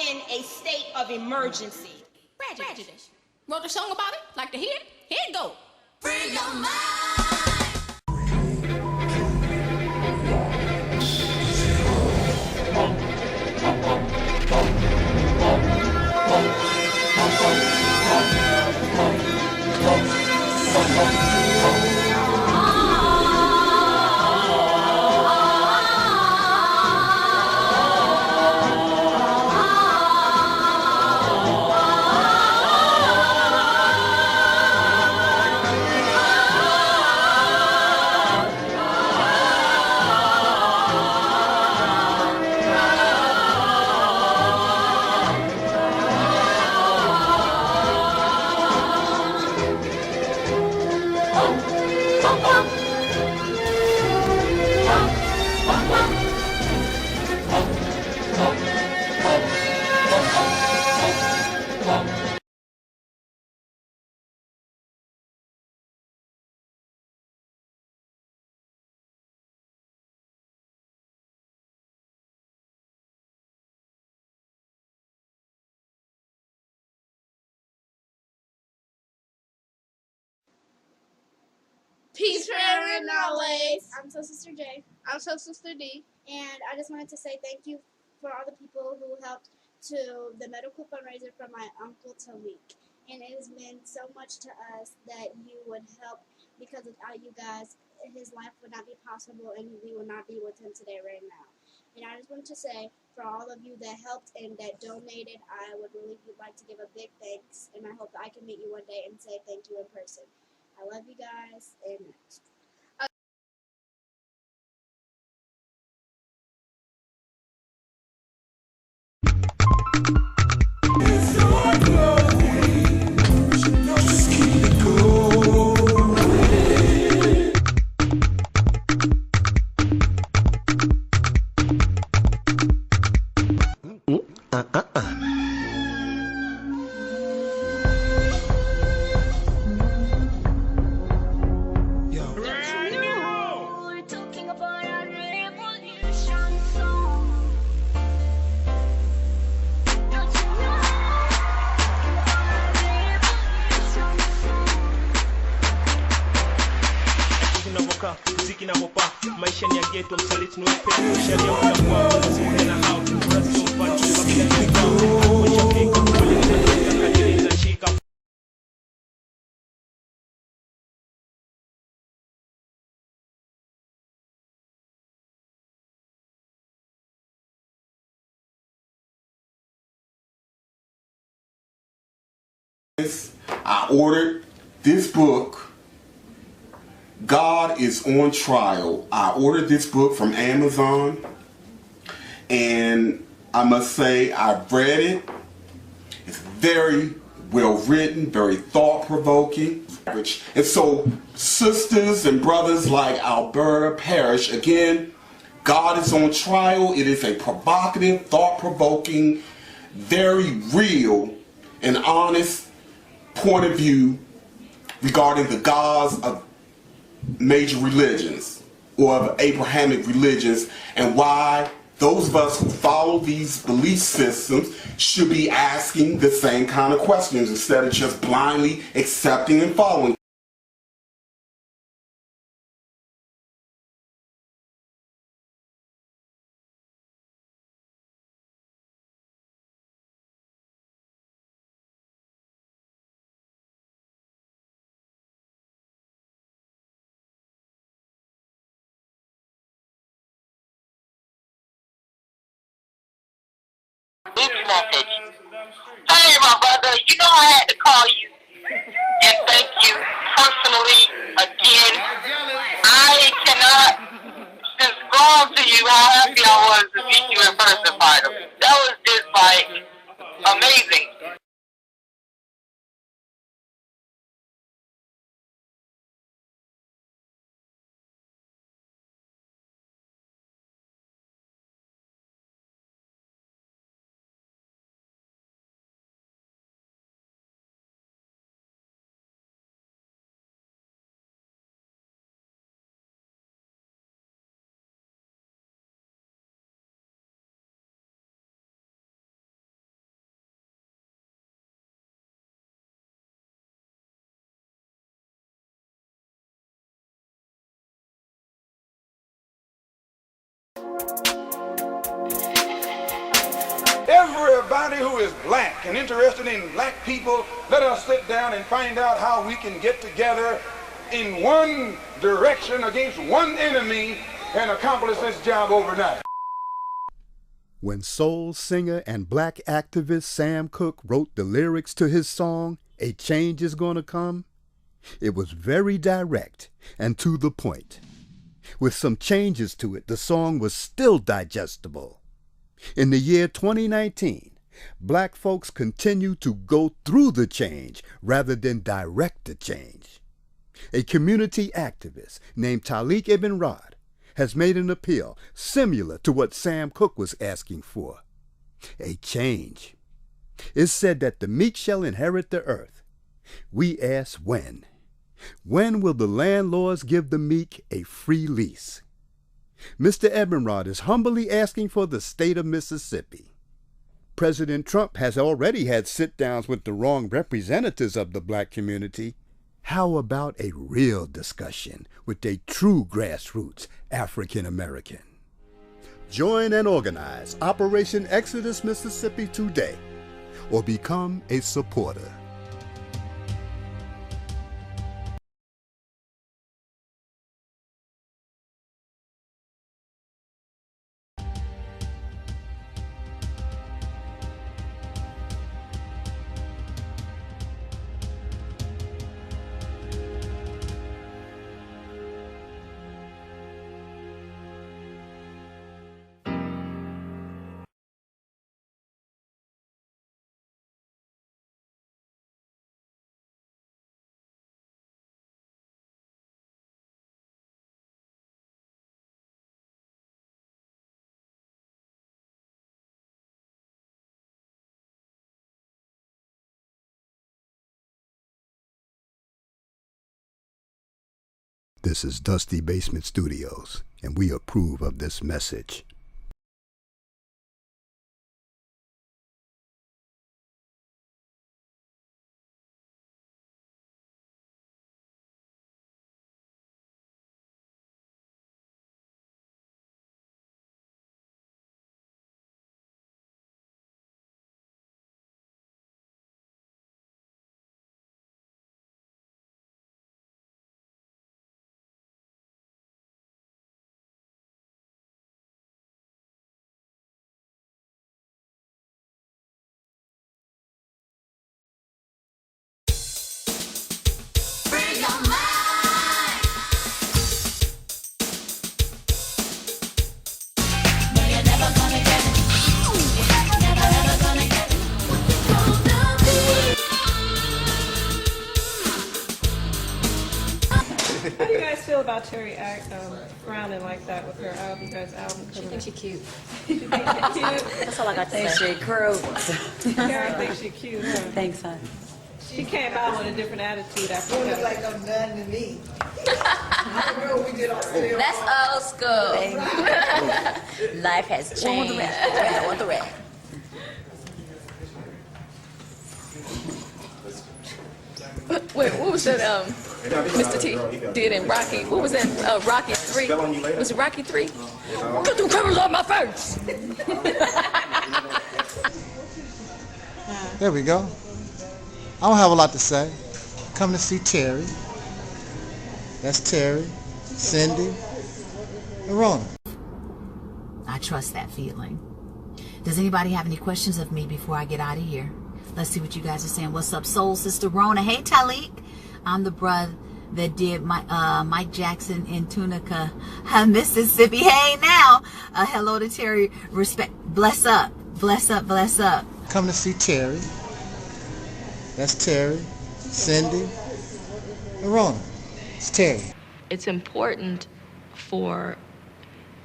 in a state of emergency. Prejudice. Wrote a song about it? Like to hear it? Here it go. Free your mind. Peace, prayer, and knowledge. I'm so Sister J, I'm so Sister D. and I just wanted to say thank you for all the people who helped to the medical fundraiser for my uncle Taalik. And it has meant so much to us that you would help, because without you guys, his life would not be possible and we would not be with him today right now. And I just wanted to say, for all of you that helped and that donated, I would really like to give a big thanks, and I hope that I can meet you one day and say thank you in person. I love you guys, and next. Maisha ni ya ghetto, msaliti ni wepe, sheria utakuwa unasimulia na hao, urasi umpati, wakila ni kwa unachafika, kuelekea kadiri za shika. I ordered this book, God is on Trial. I ordered this book from Amazon, and I must say I've read it. It's very well written, very thought-provoking. And so, sisters and brothers like Alberta Parrish, again, God is on Trial. It is a provocative, thought-provoking, very real and honest point of view regarding the gods of major religions or of Abrahamic religions, and why those of us who follow these belief systems should be asking the same kind of questions instead of just blindly accepting and following. This message. Hey, my brother, you know I had to call you and thank you personally again. I cannot describe to you how happy I was to meet you in person, finally. That was just like amazing. Everybody who is black and interested in black people, let us sit down and find out how we can get together in one direction against one enemy and accomplish this job overnight. When soul singer and black activist Sam Cooke wrote the lyrics to his song, A Change Is Gonna Come, it was very direct and to the point. With some changes to it, the song was still digestible. In the year 2019, black folks continue to go through the change rather than direct the change. A community activist named Taalik Ibn'rad has made an appeal similar to what Sam Cooke was asking for. A change. It's said that the meek shall inherit the earth. We ask when. When will the landlords give the meek a free lease? Mr. Ibn'rad is humbly asking for the state of Mississippi. President Trump has already had sit-downs with the wrong representatives of the black community. How about a real discussion with a true grassroots African American? Join and organize Operation Exodus Mississippi today, or become a supporter. This is Dusty Basement Studios, and we approve of this message. How do you guys feel about Terry frowning like that with her album? You guys' album She coming thinks out? she's cute. She thinks she's cute. That's all I got to say. Terry thinks she's cute, huh? Thanks, hon. She came out with a different attitude after that. Like I'm done to me. I don't know, we did all three. That's old school. Life has changed. I want the red. Wait, what was that Mr. T did in Rocky? What was that, Rocky 3? Was it Rocky 3? Get them cameras off my face! There we go. I don't have a lot to say. Come to see Terry. That's Terry, Cindy, and Rona. I trust that feeling. Does anybody have any questions of me before I get out of here? Let's see what you guys are saying. What's up, Soul Sister Rona? Hey, Taalik. I'm the brother that did Mike Jackson in Tunica, Mississippi. Hey, now. Hello to Terry. Respect. Bless up. Bless up. Bless up. Come to see Terry. That's Terry, Cindy, and Rona. It's Terry. It's important for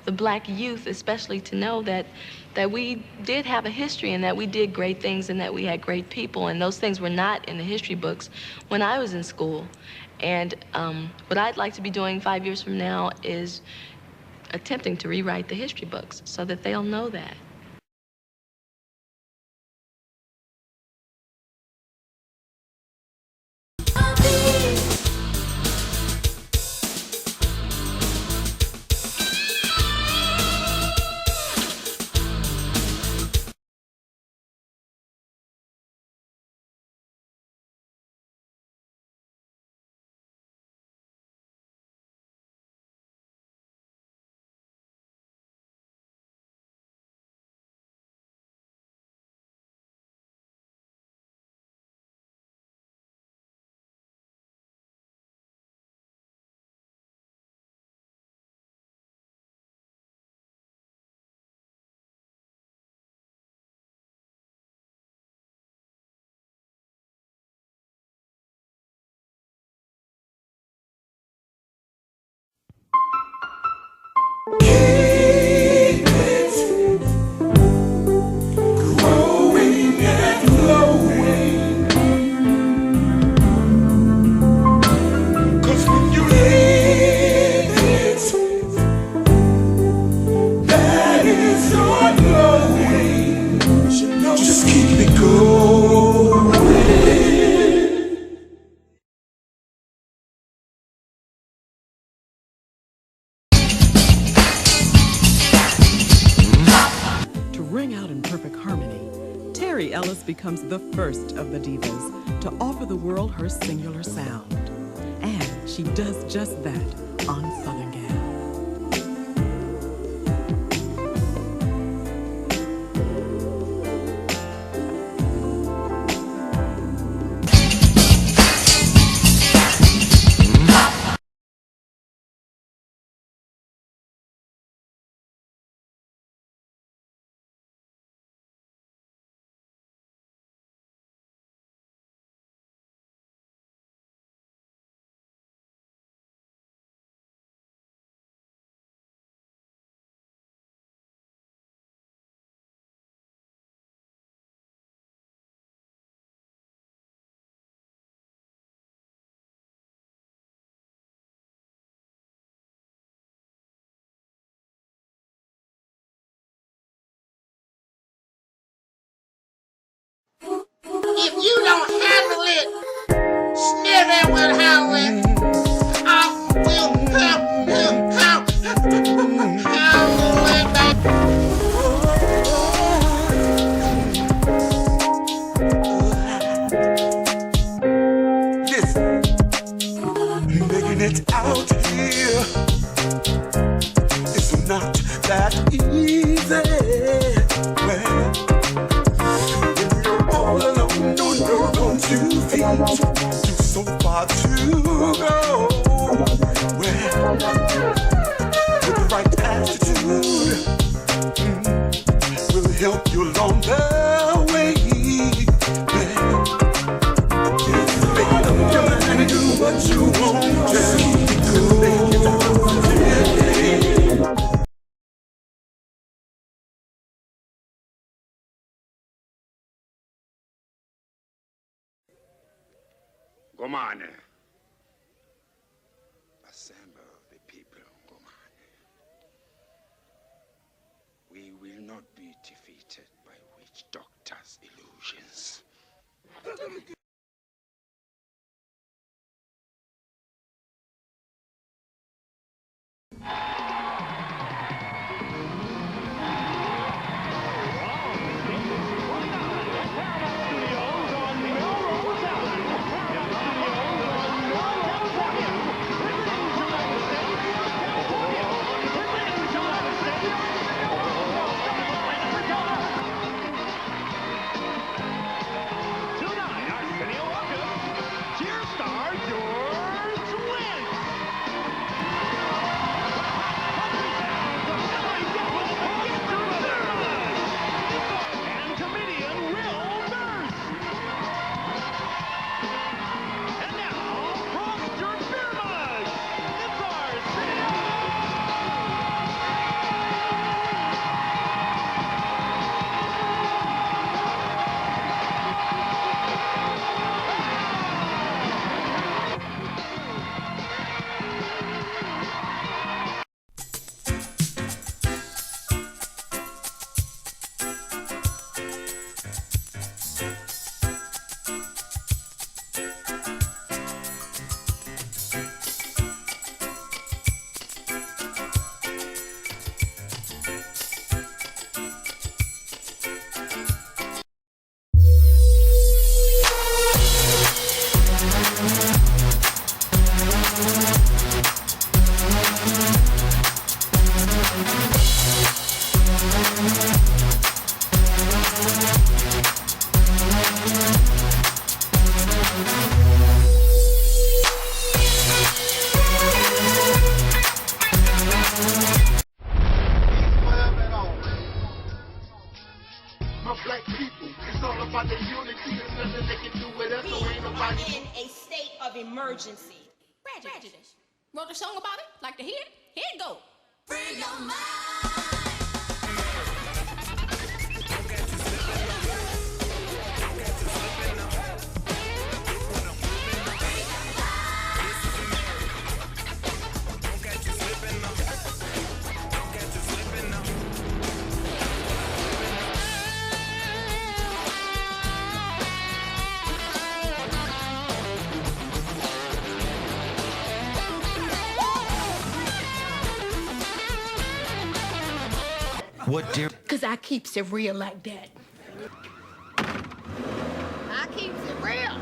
the black youth especially to know that we did have a history and that we did great things and that we had great people, and those things were not in the history books when I was in school. And what I'd like to be doing 5 years from now is attempting to rewrite the history books so that they'll know that. Keep it growing and flowing. 'Cause when you leave it, that is not glowing. Just keep it going. Ellis becomes the first of the divas to offer the world her singular sound. And she does just that on Southern Gal. If you don't handle it, Sniffy will handle it. I will handle it, baby. Listen, making it out here is not that easy. Well, all alone, no, on 2 feet, you're so far to go. Well, with the right attitude, will help you along the way. Well, make up your mind and do what you want. Just keep it good, make it Gomane. Assemble the people, Gomane. We will not be defeated by witch doctors' illusions. Emergency. Prejudice. Wrote a song about it? Like to hear it? Here it go. What dear? Cause I keeps it real like that. I keeps it real.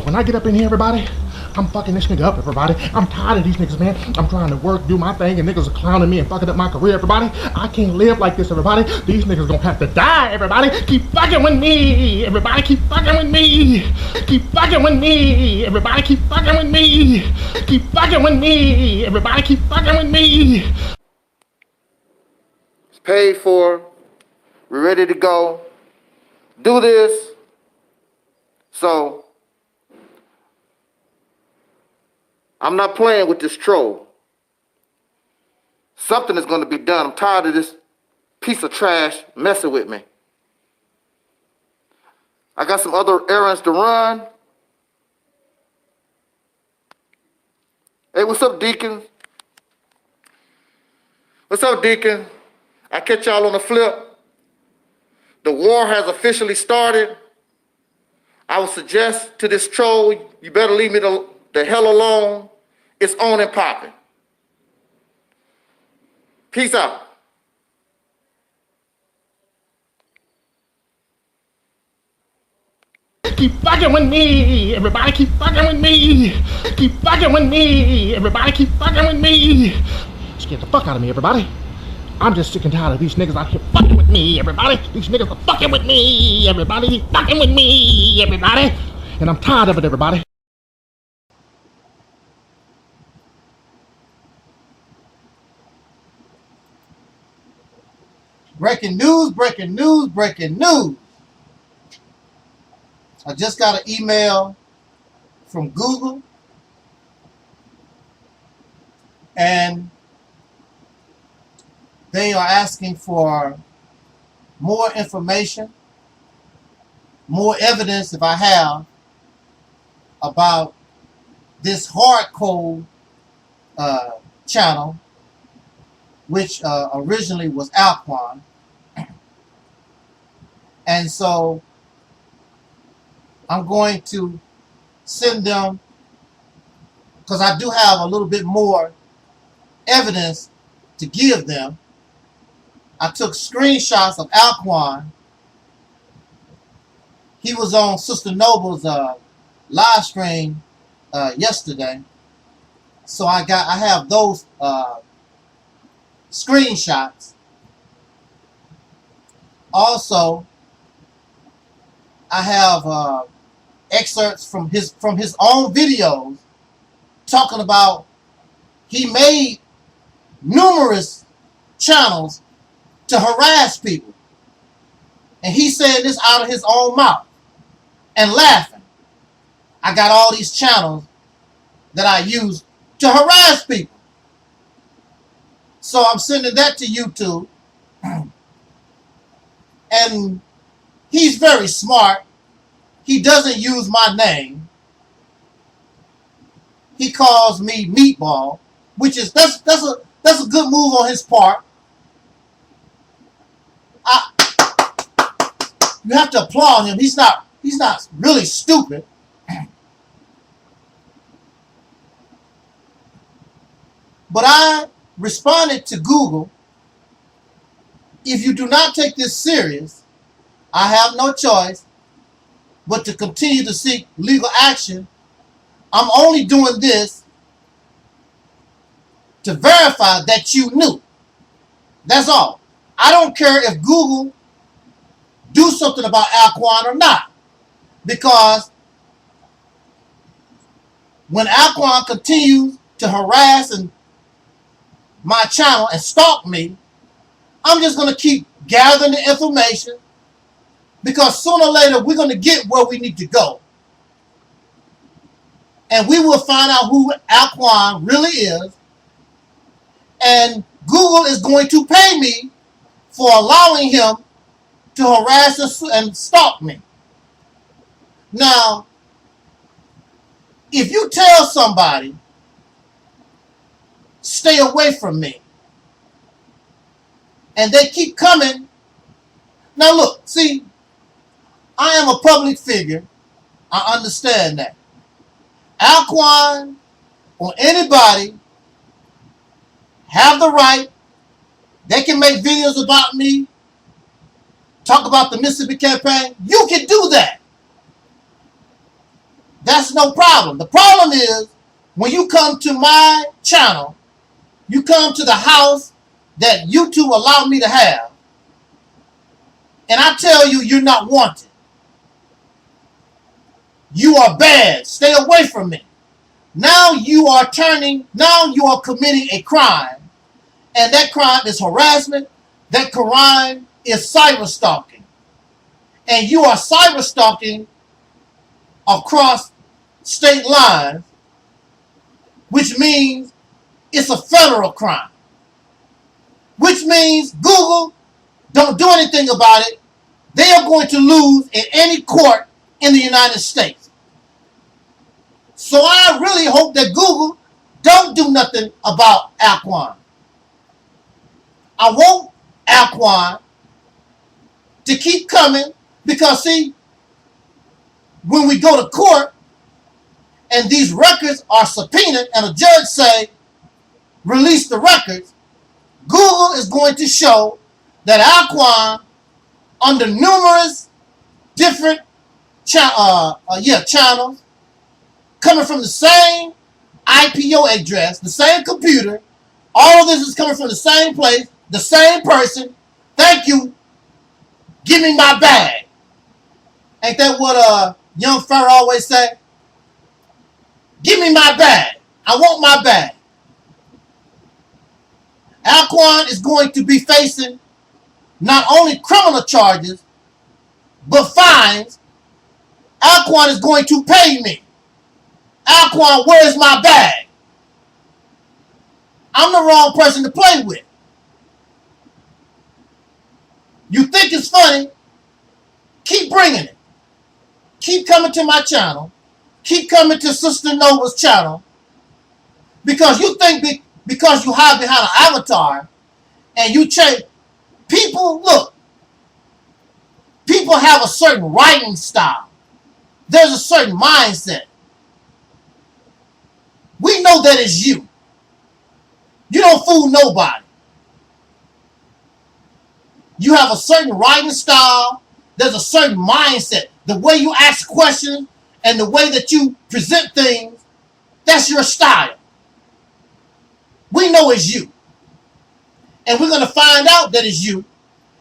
When I get up in here, everybody, I'm fucking this nigga up, everybody. I'm tired of these niggas, man. I'm trying to work, do my thing, and niggas are clowning me and fucking up my career, everybody. I can't live like this, everybody. These niggas gonna have to die, everybody. Keep fucking with me, everybody. Keep fucking with me. Keep fucking with me, everybody. Keep fucking with me. Keep fucking with me, everybody. Keep fucking with me. It's paid for. We're ready to go. Do this. So, I'm not playing with this troll. Something is going to be done. I'm tired of this piece of trash messing with me. I got some other errands to run. Hey, what's up, Deacon? What's up, Deacon? I catch y'all on the flip. The war has officially started. I would suggest to this troll, you better leave me the hell alone. It's on and popping. Peace out. Keep fucking with me, everybody. Keep fucking with me. Keep fucking with me, everybody. Keep fucking with me. Scared the fuck out of me, everybody. I'm just sick and tired of these niggas out here fucking with me, everybody. These niggas are fucking with me, everybody. Fucking with me, everybody. And I'm tired of it, everybody. Breaking news, breaking news, breaking news. I just got an email from Google, and they are asking for more information, more evidence if I have, about this hardcore channel, which originally was Alquan. And so I'm going to send them, because I do have a little bit more evidence to give them. I took screenshots of Alquan. He was on Sister Noble's live stream yesterday. So I have those screenshots. Also, I have excerpts from his own videos talking about he made numerous channels to harass people, and he's saying this out of his own mouth and laughing. I got all these channels that I use to harass people. So I'm sending that to YouTube And he's very smart. He doesn't use my name. He calls me Meatball, which is that's a good move on his part. You have to applaud him. He's not really stupid. But I responded to Google, if you do not take this serious, I have no choice but to continue to seek legal action. I'm only doing this to verify that you knew. That's all. I don't care if Google do something about Alquan or not. Because when Alquan continues to harass my channel and stalk me, I'm just going to keep gathering the information, because sooner or later we're going to get where we need to go. And we will find out who Alquan really is. And Google is going to pay me for allowing him to harass and stalk me. Now, if you tell somebody, stay away from me, and they keep coming. Now look, see, I am a public figure. I understand that. Alquan or anybody have the right. They can make videos about me, talk about the Mississippi campaign. You can do that. That's no problem. The problem is when you come to my channel, you come to the house that YouTube allowed me to have, and I tell you you're not wanted. You are bad. Stay away from me. Now you are committing a crime, and that crime is harassment. That crime is cyber stalking. And you are cyber stalking across state lines, which means it's a federal crime. Which means Google don't do anything about it. They are going to lose in any court in the United States. So I really hope that Google don't do nothing about Alquan. I want Alquan to keep coming, because see, when we go to court and these records are subpoenaed and a judge say, release the records, Google is going to show that Alquan, under numerous different channels, coming from the same IPO address, the same computer, all of this is coming from the same place, the same person. Thank you. Give me my bag. Ain't that what young Pharaoh always say? Give me my bag. I want my bag. Alquan is going to be facing not only criminal charges, but fines. Alquan is going to pay me. Alquan, where's my bag? I'm the wrong person to play with. You think it's funny? Keep bringing it. Keep coming to my channel. Keep coming to Sister Nova's channel. Because you think because you hide behind an avatar and you change. People, look. People have a certain writing style. There's a certain mindset. We know that it's you. You don't fool nobody. You have a certain writing style. There's a certain mindset. The way you ask questions and the way that you present things, that's your style. We know it's you. And we're going to find out that it's you.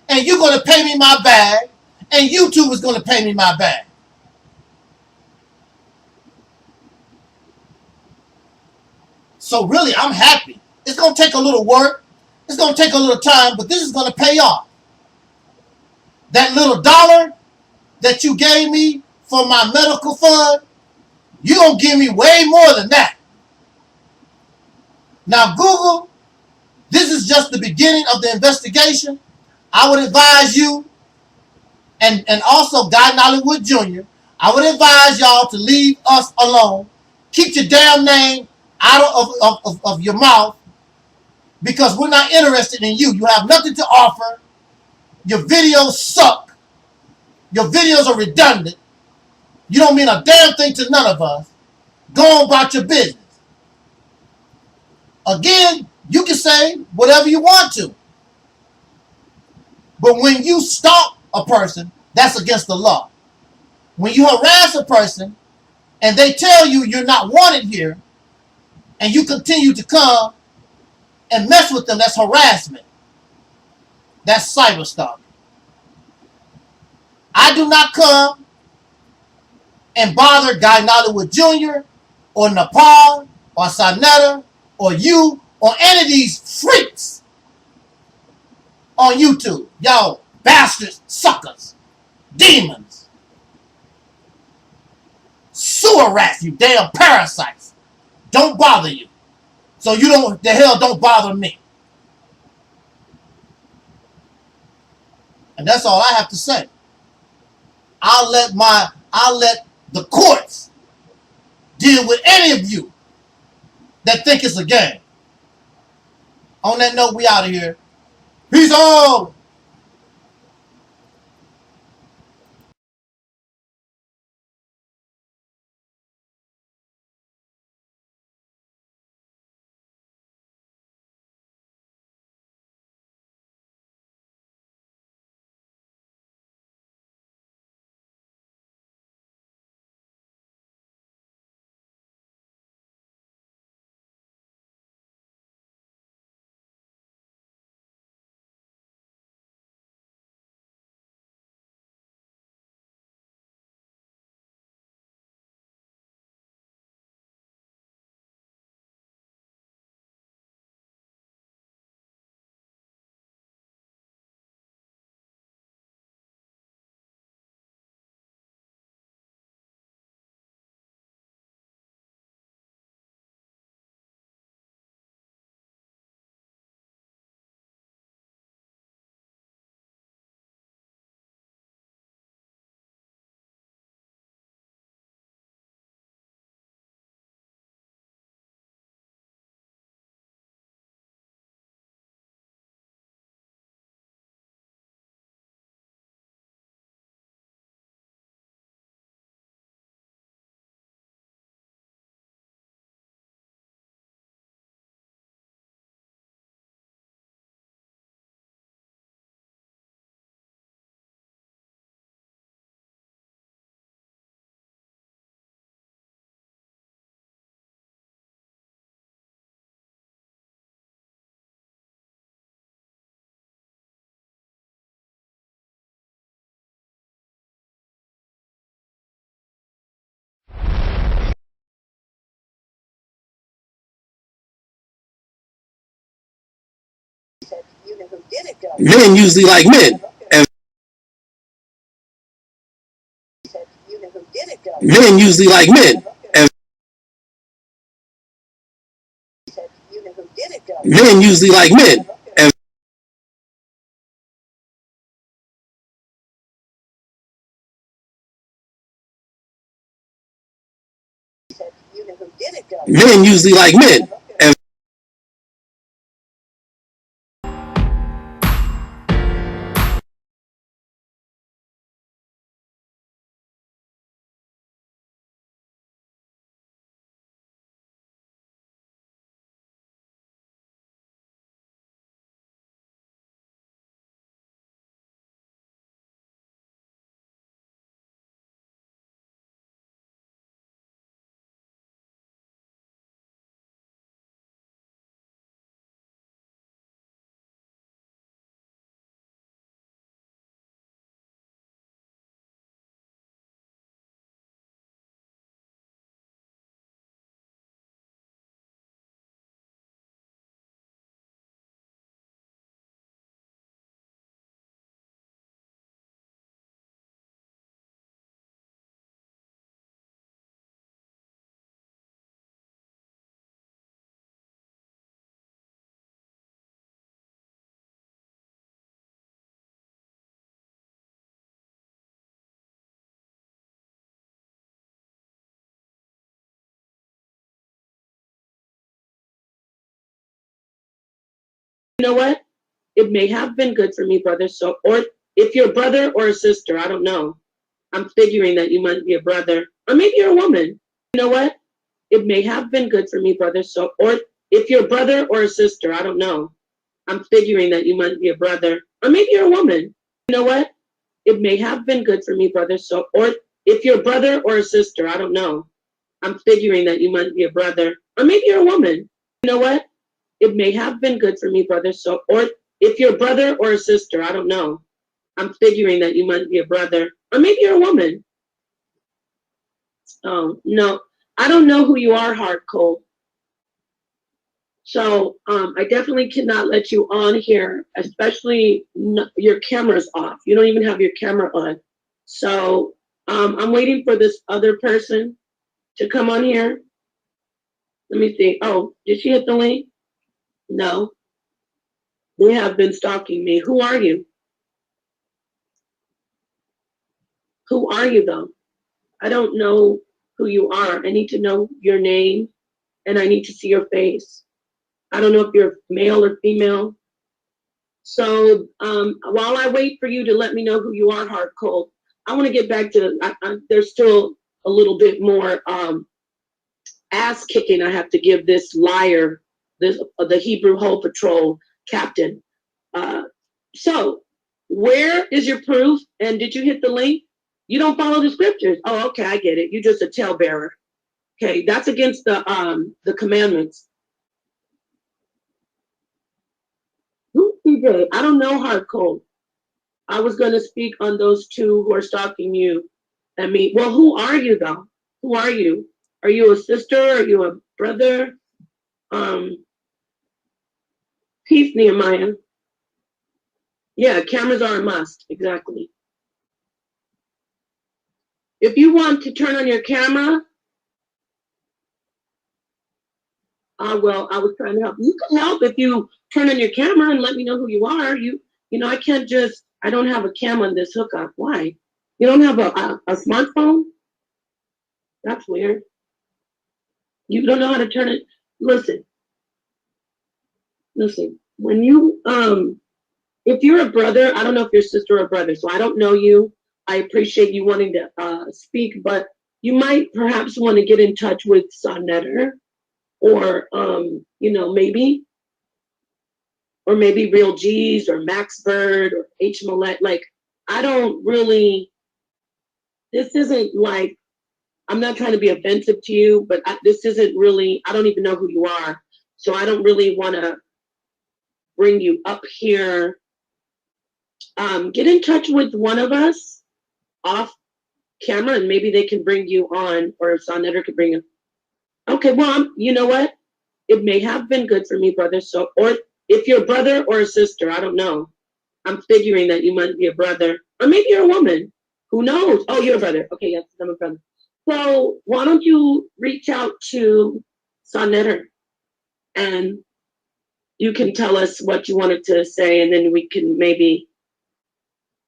And you're going to pay me my bag. And YouTube is going to pay me my bag. So really, I'm happy. It's going to take a little work. It's going to take a little time, but this is going to pay off. That little dollar that you gave me for my medical fund, you're going to give me way more than that. Now, Google, this is just the beginning of the investigation. I would advise you, and also Guy Nollywood Jr., I would advise y'all to leave us alone. Keep your damn name out of your mouth, because we're not interested in you. You have nothing to offer. Your videos suck. Your videos are redundant. You don't mean a damn thing to none of us. Go on about your business. Again, you can say whatever you want to. But when you stalk a person, that's against the law. When you harass a person and they tell you you're not wanted here, and you continue to come and mess with them, that's harassment. That's cyber stalking. I do not come and bother Guy Nollywood Jr. or Nepal or Sanetta or you or any of these freaks on YouTube. Y'all bastards, suckers, demons, sewer rats, you damn parasites. Don't bother you. So you don't bother me. And that's all I have to say. I'll let the courts deal with any of you that think it's a game. On that note, we out of here. Peace out. Men usually like men. And men usually like men. And men usually like men. And men usually like men. And know what? It may have been good for me, brother. So, or if you're a brother or a sister, I don't know. I'm figuring that you might be a brother, or maybe you're a woman. You know what? It may have been good for me, brother. So, or if you're a brother or a sister, I don't know. I'm figuring that you might be a brother, or maybe you're a woman. You know what? It may have been good for me, brother. So, or if you're a brother or a sister, I don't know. I'm figuring that you might be a brother, or maybe you're a woman. You know what? It may have been good for me, brother. So, or if you're a brother or a sister, I don't know. I'm figuring that you might be a brother, or maybe you're a woman. Oh, no. I don't know who you are, Heart Cold. So I definitely cannot let you on here, especially your camera's off. You don't even have your camera on. So I'm waiting for this other person to come on here. Let me see. Oh, did she hit the link? No. They have been stalking me. Who are you? Who are you, though? I don't know who you are. I need to know your name, and I need to see your face. I don't know if you're male or female. So while I wait for you to let me know who you are, Heart Cold, I want to get back to, there's still a little bit more ass kicking I have to give this liar, the Hebrew Whole Patrol captain. So where is your proof? And did you hit the link? You don't follow the scriptures. Oh, okay, I get it. You're just a talebearer. Okay, that's against the commandments. I don't know, Heart Cold. I was going to speak on those two who are stalking you and me. Well, who are you, though? Who are you? Are you a sister? Are you a brother? Peace, Nehemiah. Yeah, cameras are a must. Exactly. If you want to turn on your camera, I was trying to help. You can help if you turn on your camera and let me know who you are. You know, I can't just, I don't have a cam on this hookup. Why? You don't have a smartphone? That's weird. You don't know how to turn it. Listen, when you, if you're a brother, I don't know if you're sister or brother, so I don't know you. I appreciate you wanting to speak, but you might perhaps want to get in touch with Sonnetter or, you know, maybe Real G's or Max Bird or H. Millette. Like, I don't really, this isn't like, I'm not trying to be offensive to you, but this isn't really, I don't even know who you are. So I don't really want to bring you up here. Get in touch with one of us off camera and maybe they can bring you on, or if Sonnetter could bring you. Okay, well, you know what? It may have been good for me, brother. So, or if you're a brother or a sister, I don't know. I'm figuring that you might be a brother, or maybe you're a woman. Who knows? Oh, you're a brother. Okay, yes, I'm a brother. So why don't you reach out to Sonnetter and you can tell us what you wanted to say, and then we can maybe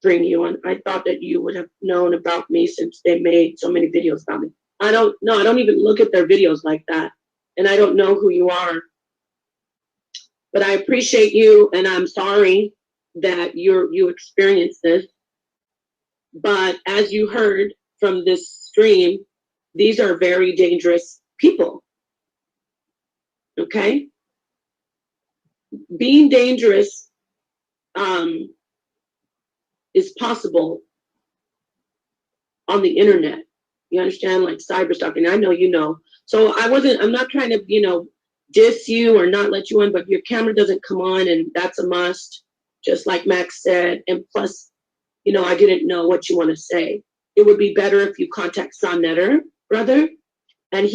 bring you on. I thought that you would have known about me since they made so many videos about me. I don't know. I don't even look at their videos like that. And I don't know who you are. But I appreciate you, and I'm sorry that you experienced this. But as you heard from this stream, these are very dangerous people. Okay? Being dangerous is possible on the internet. You understand? Like cyber stalking. I know you know. So I'm not trying to, you know, diss you or not let you in, but your camera doesn't come on, and that's a must, just like Max said. And plus, you know, I didn't know what you want to say. It would be better if you contact Sonnetter, brother, and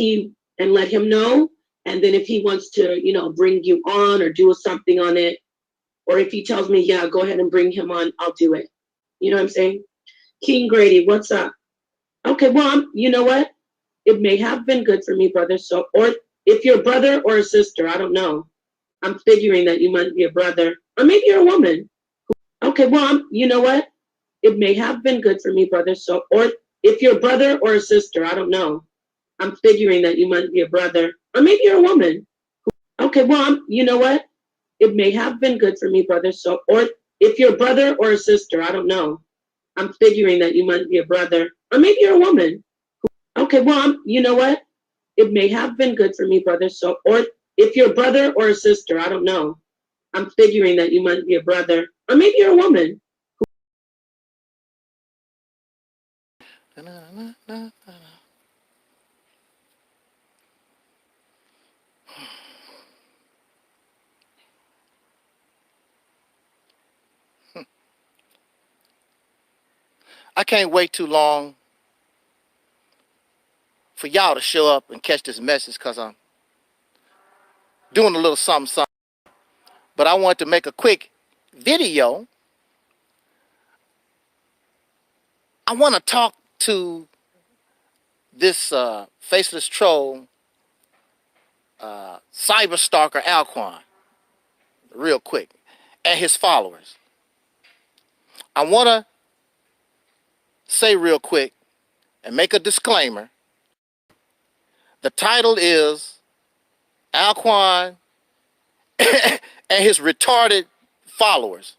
let him know. And then if he wants to, you know, bring you on or do something on it, or if he tells me, yeah, go ahead and bring him on, I'll do it. You know what I'm saying? King Grady, what's up? Okay, well, you know what? It may have been good for me, brother. So, or if you're a brother or a sister, I don't know. I'm figuring that you might be a brother, or maybe you're a woman. Okay, well, you know what? It may have been good for me, brother. So, or if you're a brother or a sister, I don't know. I'm figuring that you might be a brother, or maybe you're a woman. Okay, well, you know what? it may have been good for me, brother. So, or if you're a brother or a sister, I don't know. I'm figuring that you might be a brother, or maybe you're a woman. Okay, well, you know what? It may have been good for me, brother. So, or if you're a brother or a sister, I don't know. I'm figuring that you might be a brother, or maybe you're a woman. I can't wait too long for y'all to show up and catch this message, because I'm doing a little something. But I want to make a quick video. I want to talk to this faceless troll, cyber stalker Alquan, real quick, and his followers. I want to say real quick and make a disclaimer. The title is Alquan and his retarded followers.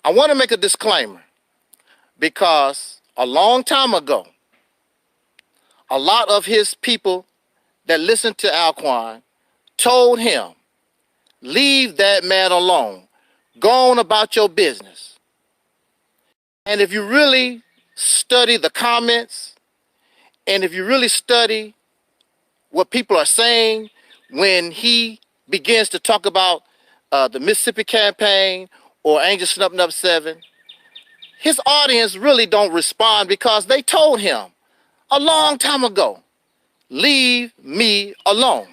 I want to make a disclaimer because a long time ago, a lot of his people that listened to Alquan told him, leave that man alone. Go on about your business. And if you really study the comments, and if you really study what people are saying when he begins to talk about the Mississippi campaign or Angelsnupnup7, his audience really don't respond because they told him a long time ago, leave me alone.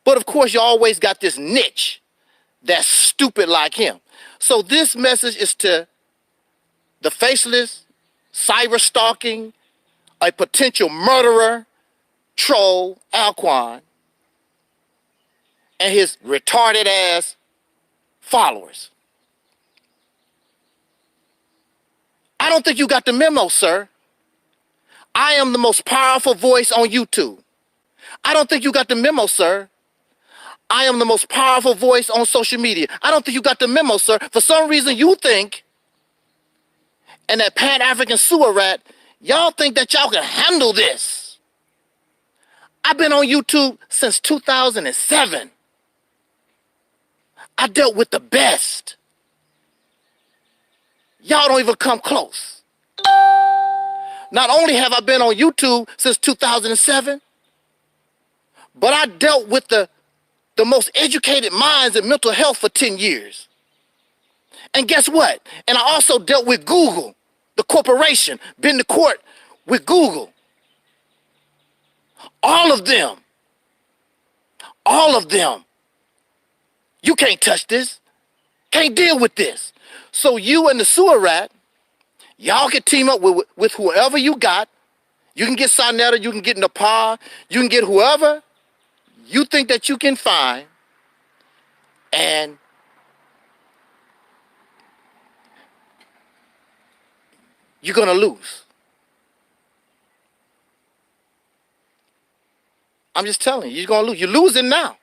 But of course, you always got this niche that's stupid like him. So this message is to the faceless, cyber stalking, a potential murderer, troll, Alquan, and his retarded ass followers. I don't think you got the memo, sir. I am the most powerful voice on YouTube. I don't think you got the memo, sir. I am the most powerful voice on social media. I don't think you got the memo, sir. For some reason you think, and that Pan-African sewer rat, y'all think that y'all can handle this. I've been on YouTube since 2007. I dealt with the best. Y'all don't even come close. Not only have I been on YouTube since 2007, but I dealt with the most educated minds in mental health for 10 years. And guess what? And I also dealt with Google, the corporation, been to court with Google. All of them. You can't touch this. Can't deal with this. So you and the sewer rat, y'all can team up with whoever you got. You can get Sonetta, you can get Nepal, you can get whoever you think that you can find, and you're gonna lose. I'm just telling you, you're gonna lose. You're losing now.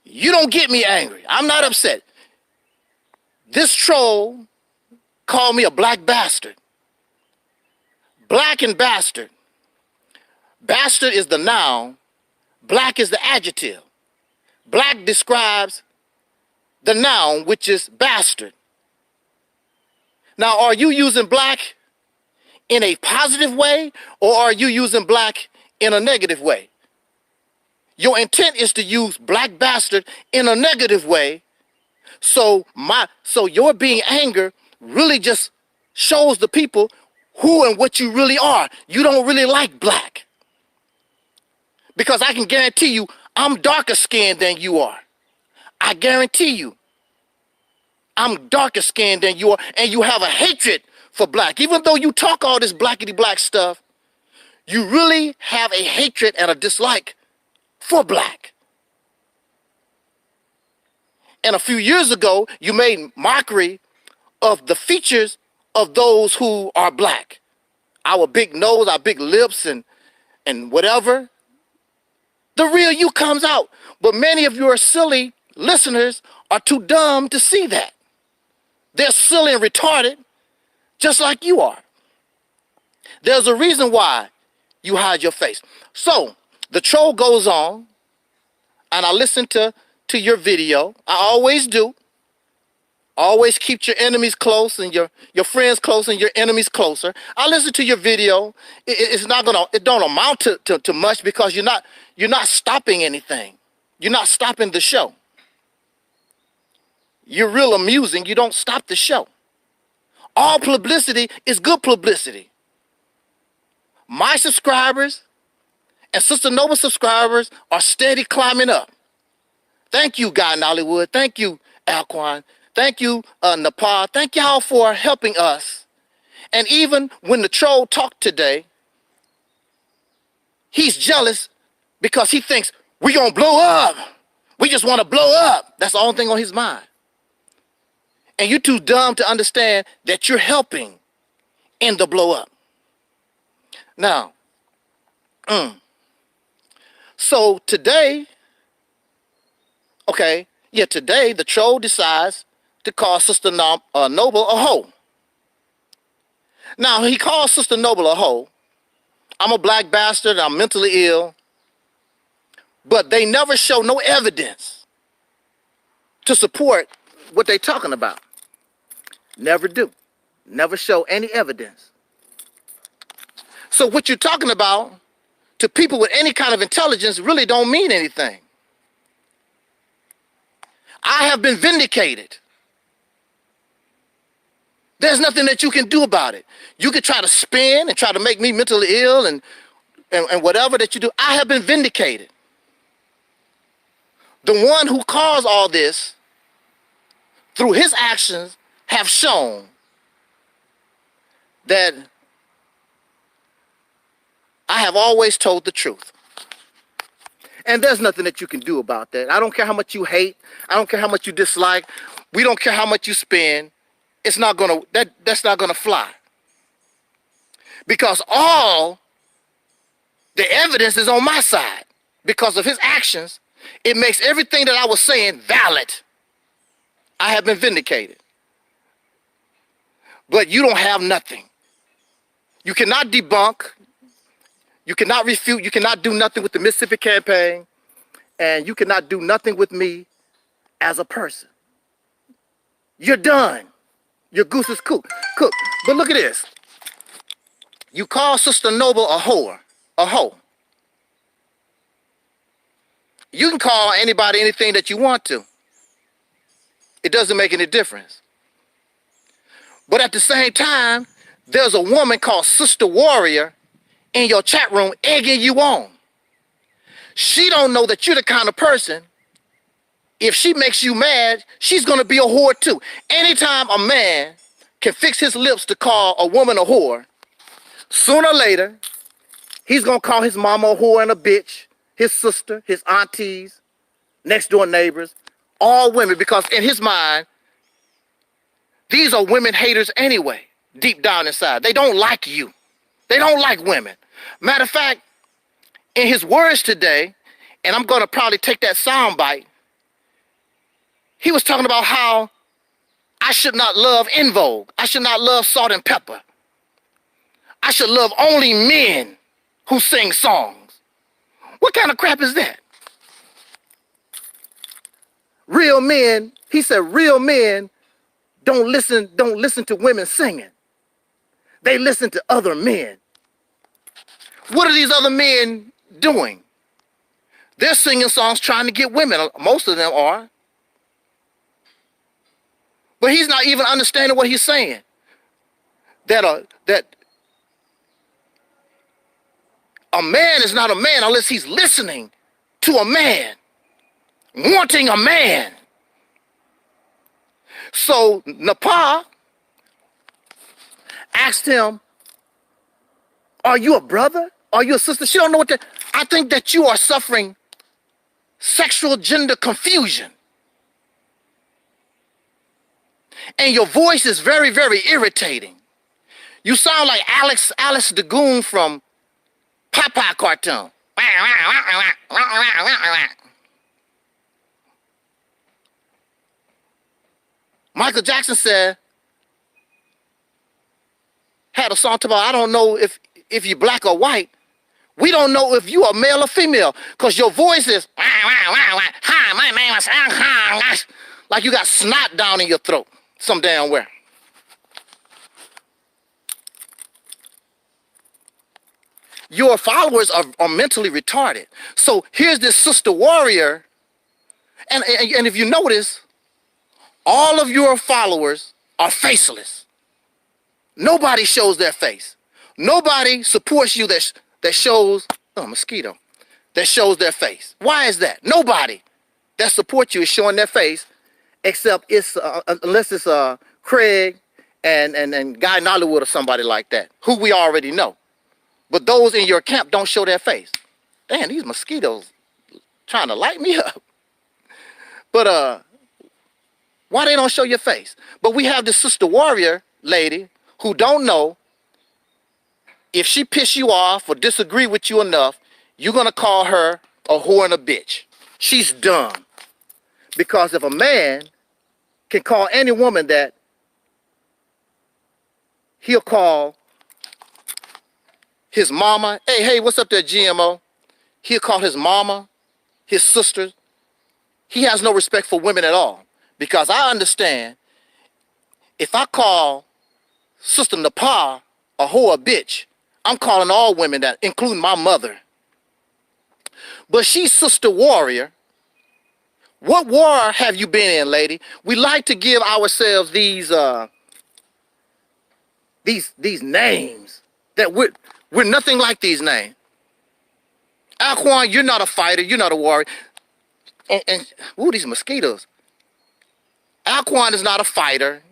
You don't get me angry. I'm not upset. This troll called me a black bastard. Black and bastard. Bastard is the noun. Black is the adjective. Black describes the noun, which is bastard. Now, are you using black in a positive way, or are you using black in a negative way? Your intent is to use black bastard in a negative way. So your being angry really just shows the people who and what you really are. You don't really like black. Because I can guarantee you, I'm darker skinned than you are. I guarantee you, I'm darker skinned than you are, and you have a hatred for black. Even though you talk all this blackity black stuff, you really have a hatred and a dislike for black. And a few years ago, you made mockery of the features of those who are black. Our big nose, our big lips, and whatever. The real you comes out. But many of your silly listeners are too dumb to see that. They're silly and retarded, just like you are. There's a reason why you hide your face. So the troll goes on, and I listen to your video. I always do. Always keep your enemies close and your friends close and your enemies closer. I listen to your video. It don't amount to much because you're not stopping anything. You're not stopping the show. You're real amusing. You don't stop the show. All publicity is good publicity. My subscribers and Sister Nova subscribers are steady climbing up. Thank you, Guy in Hollywood. Thank you, Alquan. Thank you, Nepal. Thank y'all for helping us. And even when the troll talked today, he's jealous because he thinks we're going to blow up. We just want to blow up. That's the only thing on his mind. And you're too dumb to understand that you're helping in the blow up. Now, so today, today the troll decides to call Sister Noble a hoe. Now, he calls Sister Noble a hoe. I'm a black bastard, I'm mentally ill. But they never show no evidence to support what they're talking about. Never do. Never show any evidence. So what you're talking about to people with any kind of intelligence really don't mean anything. I have been vindicated. There's nothing that you can do about it. You could try to spin and try to make me mentally ill and whatever that you do. I have been vindicated. The one who caused all this, through his actions, have shown that I have always told the truth. And there's nothing that you can do about that. I don't care how much you hate. I don't care how much you dislike. We don't care how much you spend. It's not gonna, that's not gonna fly. Because all the evidence is on my side. Because of his actions, it makes everything that I was saying valid. I have been vindicated. But you don't have nothing. You cannot debunk. You cannot refute. You cannot do nothing with the Mississippi campaign. And you cannot do nothing with me as a person. You're done. Your goose is cooked. But look at this. You call Sister Noble a whore, a hoe. You can call anybody anything that you want to. It doesn't make any difference. But at the same time, there's a woman called Sister Warrior in your chat room egging you on. She don't know that you're the kind of person, if she makes you mad, she's going to be a whore too. Anytime a man can fix his lips to call a woman a whore, sooner or later, he's going to call his mama a whore and a bitch, his sister, his aunties, next door neighbors, all women, because in his mind, these are women haters anyway, deep down inside. They don't like you. They don't like women. Matter of fact, in his words today, and I'm going to probably take that sound bite, he was talking about how I should not love En Vogue. I should not love Salt and Pepper. I should love only men who sing songs. What kind of crap is that? Real men, he said, real men don't listen to women singing. They listen to other men. What are these other men doing? They're singing songs trying to get women. Most of them are. But he's not even understanding what he's saying. That a man is not a man unless he's listening to a man, wanting a man. So Nepal asked him, are you a brother? Are you a sister? She don't know what that. I think that you are suffering sexual gender confusion. And your voice is very, very irritating. You sound like Alice the Goon from Popeye cartoon. Michael Jackson had a song about, I don't know if you're black or white. We don't know if you are male or female because your voice is, hi, my name is, like you got snot down in your throat some damn where. Your followers are mentally retarded. So here's this sister warrior, and if you notice, all of your followers are faceless. Nobody shows their face. Nobody supports you that shows, oh, mosquito, that shows their face. Why is that? Nobody that supports you is showing their face, except it's unless it's Craig and Guy Nollywood or somebody like that, who we already know. But those in your camp don't show their face. Damn, these mosquitoes trying to light me up. But why they don't show your face? But we have this sister warrior lady who don't know if she piss you off or disagree with you enough, you're going to call her a whore and a bitch. She's dumb. Because if a man can call any woman that, he'll call his mama, hey, what's up there, GMO? He'll call his mama, his sisters. He has no respect for women at all. Because I understand, if I call Sister Nepal a whore, a bitch, I'm calling all women that, including my mother. But she's Sister Warrior. What war have you been in, lady? We like to give ourselves these names that we're nothing like these names. Alquan, you're not a fighter. You're not a warrior. And ooh, these mosquitoes. Alquan is not a fighter.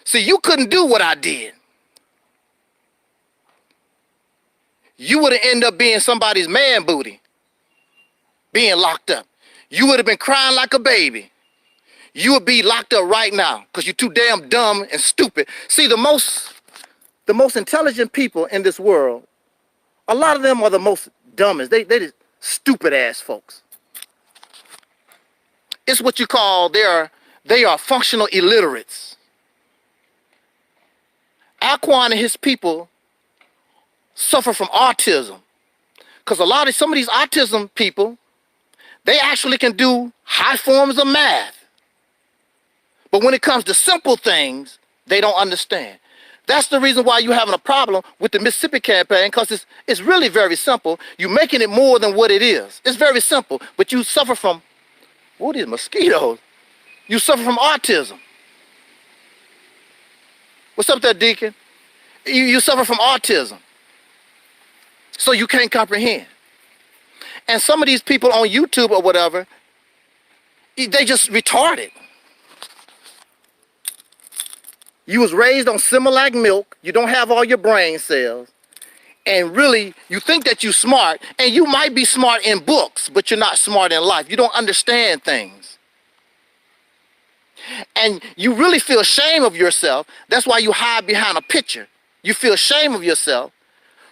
See, you couldn't do what I did. You would have ended up being somebody's man booty, being locked up. You would have been crying like a baby. You would be locked up right now because you're too damn dumb and stupid. See, the most intelligent people in this world, a lot of them are the most dumbest. They just stupid ass folks. It's what you call, they are functional illiterates. Alquan and his people suffer from autism. Because some of these autism people, they actually can do high forms of math. But when it comes to simple things, they don't understand. That's the reason why you're having a problem with the Mississippi campaign, because it's really very simple. You're making it more than what it is. It's very simple, but you suffer from, what are these mosquitoes? You suffer from autism. What's up there, Deacon? You suffer from autism. So you can't comprehend. And some of these people on YouTube or whatever, they just retarded. You was raised on Similac milk. You don't have all your brain cells. And really, you think that you're smart, and you might be smart in books, but you're not smart in life. You don't understand things. And you really feel shame of yourself. That's why you hide behind a picture. You feel shame of yourself.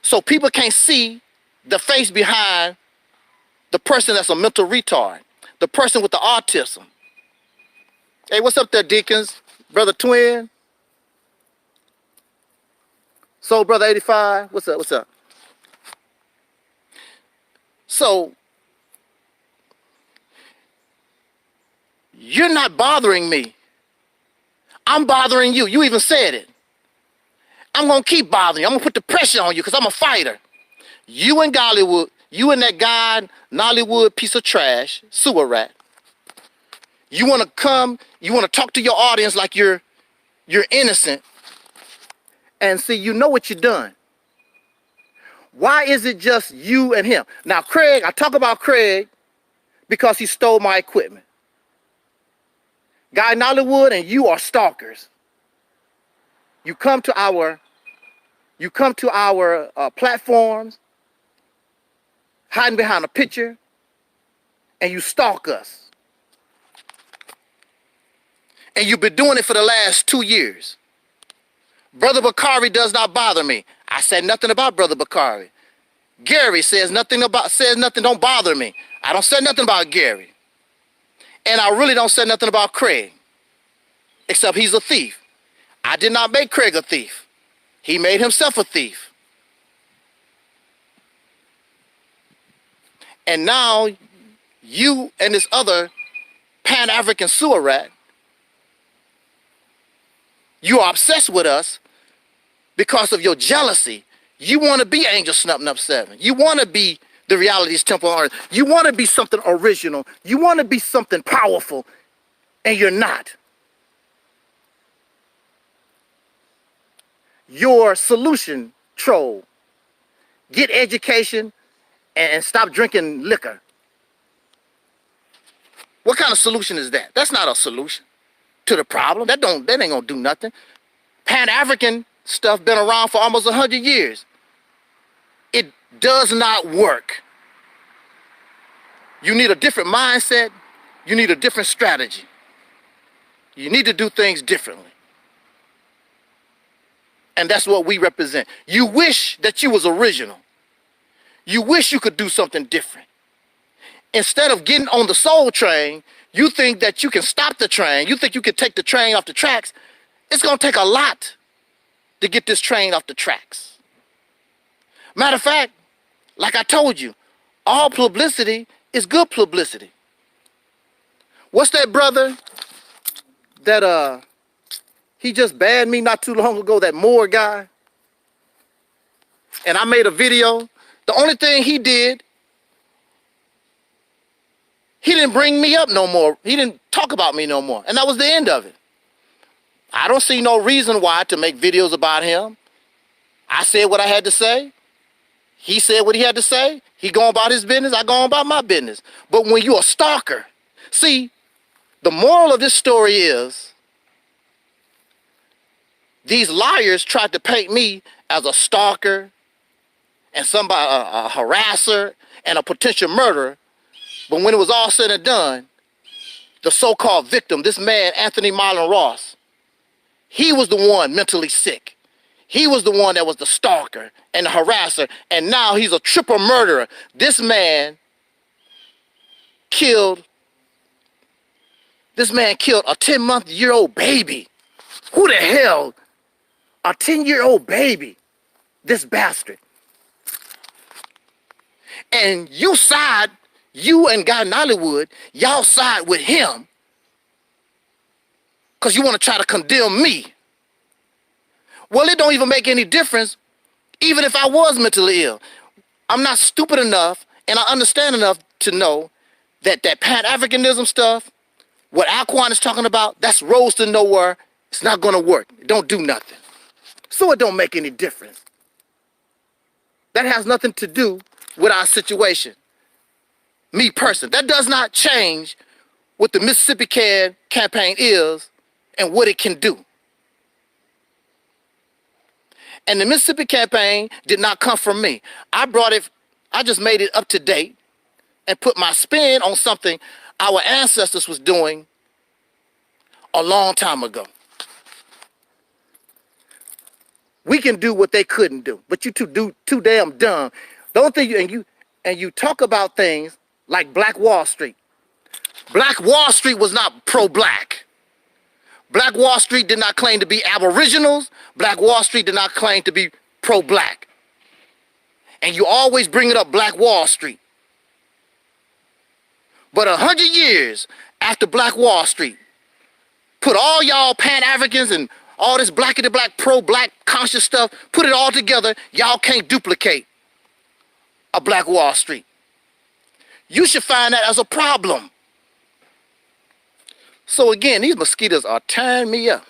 So people can't see the face behind the person that's a mental retard, the person with the autism. Hey, what's up there, Deacons? Brother Twin? Soul Brother 85? What's up? What's up? So, you're not bothering me. I'm bothering you. You even said it. I'm going to keep bothering you. I'm going to put the pressure on you because I'm a fighter. You and Gollywood, you and that guy, Nollywood piece of trash, sewer rat. You want to come, you want to talk to your audience like you're innocent. And see, you know what you've done. Why is it just you and him? Now, Craig, I talk about Craig because he stole my equipment. Guy Nollywood and you are stalkers. You come to our platforms, hiding behind a picture, and you stalk us. And you've been doing it for the last 2 years. Brother Bakari does not bother me. I said nothing about Brother Bakari. Gary says nothing, don't bother me. I don't say nothing about Gary. And I really don't say nothing about Craig, except he's a thief. I did not make Craig a thief. He made himself a thief. And now you and this other Pan-African sewer rat, you are obsessed with us because of your jealousy. You want to be Angelsnupnup7. You want to be the RealitysTemple on Earth. You want to be something original. You want to be something powerful, and you're not. Your solution, troll, get education and stop drinking liquor. What kind of solution is that? That's not a solution to the problem. That ain't gonna do nothing. Pan-African stuff been around for almost 100 years. It does not work. You need a different mindset. You need a different strategy. You need to do things differently. And that's what we represent. You wish that you was original. You wish you could do something different. Instead of getting on the soul train, you think that you can stop the train. You think you can take the train off the tracks. It's going to take a lot to get this train off the tracks. Matter of fact, like I told you, all publicity is good publicity. What's that brother that he just banned me not too long ago, that Moore guy? And I made a video. The only thing he did, he didn't bring me up no more. He didn't talk about me no more. And that was the end of it. I don't see no reason why to make videos about him. I said what I had to say. He said what he had to say. He going about his business. I go on about my business. But when you're a stalker, see, the moral of this story is these liars tried to paint me as a stalker and somebody, a harasser and a potential murderer. But when it was all said and done, the so-called victim, this man, Anthony Myron Ross, he was the one mentally sick. He was the one that was the stalker and the harasser, and now he's a triple murderer. This man killed a 10-month-old baby. Who the hell? A 10-year-old baby. This bastard. And you and Guy in Hollywood, y'all side with him because you want to try to condemn me. Well, it don't even make any difference, even if I was mentally ill. I'm not stupid enough, and I understand enough to know that that Pan-Africanism stuff, what Alquan is talking about, that's roads to nowhere. It's not going to work. It don't do nothing. So it don't make any difference. That has nothing to do with our situation. Me person. That does not change what the Mississippi campaign is and what it can do. And the Mississippi campaign did not come from me. I just made it up to date and put my spin on something our ancestors was doing a long time ago. We can do what they couldn't do, but you too damn dumb. Don't think you talk about things like Black Wall Street. Black Wall Street was not pro-black. Black Wall Street did not claim to be aboriginals. Black Wall Street did not claim to be pro-black. And you always bring it up, Black Wall Street. But 100 years after Black Wall Street, put all y'all Pan-Africans and all this blackity-black, pro-black conscious stuff, put it all together, y'all can't duplicate a Black Wall Street. You should find that as a problem. So again, these mosquitoes are tearing me up.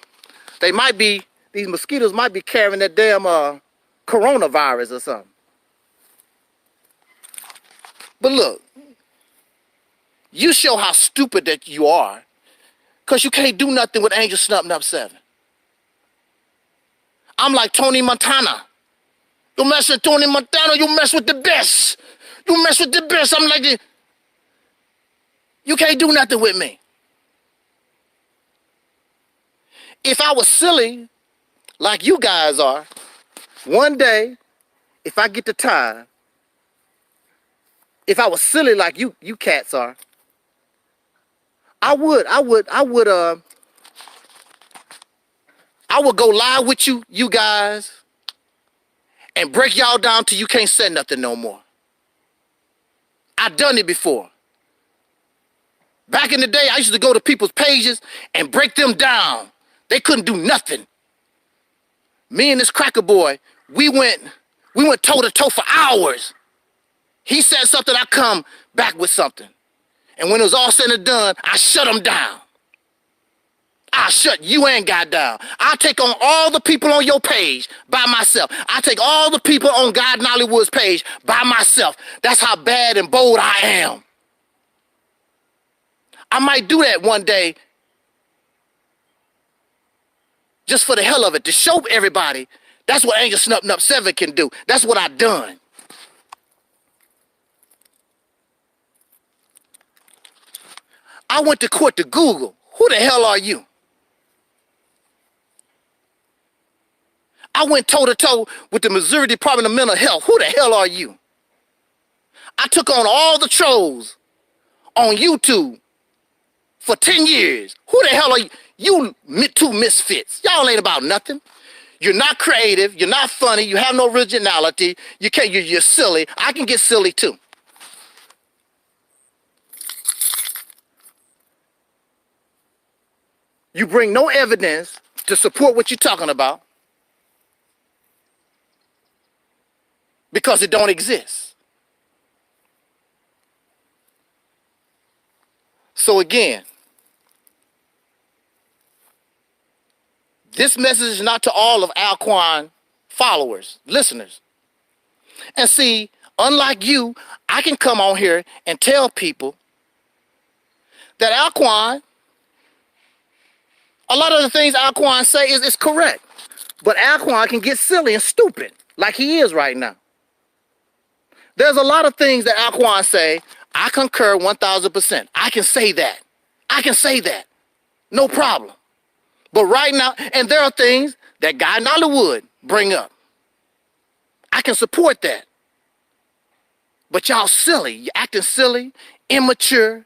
These mosquitoes might be carrying that damn coronavirus or something. But look, you show how stupid that you are, because you can't do nothing with Angelsnupnup7. I'm like Tony Montana. You mess with Tony Montana, you mess with the best. You mess with the best. I'm like, you can't do nothing with me. If I was silly, like you guys are, one day, if I get the time, if I was silly like you cats are, I would go live with you guys and break y'all down till you can't say nothing no more. I done it before. Back in the day, I used to go to people's pages and break them down. They couldn't do nothing. Me and this cracker boy, we went toe to toe for hours. He said something, I come back with something. And when it was all said and done, I shut him down. I shut you and God down. I take on all the people on your page by myself. I take all the people on God Nollywood's page by myself. That's how bad and bold I am. I might do that one day just for the hell of it, to show everybody that's what Angelsnupnup7 can do. That's what I done. I went to court to Google. Who the hell are you? I went toe-to-toe with the Missouri Department of Mental Health. Who the hell are you? I took on all the trolls on YouTube for 10 years. Who the hell are you? You two misfits. Y'all ain't about nothing. You're not creative. You're not funny. You have no originality. You're silly. I can get silly too. You bring no evidence to support what you're talking about because it don't exist. So again, this message is not to all of Alquan followers, listeners. And see, unlike you, I can come on here and tell people that Alquan, a lot of the things Alquan say is correct. But Alquan can get silly and stupid like he is right now. There's a lot of things that Alquan say, I concur 1,000%. I can say that. I can say that. No problem. But right now, and there are things that Guy Nollywood bring up. I can support that. But y'all silly. You're acting silly, immature.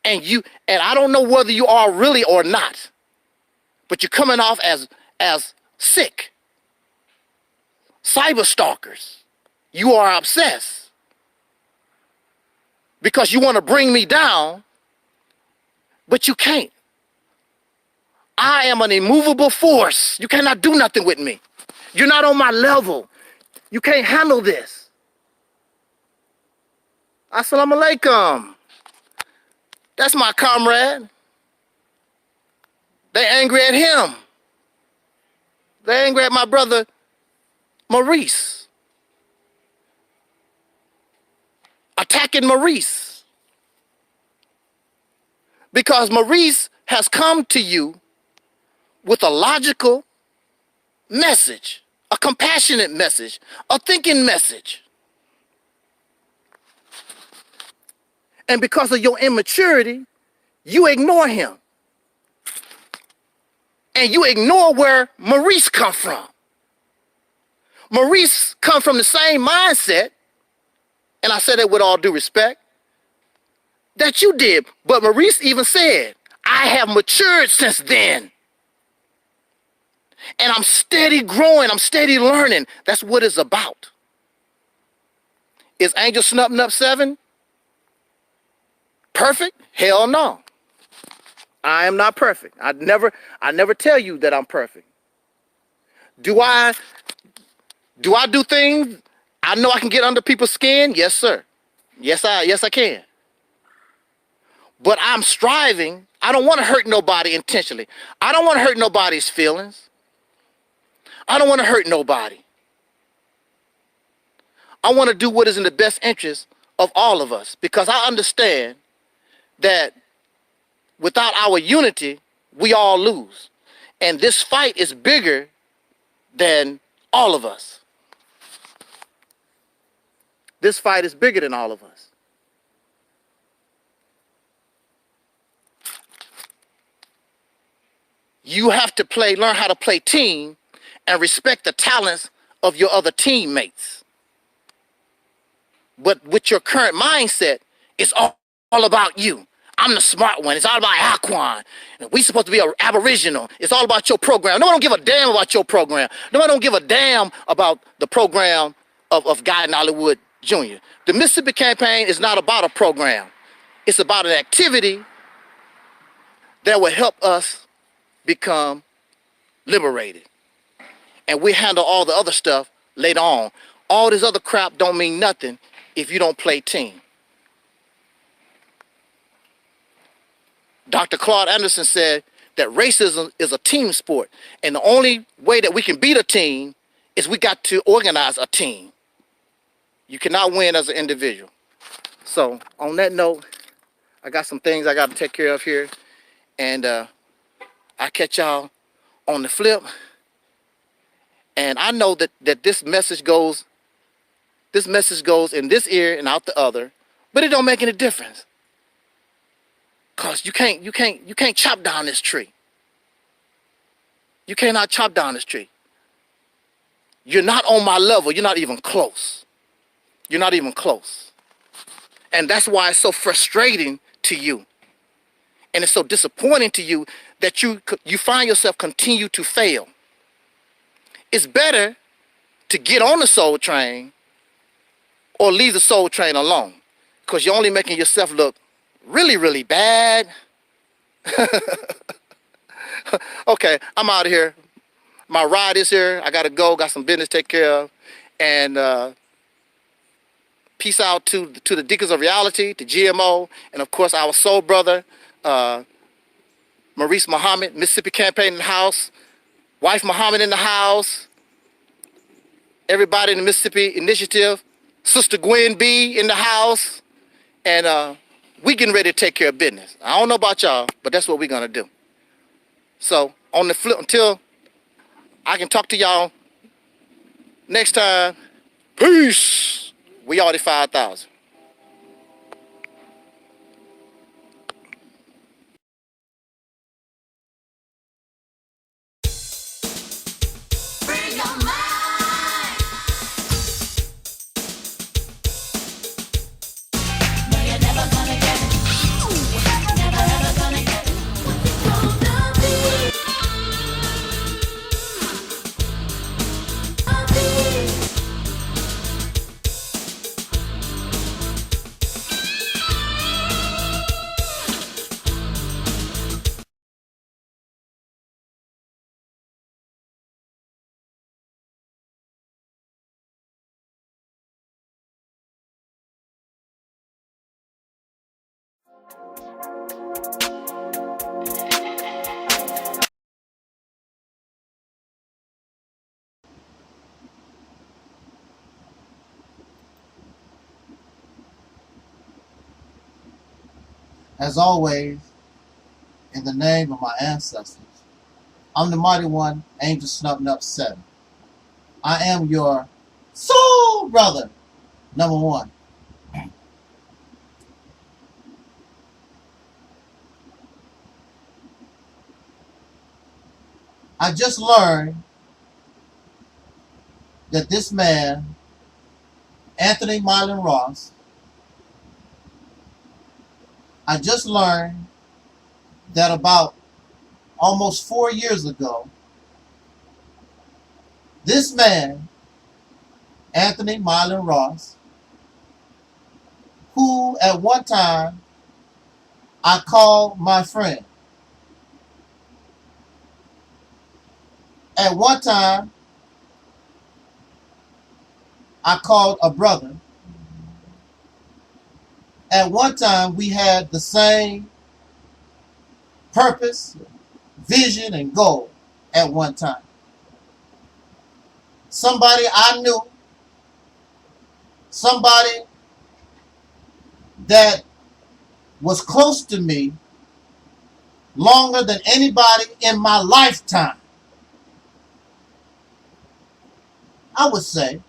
And I don't know whether you are really or not, but you're coming off as sick. Cyber stalkers. You are obsessed. Because you want to bring me down, but you can't. I am an immovable force. You cannot do nothing with me. You're not on my level. You can't handle this. Assalamu alaikum. That's my comrade. They angry at him. They angry at my brother Maurice. Attacking Maurice. Because Maurice has come to you with a logical message, a compassionate message, a thinking message. And because of your immaturity, you ignore him. And you ignore where Maurice come from. Maurice come from the same mindset, and I say that with all due respect, that you did. But Maurice even said, I have matured since then. And I'm steady growing, I'm steady learning. That's what it's about. Is Angelsnupnup7 perfect? Hell no. I am not perfect. I never tell you that I'm perfect. Do I do things I know I can get under people's skin? Yes, sir. Yes, I can. But I'm striving. I don't want to hurt nobody intentionally. I don't want to hurt nobody's feelings. I don't want to hurt nobody. I want to do what is in the best interest of all of us, because I understand that without our unity, we all lose. And this fight is bigger than all of us. This fight is bigger than all of us. You have to learn how to play team and respect the talents of your other teammates. But with your current mindset, it's all about you. I'm the smart one. It's all about Aquan. We supposed to be an aboriginal. It's all about your program. No one don't give a damn about your program. No one don't give a damn about the program of Guy in Hollywood Jr. The Mississippi campaign is not about a program. It's about an activity that will help us become liberated. And we handle all the other stuff later on. All this other crap don't mean nothing if you don't play team. Dr. Claude Anderson said that racism is a team sport. And the only way that we can beat a team is we got to organize a team. You cannot win as an individual. So on that note, I got some things I got to take care of here. And I'll catch y'all on the flip. And I know that this message goes in this ear and out the other, but it don't make any difference. Cause you can't chop down this tree. You cannot chop down this tree. You're not on my level. You're not even close. You're not even close. And that's why it's so frustrating to you. And it's so disappointing to you that you find yourself continue to fail. It's better to get on the soul train or leave the soul train alone, because you're only making yourself look really, really bad. Okay, I'm out of here. My ride is here. I got to go. Got some business to take care of. And peace out to the Deacons of Reality, to GMO, and of course our soul brother, Maurice Muhammad, Mississippi Campaign in the house. Wife Muhammad in the house. Everybody in the Mississippi Initiative. Sister Gwen B in the house. And we getting ready to take care of business. I don't know about y'all, but that's what we're going to do. So on the flip, until I can talk to y'all next time, peace. We already 5,000. As always, in the name of my ancestors, I'm the mighty one, Angelsnupnup7. I am your soul brother, number one. I just learned that this man, Anthony Myron Ross, I just learned that about almost 4 years ago, this man, Anthony Myron Ross, who at one time I called my friend, at one time I called a brother, at one time we had the same purpose, vision, and goal at one time. Somebody I knew, somebody that was close to me longer than anybody in my lifetime. I would say.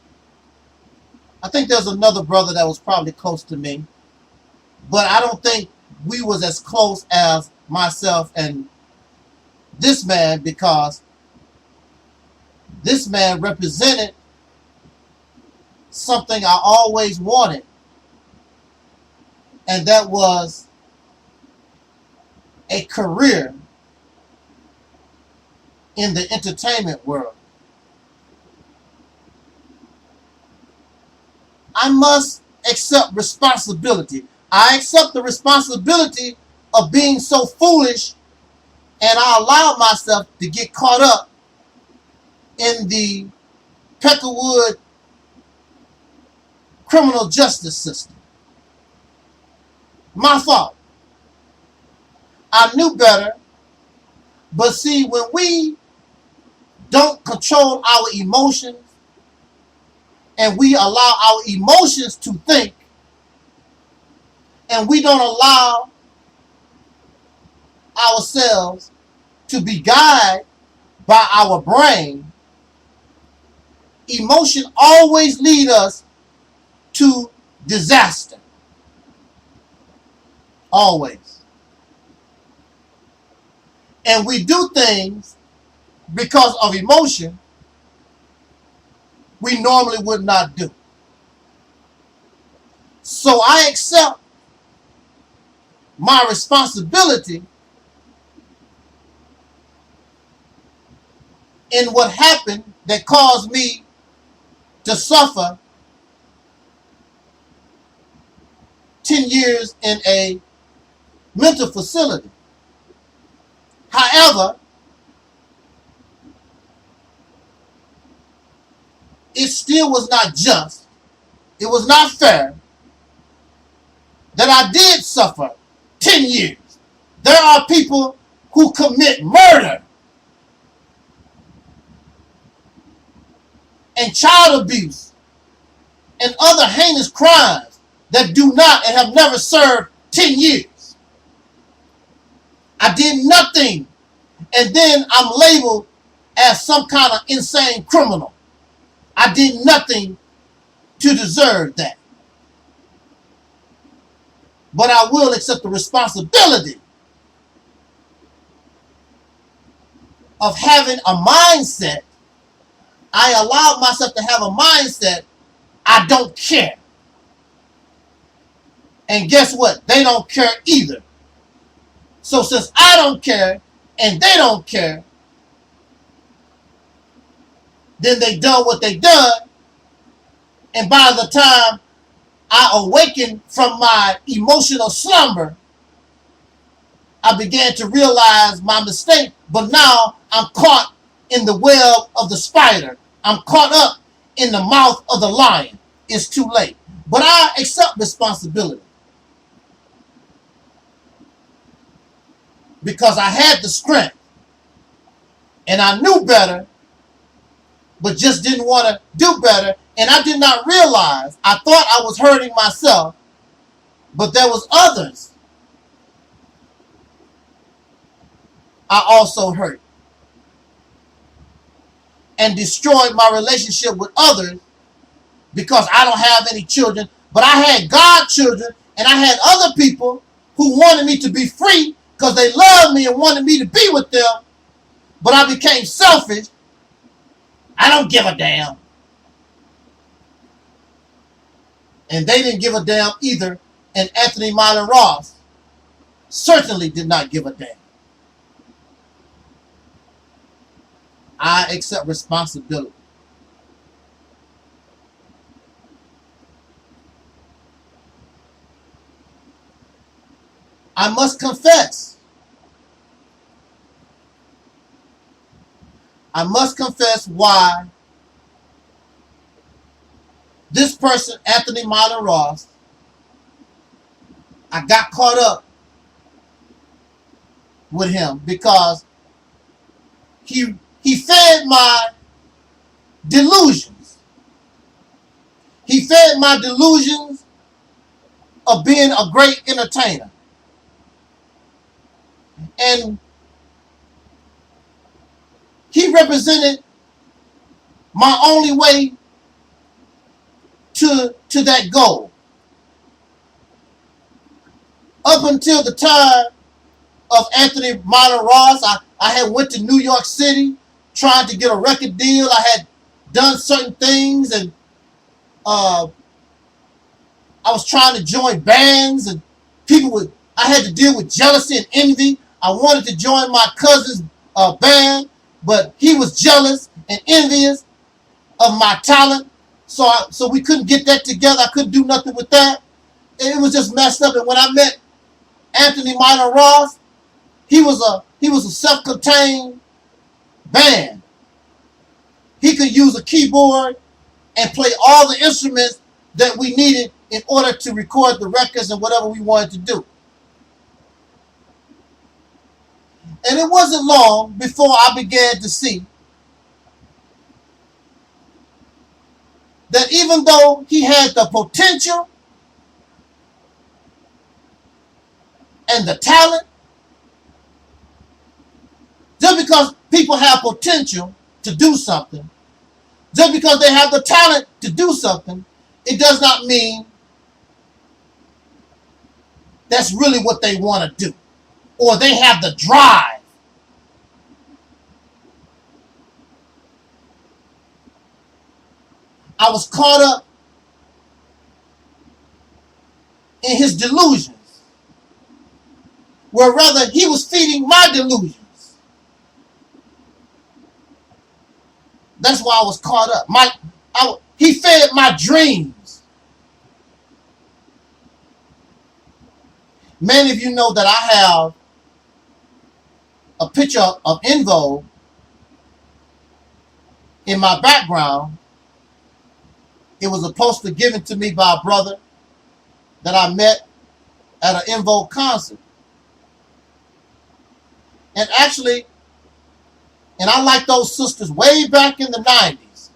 I think there's another brother that was probably close to me, but I don't think we was as close as myself and this man, because this man represented something I always wanted and that was a career in the entertainment world, I must accept responsibility. I accept the responsibility of being so foolish, and I allow myself to get caught up in the Peckerwood criminal justice system. My fault. I knew better, but see, when we don't control our emotions and we allow our emotions to think, and we don't allow ourselves to be guided by our brain, emotion always lead us to disaster. Always. And we do things because of emotion we normally would not do. So I accept my responsibility in what happened that caused me to suffer 10 years in a mental facility. However, it still was not just, it was not fair that I did suffer 10 years. There are people who commit murder and child abuse and other heinous crimes that do not and have never served 10 years. I did nothing, and then I'm labeled as some kind of insane criminal. I did nothing to deserve that. But I will accept the responsibility of having a mindset. I allowed myself to have a mindset, I don't care. And guess what? They don't care either. So since I don't care and they don't care, then they done what they done. And by the time I awakened from my emotional slumber, I began to realize my mistake. But now I'm caught in the web of the spider. I'm caught up in the mouth of the lion. It's too late. But I accept responsibility, because I had the strength and I knew better, but just didn't want to do better. And I did not realize, I thought I was hurting myself, but there was others I also hurt and destroyed my relationship with others because I don't have any children, but I had godchildren and I had other people who wanted me to be free because they loved me and wanted me to be with them, but I became selfish. I don't give a damn. And they didn't give a damn either, and Anthony Myron Ross certainly did not give a damn. I accept responsibility. I must confess. I must confess why this person, Anthony Myron Ross, I got caught up with him because he fed my delusions. He fed my delusions of being a great entertainer. And he represented my only way to that goal. Up until the time of Anthony Myron Ross, I had went to New York City trying to get a record deal. I had done certain things, and I was trying to join bands, and I had to deal with jealousy and envy. I wanted to join my cousin's band, but he was jealous and envious of my talent. So we couldn't get that together. I couldn't do nothing with that. And it was just messed up. And when I met Anthony Myron Ross, he was a self-contained band. He could use a keyboard and play all the instruments that we needed in order to record the records and whatever we wanted to do. And it wasn't long before I began to see that even though he had the potential and the talent, just because people have potential to do something, just because they have the talent to do something, it does not mean that's really what they want to do, or they have the drive. I was caught up in his delusions, where rather he was feeding my delusions. That's why I was caught up. He fed my dreams. Many of you know that I have a picture of En Vogue in my background. It was a poster given to me by a brother that I met at an En Vogue concert. And actually, and I like those sisters way back in the 90s.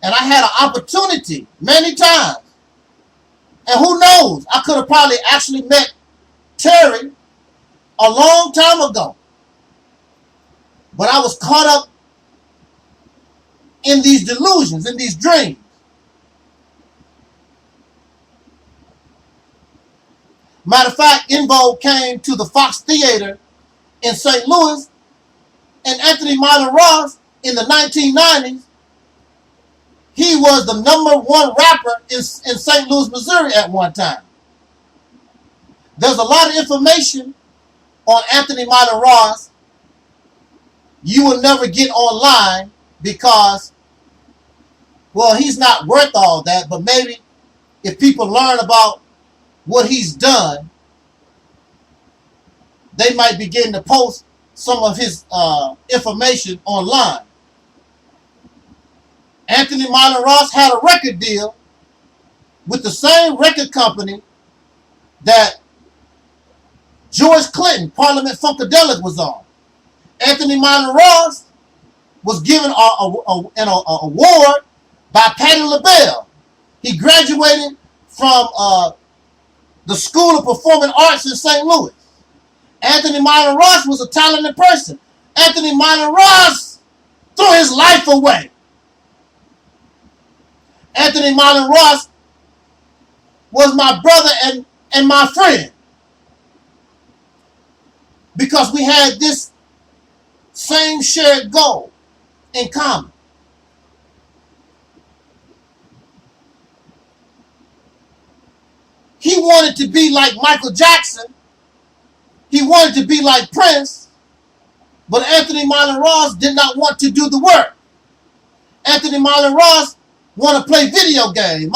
And I had an opportunity many times. And who knows, I could have probably actually met Terry a long time ago. But I was caught up in these delusions, in these dreams. Matter of fact, En Vogue came to the Fox Theater in St. Louis, and Anthony Myron Ross in the 1990s, he was the #1 rapper in St. Louis, Missouri at one time. There's a lot of information on Anthony Myron Ross you will never get online because, well, he's not worth all that, but maybe if people learn about what he's done, they might begin to post some of his information online. Anthony Myron Ross had a record deal with the same record company that George Clinton, Parliament Funkadelic, was on. Anthony Myron Ross was given an award by Patti LaBelle. He graduated from the School of Performing Arts in St. Louis. Anthony Myron Ross was a talented person. Anthony Myron Ross threw his life away. Anthony Myron Ross was my brother and my friend, because we had this same shared goal in common. He wanted to be like Michael Jackson. He wanted to be like Prince, but Anthony Myron Ross did not want to do the work. Anthony Myron Ross wanted to play video games.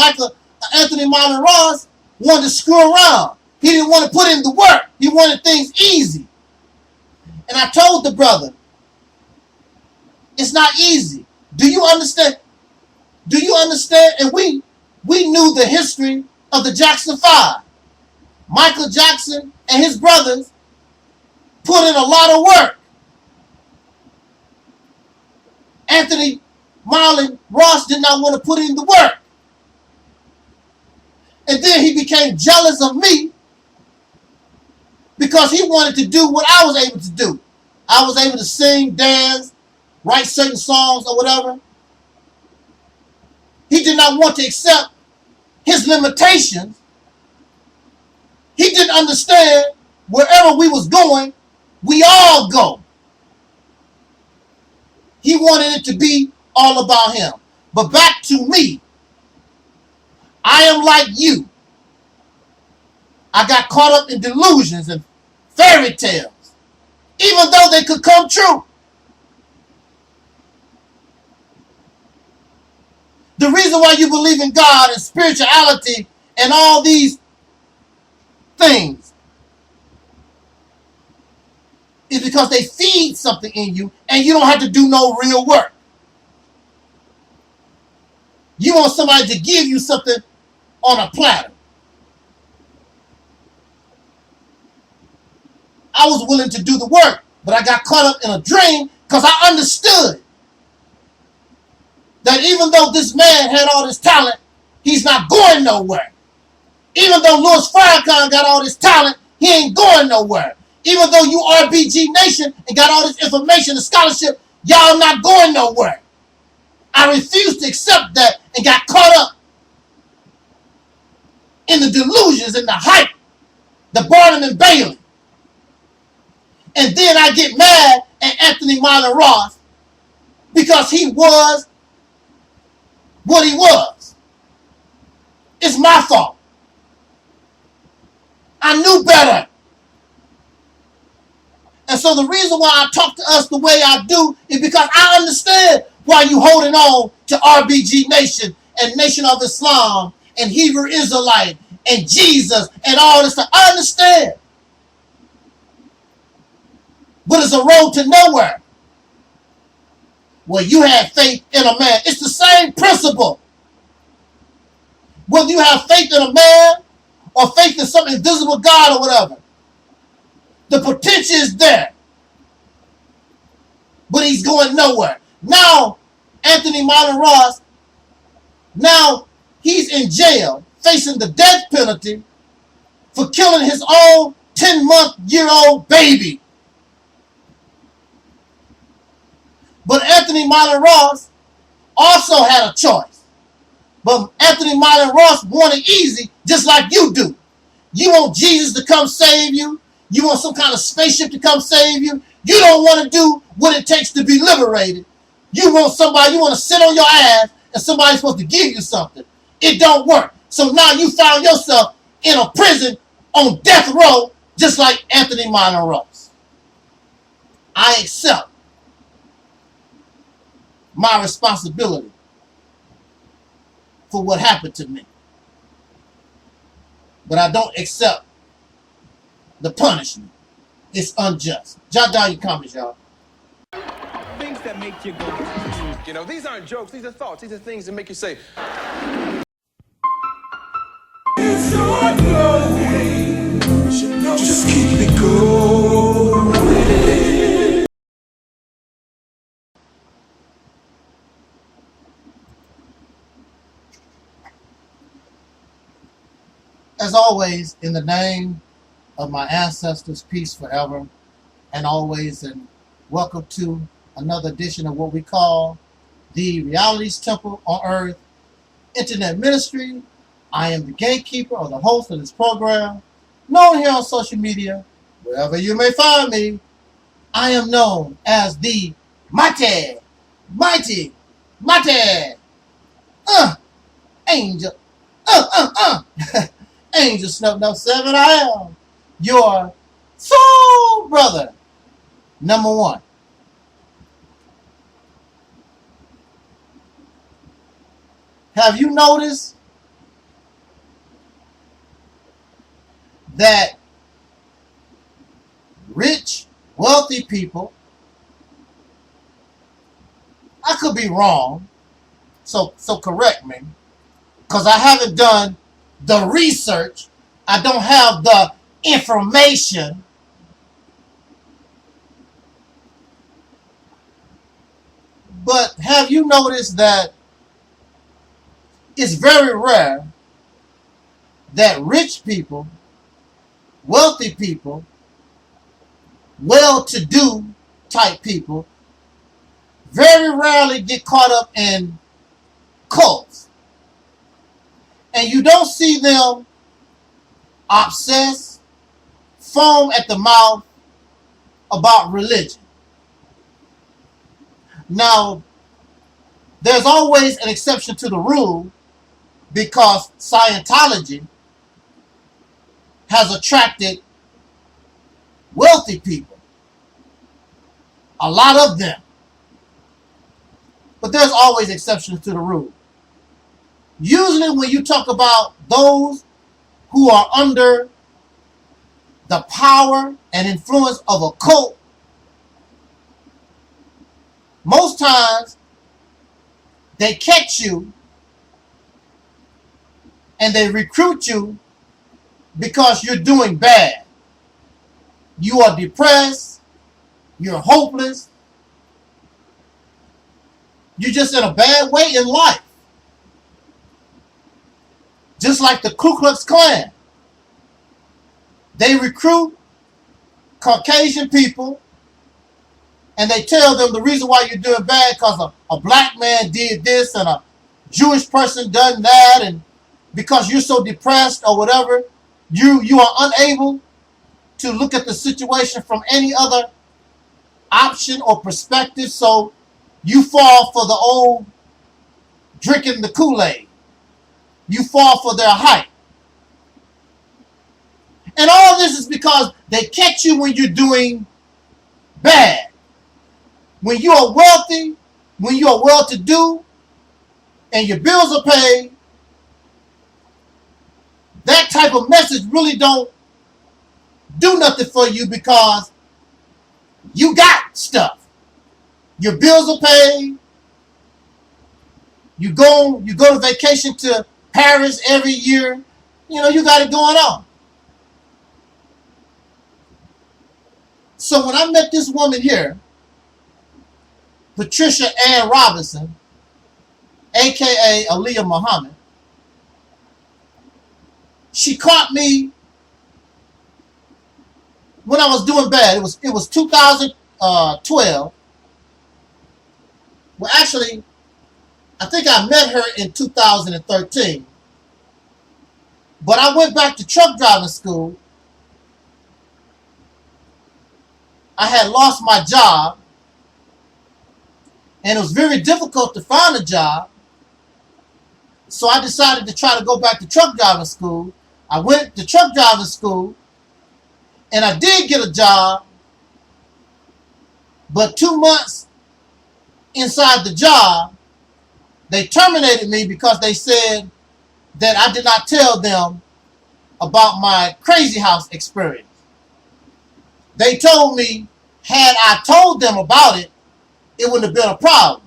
Anthony Myron Ross wanted to screw around. He didn't want to put in the work. He wanted things easy. And I told the brother, it's not easy. Do you understand? Do you understand? And we knew the history of the Jackson 5. Michael Jackson and his brothers put in a lot of work. Anthony Myron Ross did not want to put in the work. And then he became jealous of me because he wanted to do what I was able to do. I was able to sing, dance, write certain songs or whatever. He did not want to accept his limitations. He didn't understand wherever we was going, we all go. He wanted it to be all about him. But back to me. I am like you. I got caught up in delusions and fairy tales, even though they could come true. The reason why you believe in God and spirituality and all these things is because they feed something in you and you don't have to do no real work. You want somebody to give you something on a platter. I was willing to do the work, but I got caught up in a dream because I understood that even though this man had all this talent, he's not going nowhere. Even though Louis Farrakhan got all this talent, he ain't going nowhere. Even though you RBG Nation and got all this information and scholarship, y'all not going nowhere. I refused to accept that and got caught up in the delusions and the hype, the Barnum and Bailey. And then I get mad at Anthony Myron Ross because he was what he was. It's my fault. I knew better. And so the reason why I talk to us the way I do is because I understand why you holding on to RBG Nation and Nation of Islam and Hebrew Israelite and Jesus and all this stuff. I understand. But it's a road to nowhere. Well, you have faith in a man. It's the same principle. Whether you have faith in a man or faith in some invisible God or whatever, the potential is there. But he's going nowhere. Now, Anthony Myron Ross, now he's in jail facing the death penalty for killing his own 10-month-old baby. But Anthony Myron Ross also had a choice. But Anthony Myron Ross wanted easy, just like you do. You want Jesus to come save you. You want some kind of spaceship to come save you. You don't want to do what it takes to be liberated. You want somebody, you want to sit on your ass and somebody's supposed to give you something. It don't work. So now you found yourself in a prison on death row, just like Anthony Myron Ross. I accept my responsibility for what happened to me. But I don't accept the punishment. It's unjust. Jot down your comments, y'all. Things that make you go, you know, these aren't jokes, these are thoughts, these are things that make you say, It's not going, just keep it going. As always, in the name of my ancestors, peace forever, and always, and welcome to another edition of what we call the RealitysTemple on Earth Internet Ministry. I am the gatekeeper or the host of this program, known here on social media, wherever you may find me. I am known as the mighty angel, Angelsnupnup7. I am your soul brother, number one. Have you noticed that rich, wealthy people, I could be wrong, so correct me, because I haven't done the research, I don't have the information, but have you noticed that it's very rare that rich people, wealthy people, well-to-do type people very rarely get caught up in cults. And you don't see them obsessed, foam at the mouth about religion. Now, there's always an exception to the rule, because Scientology has attracted wealthy people. A lot of them. But there's always exceptions to the rule. Usually when you talk about those who are under the power and influence of a cult, most times they catch you and they recruit you because you're doing bad. You are depressed, you're hopeless, you're just in a bad way in life. Just like the Ku Klux Klan. They recruit Caucasian people and they tell them the reason why you're doing bad because a black man did this and a Jewish person done that, and because you're so depressed or whatever, you are unable to look at the situation from any other option or perspective, so you fall for the old drinking the Kool-Aid. You fall for their hype. And all this is because they catch you when you're doing bad. When you are wealthy, when you are well-to-do, and your bills are paid, that type of message really don't do nothing for you because you got stuff. Your bills are paid. You go to vacation to Paris every year. You know, you got it going on. So when I met this woman here, Patricia Ann Robinson, aka Aaliyah Muhammad, she caught me when I was doing bad. It was 2012. Well, actually, I think I met her in 2013. But I went back to truck driving school. I had lost my job, and it was very difficult to find a job. So I decided to try to go back to truck driving school. I went to truck driving school, and I did get a job, but 2 months inside the job, they terminated me because they said that I did not tell them about my crazy house experience. They told me, had I told them about it, it wouldn't have been a problem.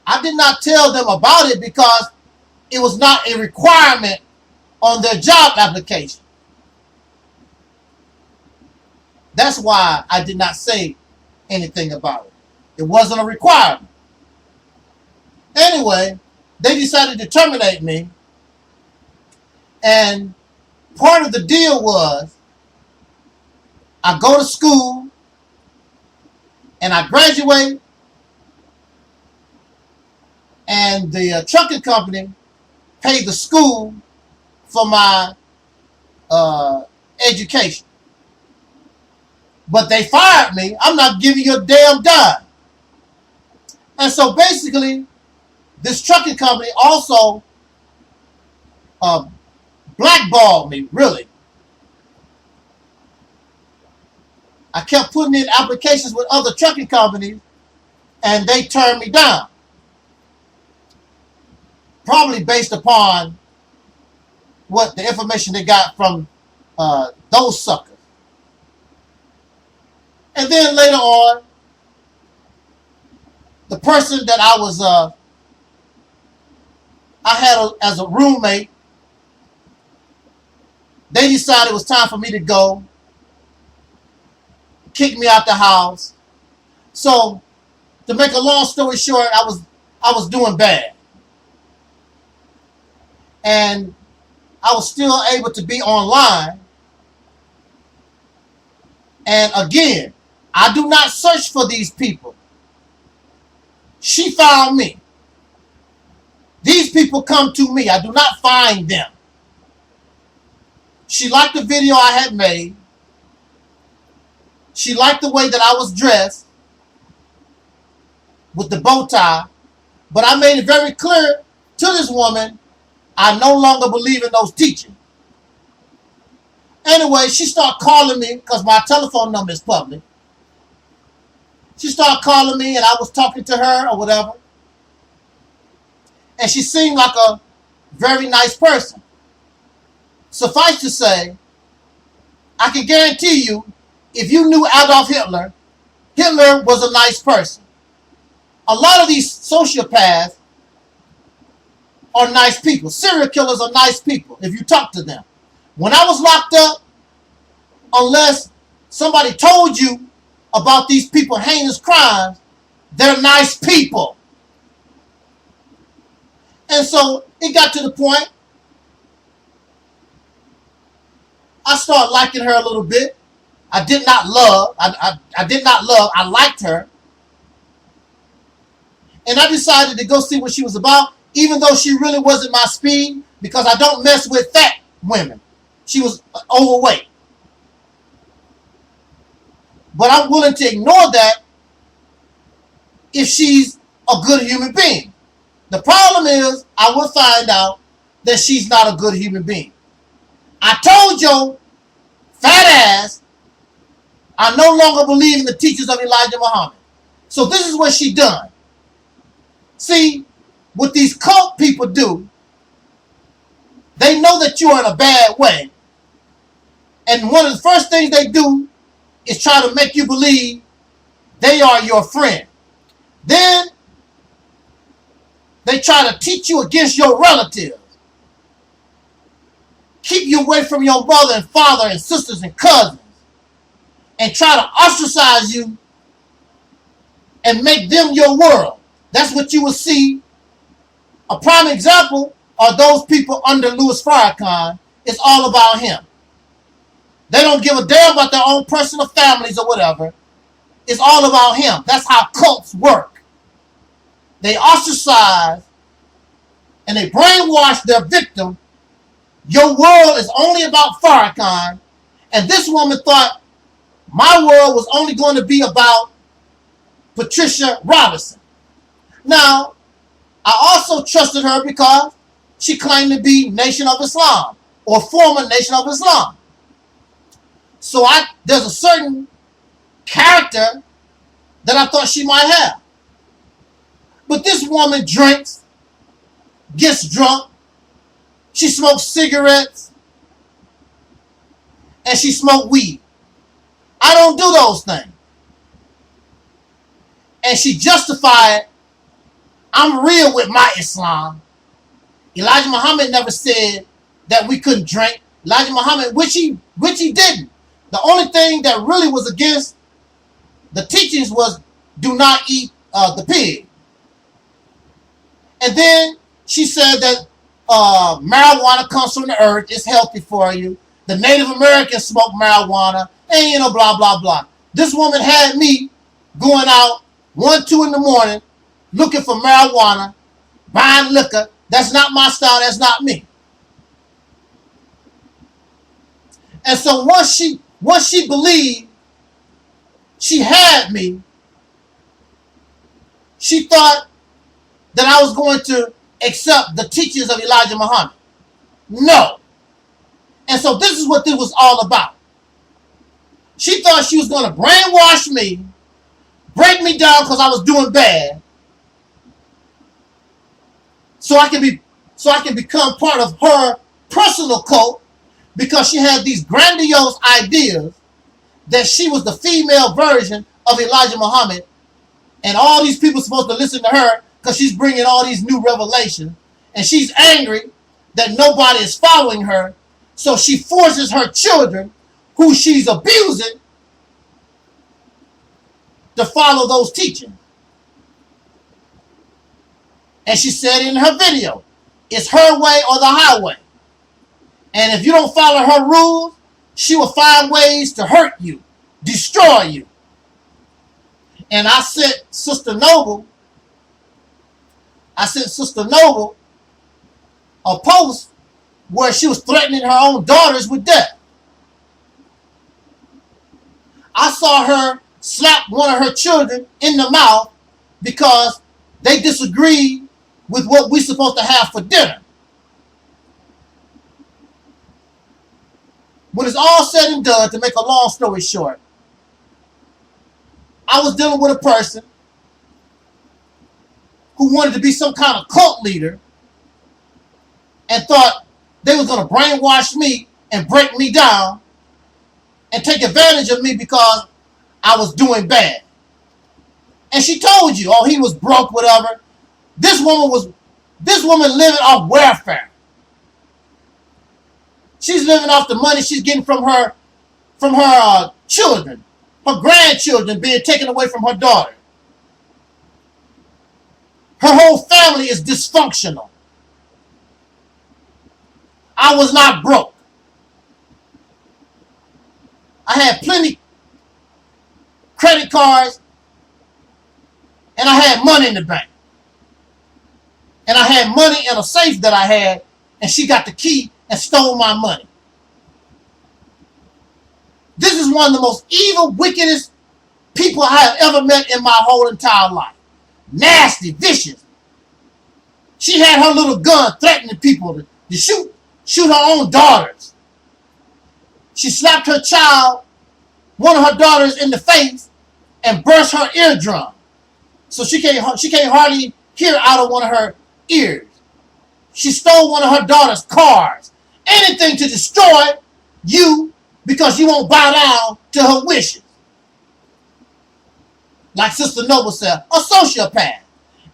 I did not tell them about it because it was not a requirement on their job application. That's why I did not say anything about it. It wasn't a requirement. Anyway, they decided to terminate me. And part of the deal was I go to school and I graduate, and the trucking company paid the school for my education. But they fired me. I'm not giving you a damn dime. And so basically, this trucking company also blackballed me, really. I kept putting in applications with other trucking companies, and they turned me down. Probably based upon what the information they got from those suckers. And then later on, the person that I had as a roommate, they decided it was time for me to go, kick me out the house. So, to make a long story short, I was doing bad. And I was still able to be online. And again, I do not search for these people. She found me. These people come to me. I do not find them. She liked the video I had made. She liked the way that I was dressed with the bow tie. But I made it very clear to this woman, I no longer believe in those teachings. Anyway, she started calling me because my telephone number is public. She started calling me and I was talking to her or whatever. And she seemed like a very nice person. Suffice to say, I can guarantee you, if you knew Adolf Hitler, Hitler was a nice person. A lot of these sociopaths are nice people. Serial killers are nice people if you talk to them. When I was locked up, unless somebody told you about these people heinous crimes, they're nice people. And so it got to the point I started liking her a little bit. I did not love. I did not love. I liked her. And I decided to go see what she was about, even though she really wasn't my speed, because I don't mess with fat women. She was overweight. But I'm willing to ignore that if she's a good human being. The problem is, I will find out that she's not a good human being. I told your fat ass I no longer believe in the teachings of Elijah Muhammad. So this is what she done. See, what these cult people do, they know that you are in a bad way. And one of the first things they do is try to make you believe they are your friend. Then they try to teach you against your relatives. Keep you away from your mother and father and sisters and cousins. And try to ostracize you and make them your world. That's what you will see. A prime example are those people under Louis Farrakhan. It's all about him. They don't give a damn about their own personal families or whatever. It's all about him. That's how cults work. They ostracize and they brainwash their victim. Your world is only about Farrakhan. And this woman thought my world was only going to be about Patricia Robinson. Now, I also trusted her because she claimed to be Nation of Islam or former Nation of Islam. So there's a certain character that I thought she might have. But this woman drinks, gets drunk, she smokes cigarettes, and she smokes weed. I don't do those things. And she justified, I'm real with my Islam. Elijah Muhammad never said that we couldn't drink. Elijah Muhammad, which he didn't. The only thing that really was against the teachings was do not eat the pig. And then she said that marijuana comes from the earth. It's healthy for you. The Native Americans smoke marijuana. And, blah, blah, blah. This woman had me going out 1, 2 in the morning looking for marijuana, buying liquor. That's not my style. That's not me. And so once she believed she had me, she thought that I was going to accept the teachings of Elijah Muhammad. No. And so this is what this was all about. She thought she was going to brainwash me, break me down because I was doing bad, so I can become part of her personal cult, because she had these grandiose ideas that she was the female version of Elijah Muhammad, and all these people are supposed to listen to her because she's bringing all these new revelations, and she's angry that nobody is following her, so she forces her children, who she's abusing, to follow those teachings. And she said in her video, it's her way or the highway. And if you don't follow her rules, she will find ways to hurt you, destroy you. And I sent Sister Noble a post where she was threatening her own daughters with death. I saw her slap one of her children in the mouth because they disagreed with what we're supposed to have for dinner. when it's all said and done, to make a long story short, I was dealing with a person who wanted to be some kind of cult leader and thought they was going to brainwash me and break me down and take advantage of me because I was doing bad. And she told you, oh, he was broke, whatever. This woman living off welfare. She's living off the money she's getting from her children, her grandchildren being taken away from her daughter. Her whole family is dysfunctional. I was not broke. I had plenty credit cards, and I had money in the bank. And I had money in a safe that I had, and she got the key and stole my money. This is one of the most evil, wickedest people I have ever met in my whole entire life. Nasty, vicious. She had her little gun threatening people to shoot her own daughters. She slapped her child, one of her daughters, in the face and burst her eardrum. So she can't hardly hear out of one of her ears. She stole one of her daughter's cars. Anything to destroy you because you won't bow down to her wishes. Like Sister Noble said, a sociopath.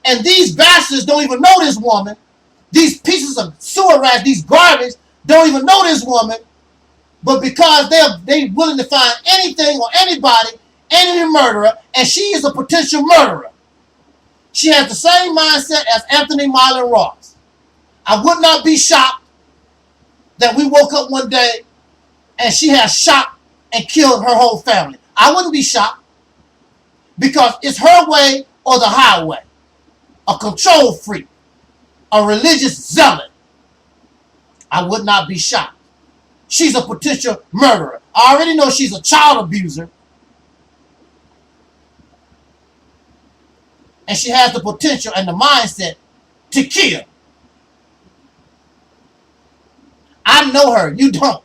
And these bastards don't even know this woman. These pieces of sewer rats, these garbage, don't even know this woman. But because they're willing to find anything or anybody, any murderer, and she is a potential murderer. She has the same mindset as Anthony Myron Ross. I would not be shocked that we woke up one day and she has shot and killed her whole family. I wouldn't be shocked because it's her way or the highway. A control freak, a religious zealot. I would not be shocked. She's a potential murderer. I already know she's a child abuser. And she has the potential and the mindset to kill. I know her. You don't.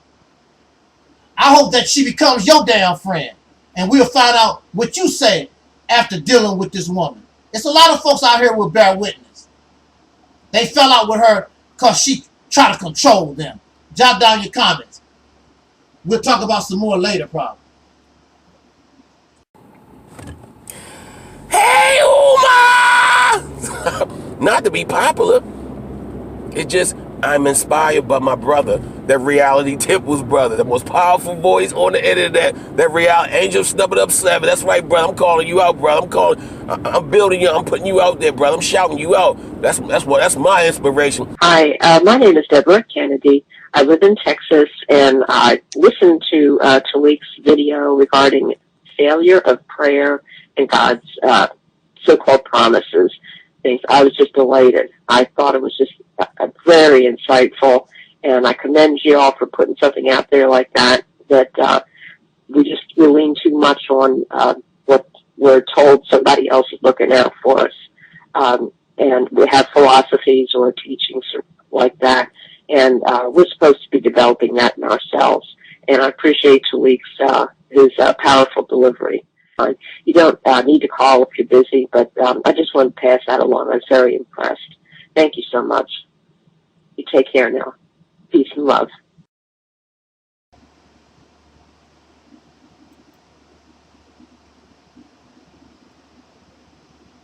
I hope that she becomes your damn friend. And we'll find out what you say after dealing with this woman. It's a lot of folks out here will bear witness. They fell out with her because she tried to control them. Jot down your comments. We'll talk about some more later, probably. Hey, Uma! Not to be popular. It's just I'm inspired by my brother, that RealitysTemple's brother, the most powerful voice on the internet, that Angelsnupnup7. That's right, brother. I'm calling you out, brother. I'm building you. I'm putting you out there, brother. I'm shouting you out. That's my inspiration. Hi, my name is Deborah Kennedy. I live in Texas, and I listened to Taalik's video regarding failure of prayer and God's so-called promises. Things. I was just delighted. I thought it was just very insightful, and I commend you all for putting something out there like that. That we lean too much on what we're told somebody else is looking out for us, and we have philosophies or teachings like that, and we're supposed to be developing that in ourselves. And I appreciate Taalik's his powerful delivery. You don't need to call if you're busy, but I just want to pass that along. I was very impressed. Thank you so much. You take care now. Peace and love.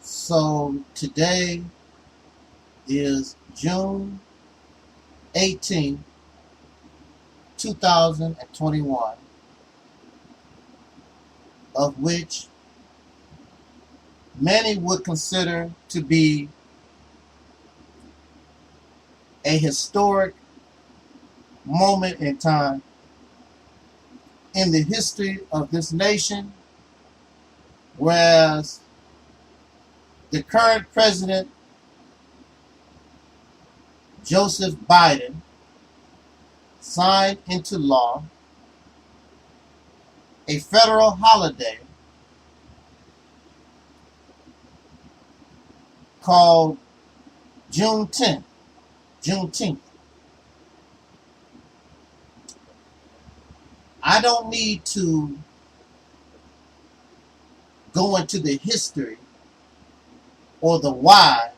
So today is June 18, 2021. Of which many would consider to be a historic moment in time in the history of this nation, whereas the current president, Joseph Biden, signed into law a federal holiday called Juneteenth. I don't need to go into the history or the why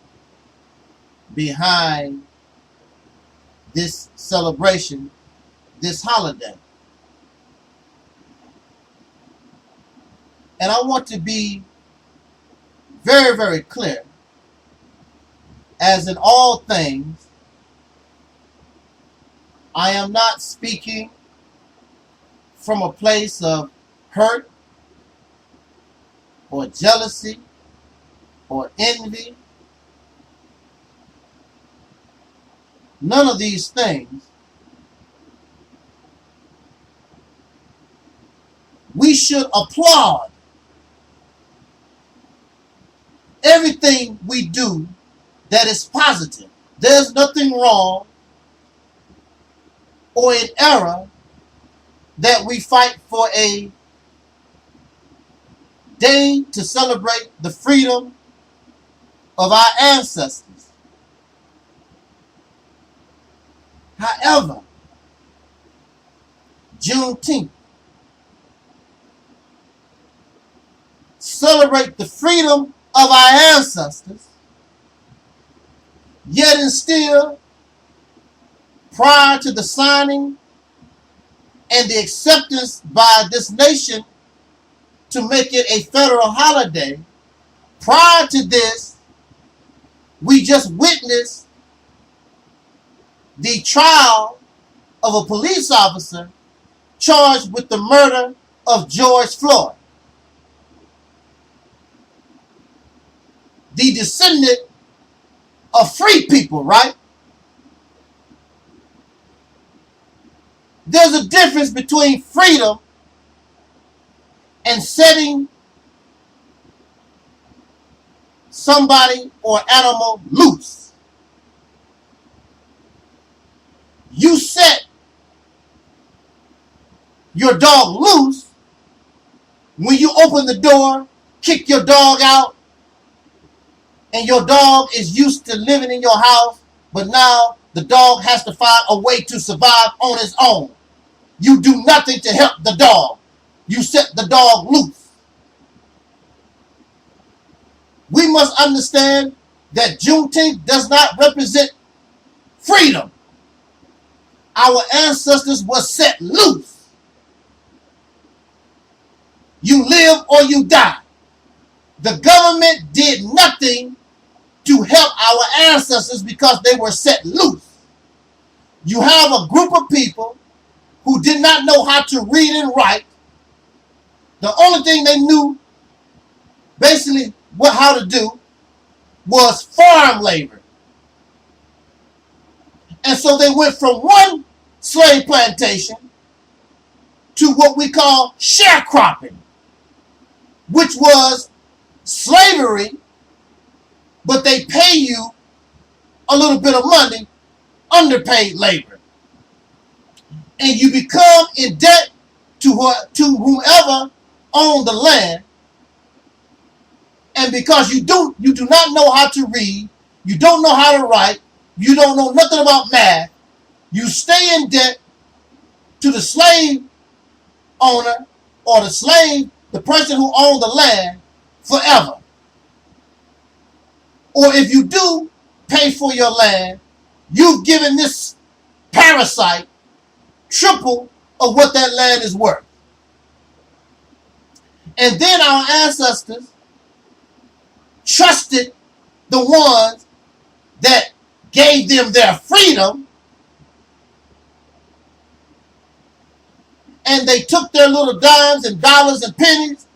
behind this celebration, this holiday. And I want to be very, very clear, as in all things, I am not speaking from a place of hurt or jealousy or envy. None of these things. We should applaud everything we do that is positive. There's nothing wrong or in error that we fight for a day to celebrate the freedom of our ancestors. However, Juneteenth, celebrate the freedom of our ancestors, yet and still, prior to the signing and the acceptance by this nation to make it a federal holiday, prior to this, we just witnessed the trial of a police officer charged with the murder of George Floyd, the descendant of free people, right? There's a difference between freedom and setting somebody or animal loose. You set your dog loose when you open the door, kick your dog out, and your dog is used to living in your house, but now the dog has to find a way to survive on its own. You do nothing to help the dog. You set the dog loose. We must understand that Juneteenth does not represent freedom. Our ancestors were set loose. You live or you die. The government did nothing to help our ancestors because they were set loose. You have a group of people who did not know how to read and write. The only thing they knew basically how to do was farm labor. And so they went from one slave plantation to what we call sharecropping, which was slavery, but they pay you a little bit of money, underpaid labor. And you become in debt to whomever owned the land. And because you do not know how to read, you don't know how to write, you don't know nothing about math, you stay in debt to the slave owner or the person who owned the land forever. Or if you do pay for your land, you've given this parasite triple of what that land is worth. And then our ancestors trusted the ones that gave them their freedom, and they took their little dimes and dollars and pennies,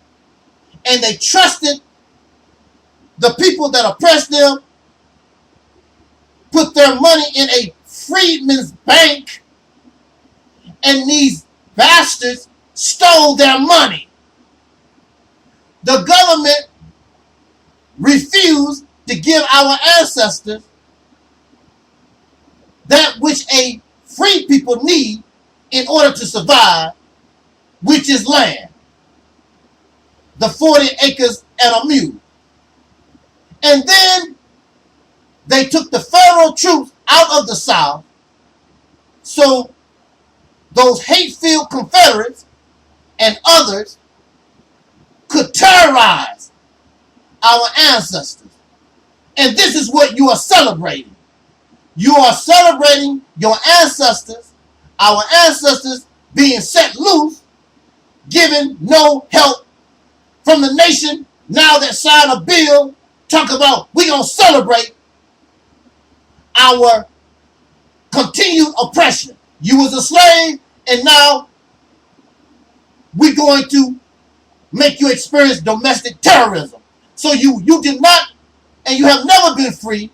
and they trusted the people that oppressed them, put their money in a freedman's bank, and these bastards stole their money. The government refused to give our ancestors that which a free people need in order to survive, which is land. The 40 acres and a mule. And then they took the federal troops out of the South, so those hate-filled Confederates and others could terrorize our ancestors. And this is what you are celebrating. You are celebrating your ancestors, our ancestors being set loose, given no help from the nation now that signed a bill talk about we're going to celebrate our continued oppression. You was a slave, and now we're going to make you experience domestic terrorism. So you did not, and you have never been free,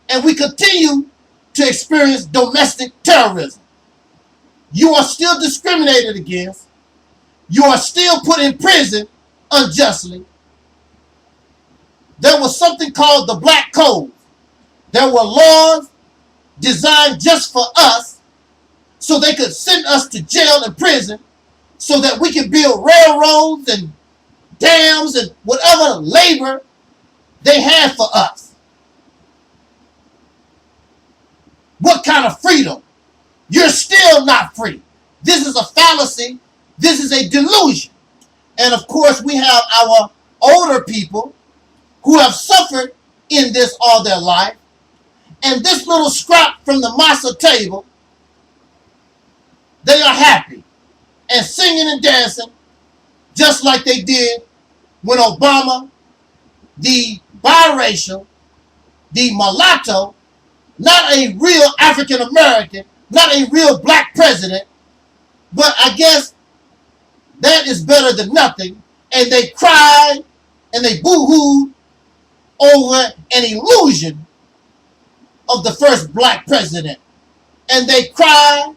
and we continue to experience domestic terrorism. You are still discriminated against. You are still put in prison unjustly. There was something called the Black Code. There were laws designed just for us so they could send us to jail and prison so that we can build railroads and dams and whatever labor they had for us. What kind of freedom? You're still not free. This is a fallacy. This is a delusion. And of course, we have our older people who have suffered in this all their life. And this little scrap from the masa table, they are happy and singing and dancing just like they did when Obama, the biracial, the mulatto, not a real African American, not a real black president, but I guess that is better than nothing. And they cried and they boo-hooed over an illusion of the first black president. And they cried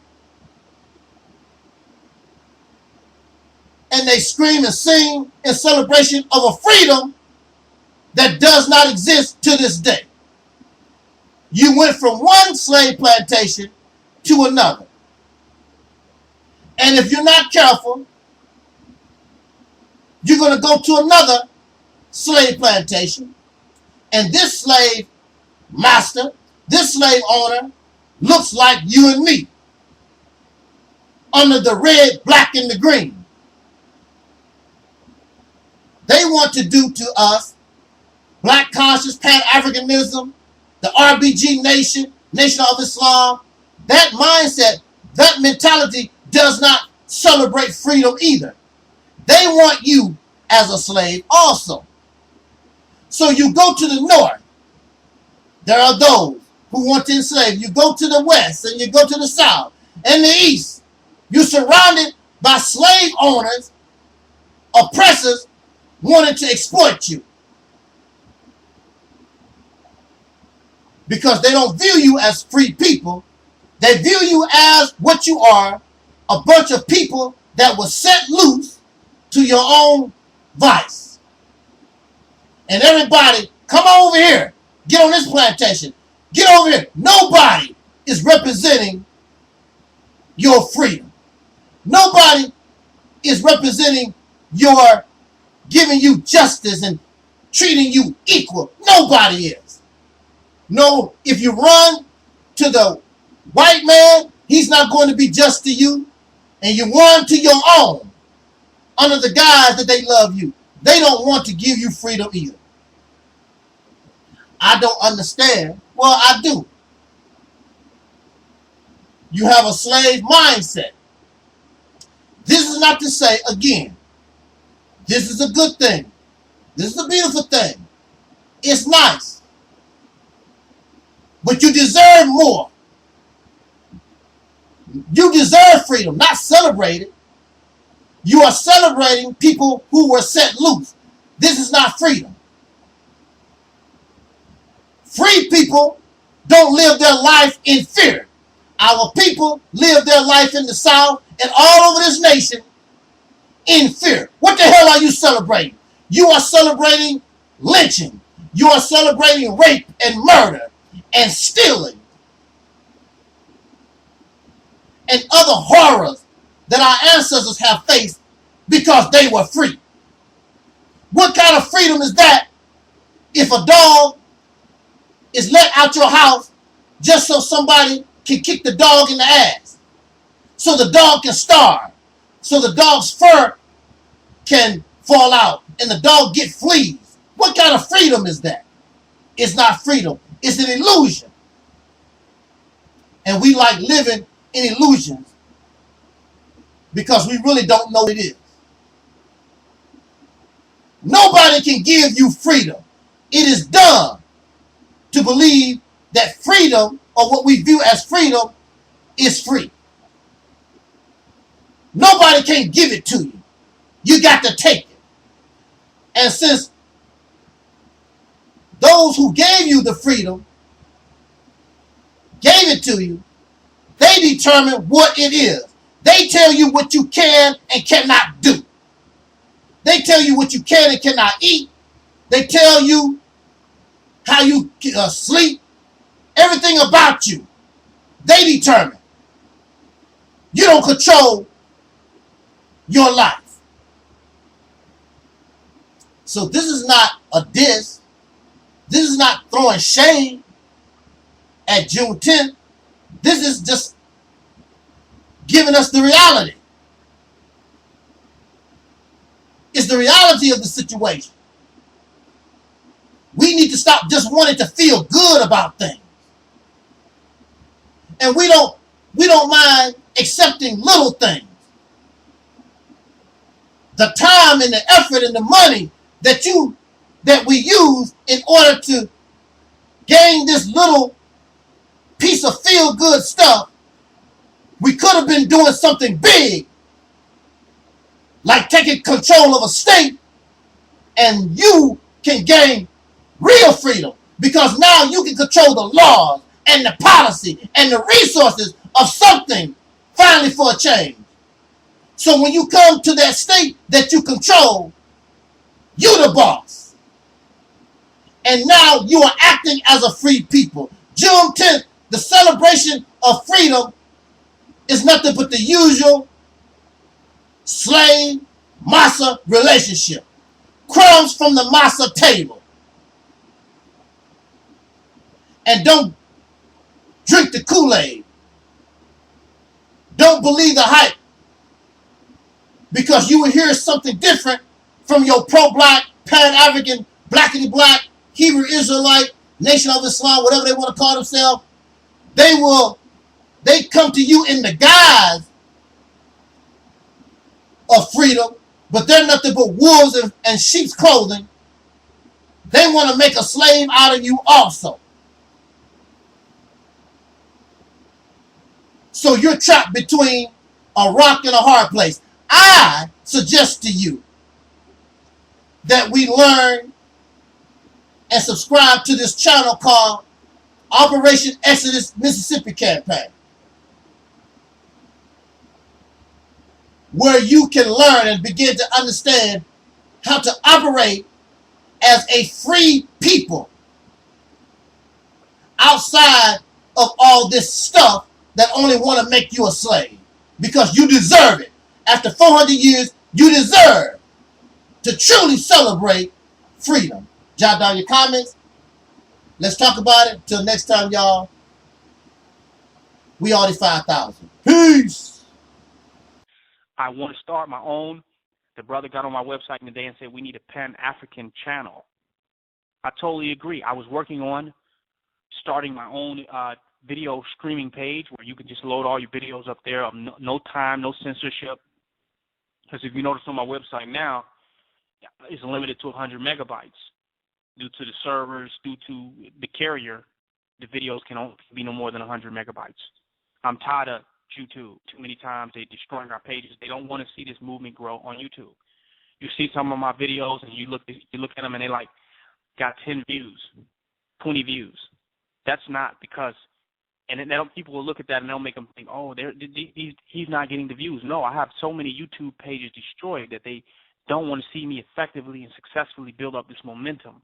and they scream and sing in celebration of a freedom that does not exist to this day. You went from one slave plantation to another. And if you're not careful, you're going to go to another slave plantation. And this slave master, this slave owner, looks like you and me. Under the red, black, and the green. They want to do to us black conscious, Pan-Africanism, the RBG nation, Nation of Islam. That mindset, that mentality does not celebrate freedom either. They want you as a slave also. So you go to the north. There are those who want to enslave. You go to the west and you go to the south and the east. You're surrounded by slave owners, oppressors wanting to exploit you. Because they don't view you as free people. They view you as what you are, a bunch of people that were set loose to your own vice. And everybody, come over here. Get on this plantation. Get over here. Nobody is representing your freedom. Nobody is representing your giving you justice and treating you equal. Nobody is. No, if you run to the white man, he's not going to be just to you. And you run to your own under the guise that they love you. They don't want to give you freedom either. I don't understand. Well, I do. You have a slave mindset. This is not to say, again, this is a good thing. This is a beautiful thing. It's nice. But you deserve more. You deserve freedom, not celebrate it. You are celebrating people who were set loose. This is not freedom. Free people don't live their life in fear. Our people live their life in the South and all over this nation in fear. What the hell are you celebrating? You are celebrating lynching. You are celebrating rape and murder and stealing and other horrors that our ancestors have faced because they were free. What kind of freedom is that if a dog is let out your house just so somebody can kick the dog in the ass, so the dog can starve, so the dog's fur can fall out and the dog get fleas. What kind of freedom is that? It's not freedom. It's an illusion. And we like living in illusions because we really don't know what it is. Nobody can give you freedom. It is dumb to believe that freedom, or what we view as freedom, is free. Nobody can give it to you. You got to take it. And since those who gave you the freedom gave it to you, they determine what it is. They tell you what you can and cannot do. They tell you what you can and cannot eat. They tell you how you sleep. Everything about you, they determine. You don't control your life. So this is not a diss. This is not throwing shade at Juneteenth. This is just giving us the reality. It's the reality of the situation. We need to stop just wanting to feel good about things. And we don't mind accepting little things. The time and the effort and the money that we use in order to gain this little piece of feel-good stuff, we could have been doing something big, like taking control of a state, and you can gain real freedom because now you can control the laws and the policy and the resources of something finally for a change. So when you come to that state that you control, you're the boss. And now you are acting as a free people. Juneteenth, the celebration of freedom, is nothing but the usual slave-massa relationship. Crumbs from the massa table. And don't drink the Kool-Aid. Don't believe the hype. Because you will hear something different from your pro-black, pan-African, blackity-black, Hebrew Israelite, Nation of Islam, whatever they want to call themselves. They come to you in the guise of freedom, but they're nothing but wolves and sheep's clothing. They want to make a slave out of you also. So you're trapped between a rock and a hard place. I suggest to you that we learn and subscribe to this channel called Operation Exodus Mississippi Campaign, where you can learn and begin to understand how to operate as a free people outside of all this stuff that only want to make you a slave, because you deserve it. After 400 years, you deserve to truly celebrate freedom. Jot down your comments. Let's talk about it. Till next time, y'all. We already 5,000. Peace. I want to start my own. The brother got on my website today and said we need a Pan-African channel. I totally agree. I was working on starting my own video streaming page where you can just load all your videos up there. No time, no censorship. Because if you notice on my website now, it's limited to 100 megabytes. Due to the servers, due to the carrier, the videos can only be no more than 100 megabytes. I'm tired of YouTube. Too many times they're destroying our pages. They don't want to see this movement grow on YouTube. You see some of my videos and you look at them and they like got 10 views, 20 views. That's not because, and then people will look at that and they'll make them think, oh, he's not getting the views. No, I have so many YouTube pages destroyed that they don't want to see me effectively and successfully build up this momentum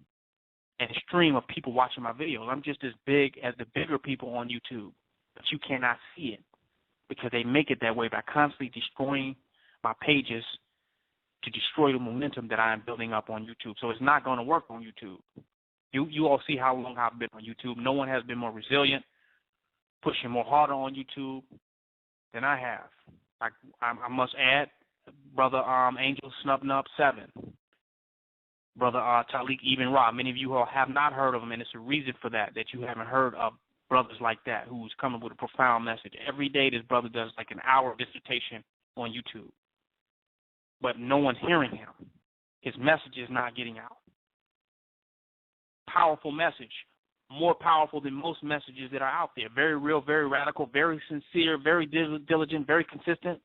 and stream of people watching my videos. I'm just as big as the bigger people on YouTube, but you cannot see it because they make it that way by constantly destroying my pages to destroy the momentum that I am building up on YouTube. So it's not going to work on YouTube. You all see how long I've been on YouTube. No one has been more resilient, pushing more harder on YouTube than I have. I must add, Brother Angelsnupnup7, Brother Taalik Ibn'rad. Many of you all have not heard of him, and it's a reason for that you haven't heard of brothers like that who's coming with a profound message. Every day this brother does like an hour dissertation on YouTube, but no one's hearing him. His message is not getting out. Powerful message, more powerful than most messages that are out there. Very real, very radical, very sincere, very diligent, very consistent,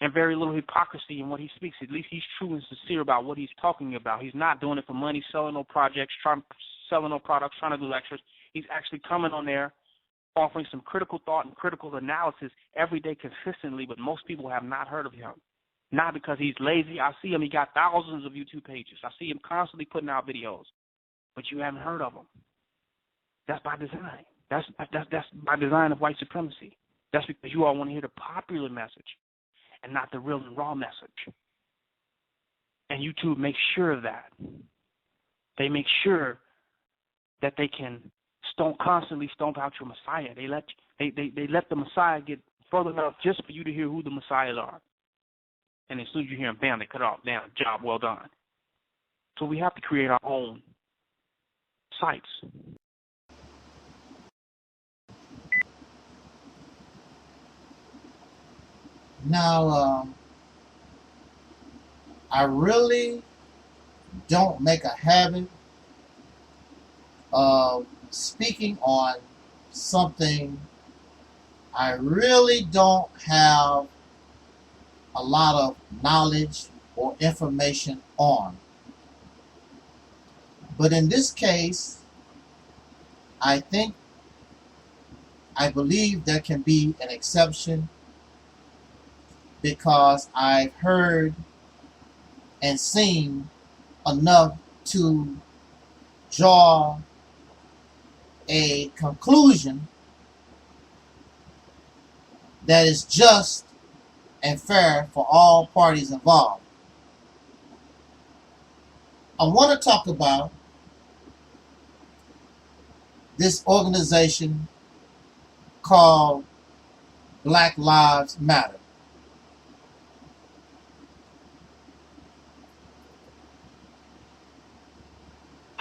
and very little hypocrisy in what he speaks. At least he's true and sincere about what he's talking about. He's not doing it for money, selling no projects, selling no products, trying to do lectures. He's actually coming on there, offering some critical thought and critical analysis every day consistently, but most people have not heard of him. Not because he's lazy. I see him. He got thousands of YouTube pages. I see him constantly putting out videos, but you haven't heard of him. That's by design. That's by design of white supremacy. That's because you all want to hear the popular message and not the real and raw message. And YouTube makes sure of that. They make sure that they can constantly stomp out your Messiah. They let the Messiah get further enough just for you to hear who the Messiahs are. And as soon as you hear them, bam, they cut off. Damn, job well done. So we have to create our own sites. Now, I really don't make a habit of speaking on something I really don't have a lot of knowledge or information on. But in this case, I believe there can be an exception, because I've heard and seen enough to draw a conclusion that is just and fair for all parties involved. I want to talk about this organization called Black Lives Matter.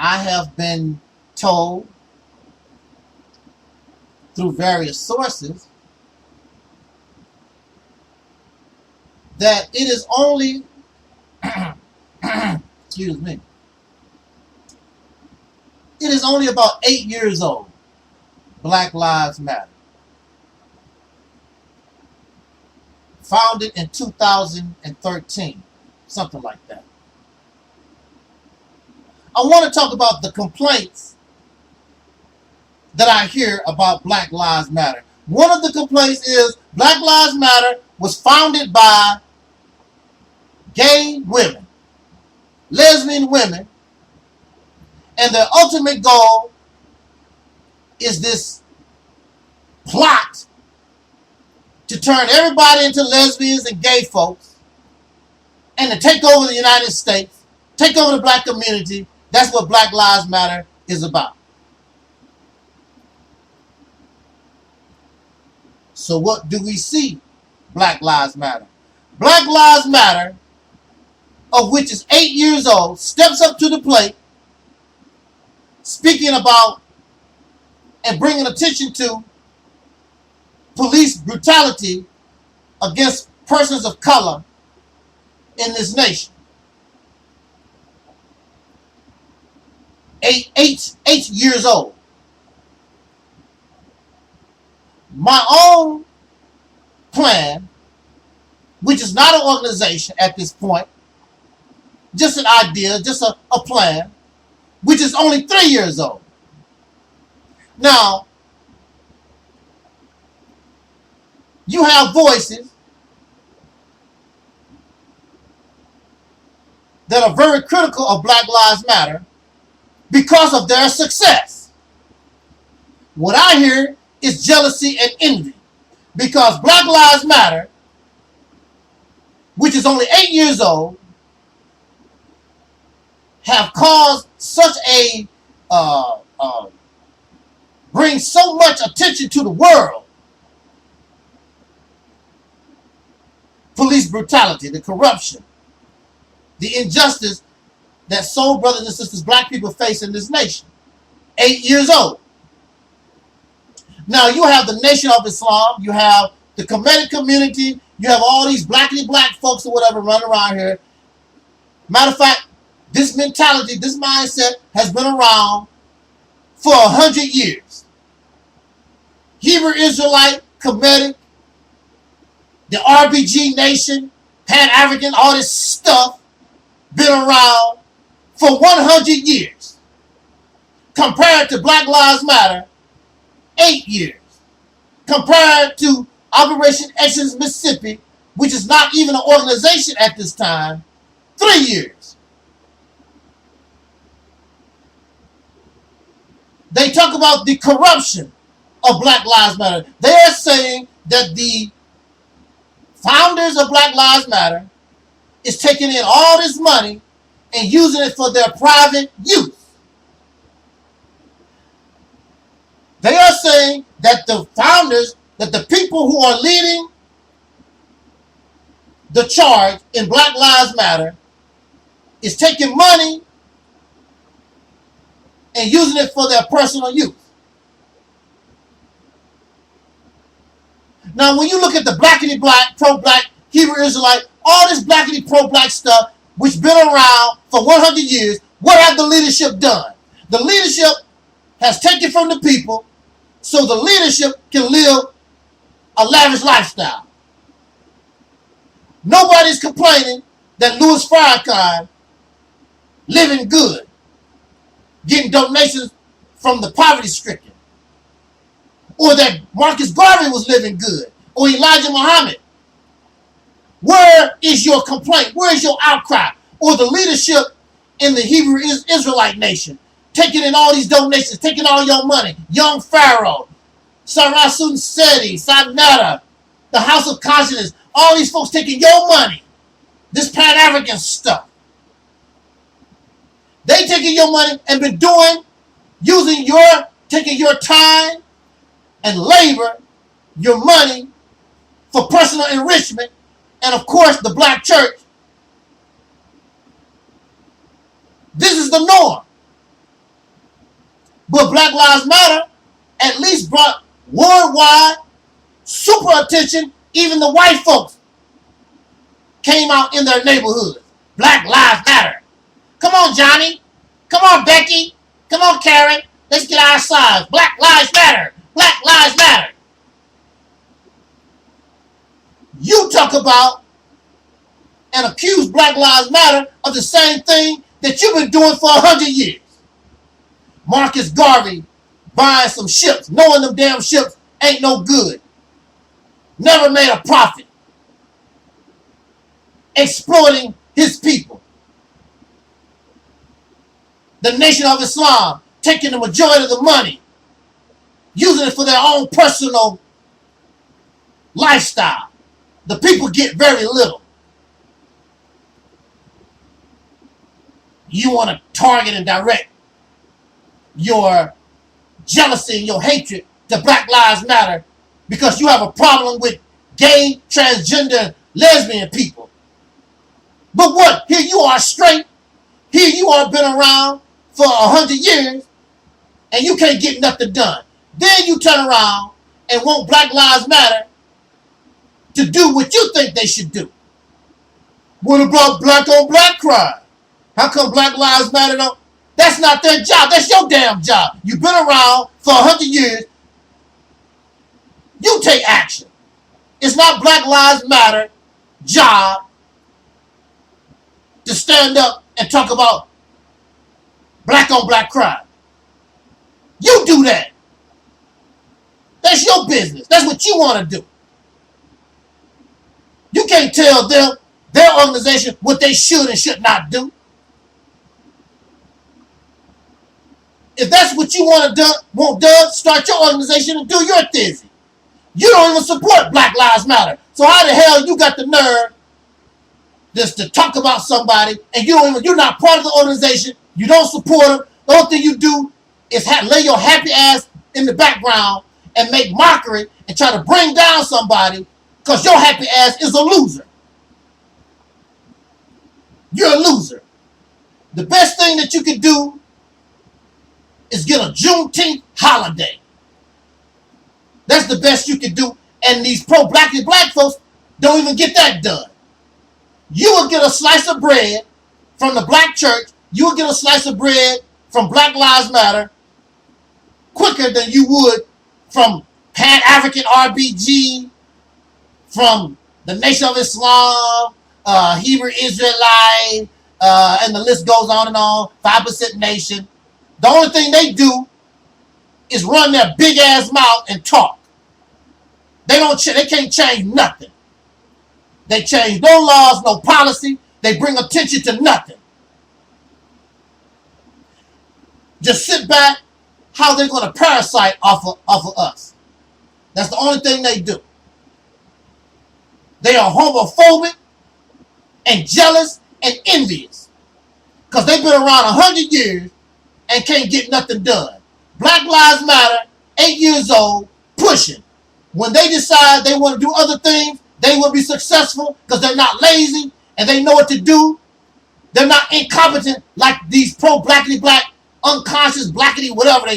I have been told through various sources that it is only, excuse me, it is only about 8 years old. Black Lives Matter. Founded in 2013, something like that. I want to talk about the complaints that I hear about Black Lives Matter. One of the complaints is Black Lives Matter was founded by gay women, lesbian women, and their ultimate goal is this plot to turn everybody into lesbians and gay folks and to take over the United States, take over the black community. That's what Black Lives Matter is about. So what do we see? Black Lives Matter. Black Lives Matter, of which is 8 years old, steps up to the plate, speaking about and bringing attention to police brutality against persons of color in this nation. Eight years old. My own plan, which is not an organization at this point, just an idea, just a plan, which is only 3 years old. Now, you have voices that are very critical of Black Lives Matter because of their success. What I hear is jealousy and envy, because Black Lives Matter, which is only 8 years old, have caused such a bring so much attention to the world police brutality, the corruption, the injustice that soul brothers and sisters, black people face in this nation. 8 years old. Now you have the Nation of Islam, you have the Kemetic community, you have all these blackity black folks or whatever running around here. Matter of fact, this mentality, this mindset has been around for 100 years. Hebrew Israelite, Kemetic, the RBG Nation, Pan-African, all this stuff been around for 100 years. Compared to Black Lives Matter, 8 years. Compared to Operation Exodus Mississippi, which is not even an organization at this time, 3 years. They talk about the corruption of Black Lives Matter. They are saying that the founders of Black Lives Matter is taking in all this money and using it for their private use. They are saying that the founders, that the people who are leading the charge in Black Lives Matter is taking money and using it for their personal use. Now, when you look at the blackity black, pro-black, Hebrew Israelite, all this blackity pro-black stuff, which been around for 100 years, what have the leadership done? The leadership has taken from the people so the leadership can live a lavish lifestyle. Nobody's complaining that Louis Farrakhan living good, getting donations from the poverty-stricken, or that Marcus Garvey was living good, or Elijah Muhammad. Where is your complaint? Where is your outcry? Or the leadership in the Hebrew Israelite nation, taking in all these donations, taking all your money. Young Pharaoh, Sarasun Seti, Sadnetta, the House of Consciousness, all these folks taking your money. This Pan-African stuff. They taking your money and been taking your time and labor, your money for personal enrichment, and of course the black church. This is the norm. But Black Lives Matter at least brought worldwide super attention. Even the white folks came out in their neighborhoods. Black Lives Matter. Come on, Johnny. Come on, Becky. Come on, Karen. Let's get our sides. Black Lives Matter. Black Lives Matter. You talk about and accuse Black Lives Matter of the same thing that you've been doing for 100 years. Marcus Garvey buying some ships, knowing them damn ships ain't no good. Never made a profit. Exploiting his people. The Nation of Islam taking the majority of the money, using it for their own personal lifestyle. The people get very little. You want to target and direct your jealousy and your hatred to Black Lives Matter because you have a problem with gay, transgender, lesbian people. But what? Here you are straight. Here you are been around for 100 years and you can't get nothing done. Then you turn around and want Black Lives Matter to do what you think they should do. What about black on black crime? How come Black Lives Matter don't? That's not their job. That's your damn job. You've been around for 100 years. You take action. It's not Black Lives Matter job to stand up and talk about black on black crime. You do that. That's your business. That's what you want to do. You can't tell them, their organization, what they should and should not do. If that's what you want done, start your organization and do your thing. You don't even support Black Lives Matter. So how the hell you got the nerve just to talk about somebody and you're not part of the organization, you don't support them. The only thing you do is lay your happy ass in the background and make mockery and try to bring down somebody because your happy ass is a loser. You're a loser. The best thing that you can do is get a Juneteenth holiday. That's the best you can do. And these pro-black folks don't even get that done. You will get a slice of bread from the black church. You will get a slice of bread from Black Lives Matter quicker than you would from Pan-African RBG, from the Nation of Islam, Hebrew Israelite, and the list goes on and on, 5% Nation. The only thing they do is run their big ass mouth and talk. They can't change nothing. They change no laws, no policy. They bring attention to nothing. Just sit back. How they're going to parasite off of us. That's the only thing they do. They are homophobic and jealous and envious because they've been around 100 years and can't get nothing done. Black Lives Matter, 8 years old, pushing. When they decide they want to do other things, they will be successful because they're not lazy and they know what to do. They're not incompetent like these pro-blackity black, unconscious blackity, whatever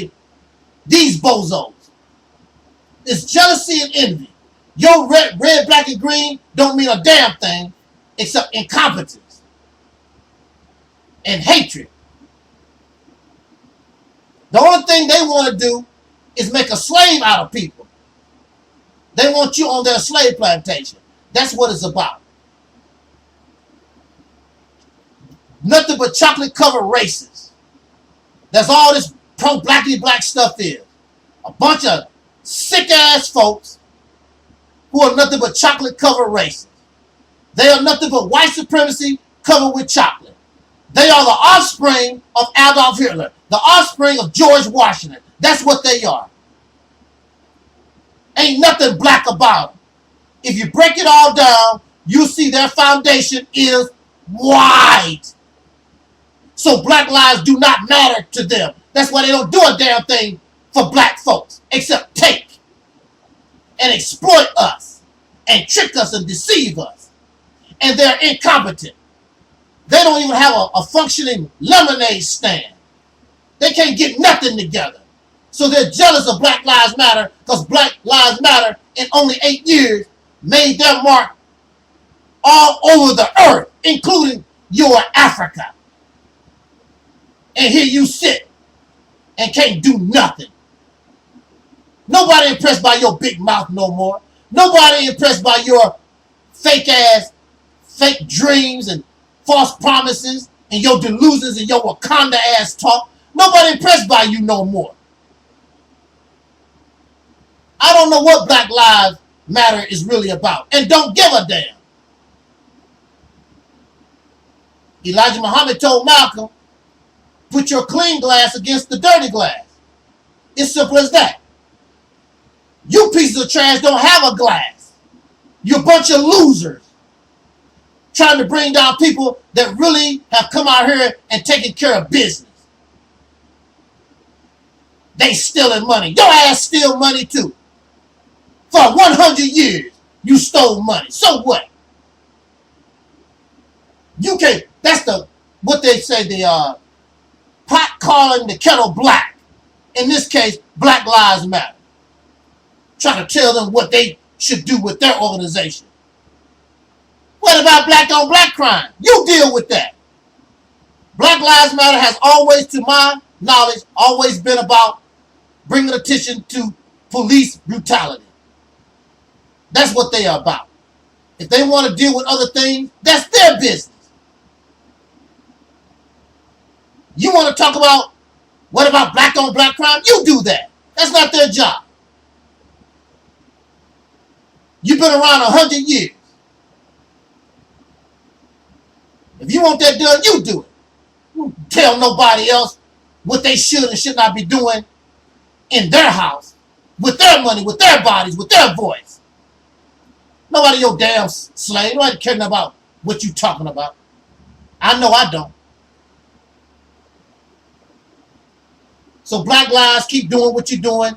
these bozos. It's jealousy and envy. Your red, black, and green don't mean a damn thing except incompetence and hatred. The only thing they want to do is make a slave out of people. They want you on their slave plantation. That's what it's about. Nothing but chocolate-covered races. That's all this pro-blackity black stuff is. A bunch of sick-ass folks who are nothing but chocolate-covered races. They are nothing but white supremacy covered with chocolate. They are the offspring of Adolf Hitler, the offspring of George Washington. That's what they are. Ain't nothing black about them. If you break it all down, you see their foundation is white. So black lives do not matter to them. That's why they don't do a damn thing for black folks except take and exploit us and trick us and deceive us. And they're incompetent. They don't even have a functioning lemonade stand. They can't get nothing together. So they're jealous of Black Lives Matter because Black Lives Matter in only 8 years made their mark all over the earth, including your Africa. And here you sit and can't do nothing. Nobody impressed by your big mouth no more. Nobody impressed by your fake dreams and false promises and your delusions and your Wakanda ass talk. Nobody impressed by you no more. I don't know what Black Lives Matter is really about and don't give a damn. Elijah Muhammad told Malcolm, put your clean glass against the dirty glass. It's simple as that. You pieces of trash don't have a glass. You're a bunch of losers trying to bring down people that really have come out here and taken care of business. They stealing money. Your ass steal money too. For 100 years, you stole money. So what? You can't. That's what they say, the pot calling the kettle black. In this case, Black Lives Matter. Trying to tell them what they should do with their organization. What about black on black crime? You deal with that. Black Lives Matter has always, to my knowledge, always been about bringing attention to police brutality. That's what they are about. If they want to deal with other things, that's their business. You want to talk about what about black on black crime? You do that. That's not their job. You've been around 100 years. If you want that done, you do it. You tell nobody else what they should and should not be doing in their house, with their money, with their bodies, with their voice. Nobody your damn slave. Nobody caring about what you talking about. I know I don't. So Black Lives, keep doing what you're doing.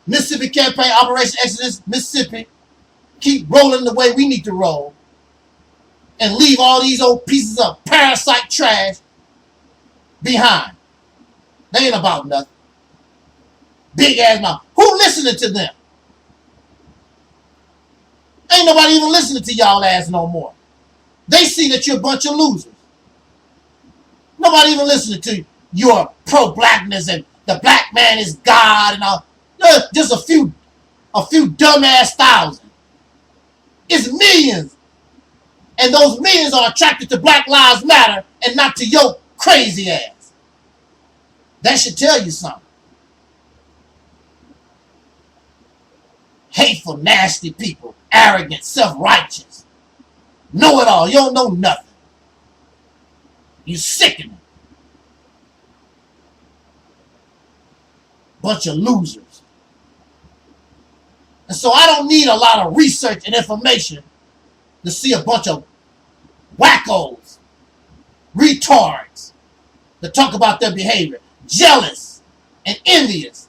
Mississippi Campaign, Operation Exodus, Mississippi. Keep rolling the way we need to roll. And leave all these old pieces pieces of parasite trash behind. They ain't about nothing. Big ass mouth. Who listening to them? Ain't nobody even listening to y'all ass no more. They see that you're a bunch of losers. Nobody even listening to your pro-blackness and the black man is God and all. Just a few dumbass thousand. It's millions. And those millions are attracted to Black Lives Matter and not to your crazy ass. That should tell you something. Hateful, nasty people. Arrogant, self-righteous. Know it all. You don't know nothing. You sickening. Bunch of losers. And so I don't need a lot of research and information to see a bunch of wackos, retards, that talk about their behavior. Jealous and envious.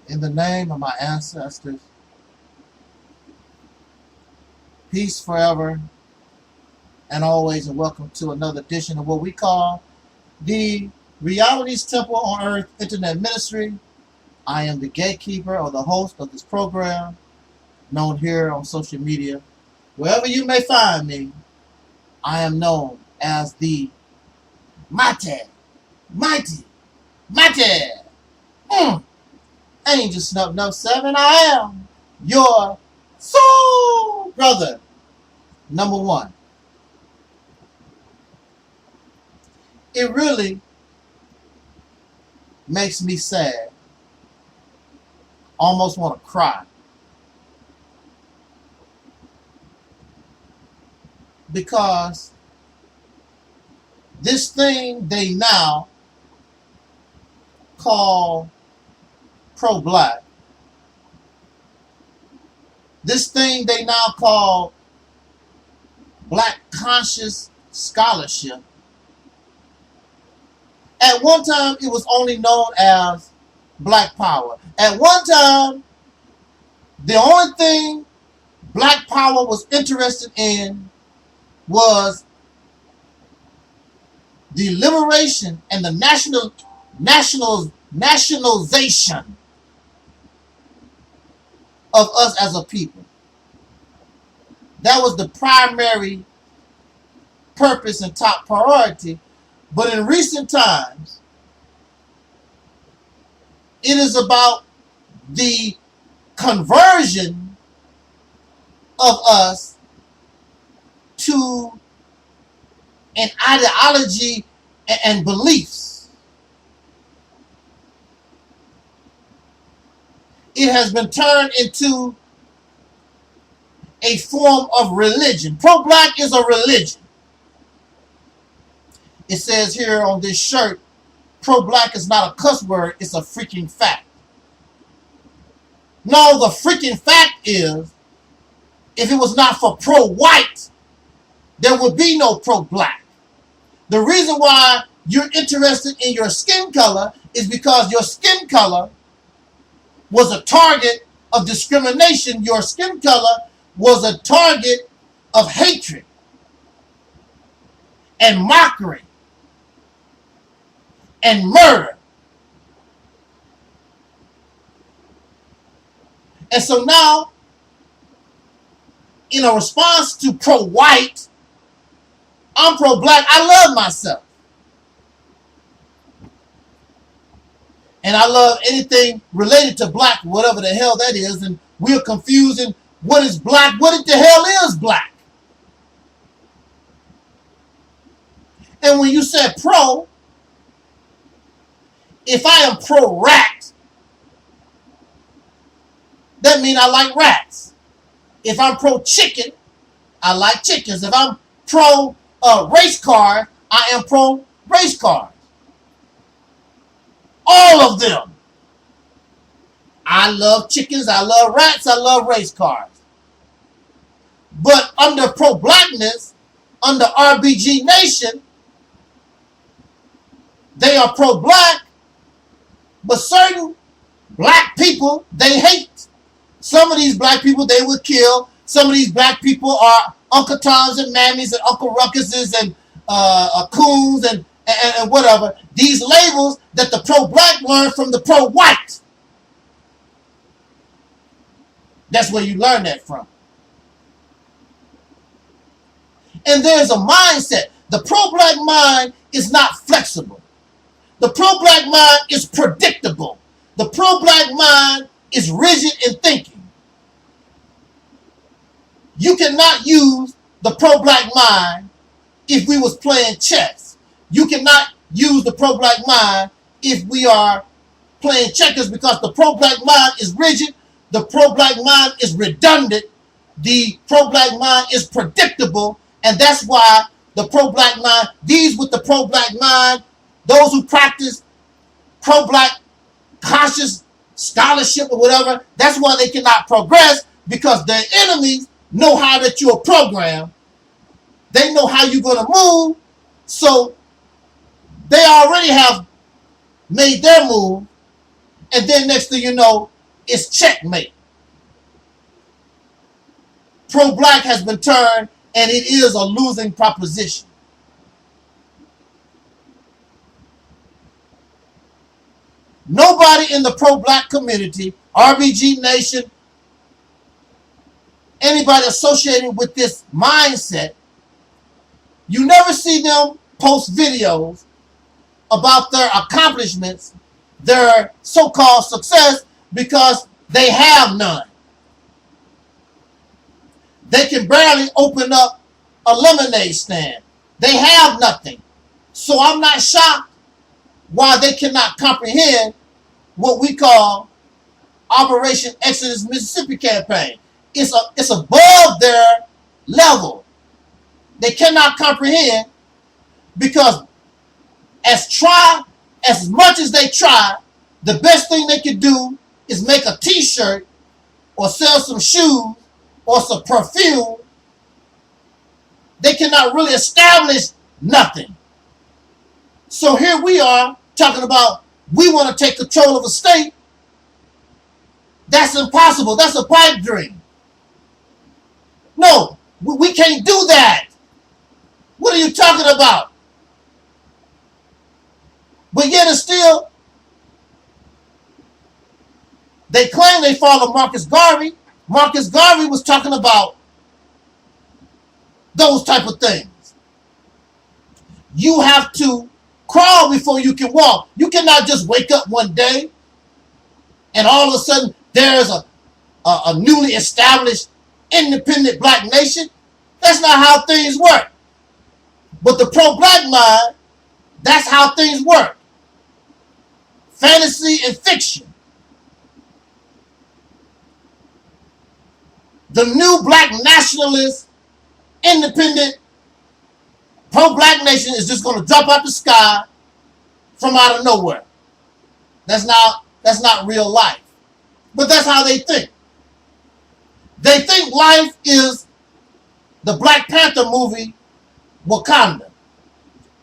In the name of my ancestors, peace forever and always, and welcome to another edition of what we call the RealitysTemple on Earth Internet Ministry. I am the gatekeeper or the host of this program, known here on social media. Wherever you may find me, I am known as the mighty Angelsnupnup7. I am your soul brother, number one. It really makes me sad. Almost want to cry. Because this thing they now call pro-black, this thing they now call black conscious scholarship, at one time it was only known as black power. At one time, the only thing black power was interested in was the liberation and the nationalization of us as a people. That was the primary purpose and top priority. But in recent times, it is about the conversion of us to an ideology and beliefs. It has been turned into a form of religion. Pro-black is a religion. It says here on this shirt, pro-black is not a cuss word, it's a freaking fact. No, the freaking fact is, if it was not for pro-white, there would be no pro-black. The reason why you're interested in your skin color is because your skin color was a target of discrimination. Your skin color was a target of hatred and mockery and murder. And so now, in a response to pro-white, I'm pro-black. I love myself. And I love anything related to black, whatever the hell that is. And we're confusing what is black, what the hell is black. And when you said pro, if I am pro-rat, that means I like rats. If I'm pro-chicken, I like chickens. If I'm pro-race car, I am pro race cars. All of them. I love chickens, I love rats, I love race cars. But under pro-blackness, under RBG Nation, they are pro-black, but certain black people they hate. Some of these black people they would kill. Some of these black people are Uncle Toms and Mammies and Uncle Ruckuses and Coons and whatever. These labels that the pro-black learned from the pro-white. That's where you learn that from. And there's a mindset. The pro-black mind is not flexible. The pro-black mind is predictable. The pro-black mind is rigid in thinking. You cannot use the pro-black mind if we was playing chess. You cannot use the pro-black mind if we are playing checkers, because the pro-black mind is rigid. The pro-black mind is redundant. The pro-black mind is predictable. And that's why the pro-black mind, these with the pro-black mind, those who practice pro-black conscious scholarship or whatever, that's why they cannot progress, because their enemies know how that you're programmed. They know how you're going to move. So they already have made their move. And then next thing you know, it's checkmate. Pro-black has been turned, and it is a losing proposition. Nobody in the pro-black community, RBG Nation, anybody associated with this mindset, you never see them post videos about their accomplishments, their so-called success, because they have none. They can barely open up a lemonade stand. They have nothing. So I'm not shocked why they cannot comprehend what we call Operation Exodus Mississippi campaign. It's above their level. They cannot comprehend, because as much as they try, the best thing they could do is make a t-shirt or sell some shoes or some perfume. They cannot really establish nothing. So here we are talking about we want to take control of a state. That's impossible. That's a pipe dream. No, we can't do that. What are you talking about? But yet and still, they claim they follow Marcus Garvey. Marcus Garvey was talking about those type of things. You have to crawl before you can walk. You cannot just wake up one day and all of a sudden there's a newly established independent black nation. That's not how things work. But the pro-black mind, that's how things work. Fantasy and fiction. The new black nationalist, independent, pro-black nation is just going to drop out the sky from out of nowhere. That's not real life. But that's how they think. They think life is the Black Panther movie, Wakanda.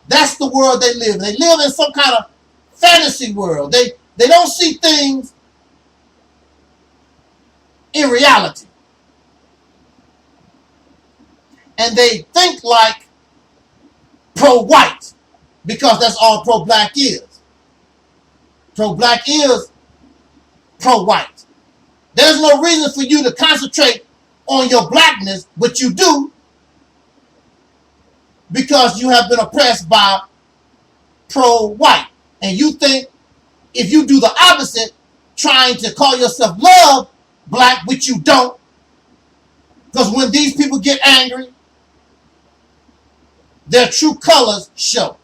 That's the world they live in. They live in some kind of fantasy world. They don't see things in reality. And they think like pro-white, because that's all pro-black is. Pro-black is pro-white. There's no reason for you to concentrate on your blackness, but you do, because you have been oppressed by pro-white. And you think if you do the opposite, trying to call yourself love black, which you don't, because when these people get angry, their true colors show.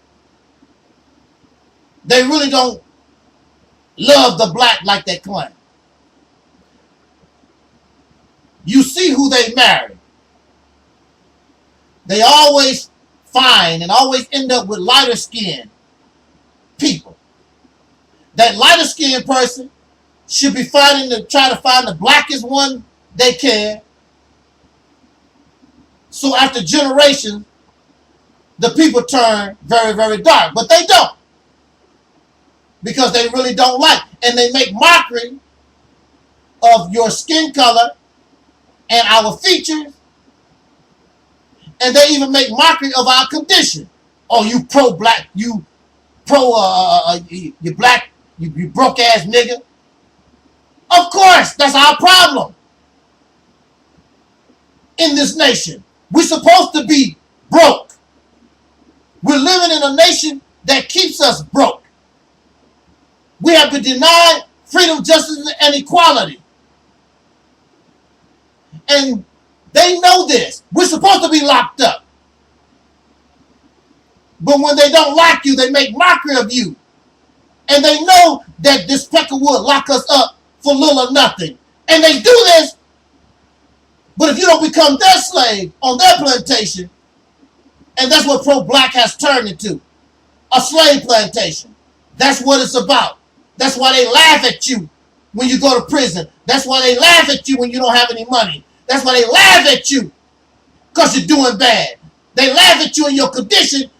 They really don't love the black like they claim. You see who they marry. They always fine and always end up with lighter skinned people. That lighter skinned person should be trying to find the blackest one they can. So after generations, the people turn very, very dark. But they don't. Because they really don't like. And they make mockery of your skin color and our features. And they even make mockery of our condition. Oh, you pro-black, you black, you broke-ass nigga. Of course, that's our problem in this nation. We're supposed to be broke. We're living in a nation that keeps us broke. We have been denied freedom, justice, and equality. And they know this. We're supposed to be locked up. But when they don't like you, they make mockery of you. And they know that this peck of wood lock us up for little or nothing. And they do this. But if you don't become their slave on their plantation, and that's what pro-black has turned into, a slave plantation. That's what it's about. That's why they laugh at you when you go to prison. That's why they laugh at you when you don't have any money. That's why they laugh at you because you're doing bad. They laugh at you in your condition,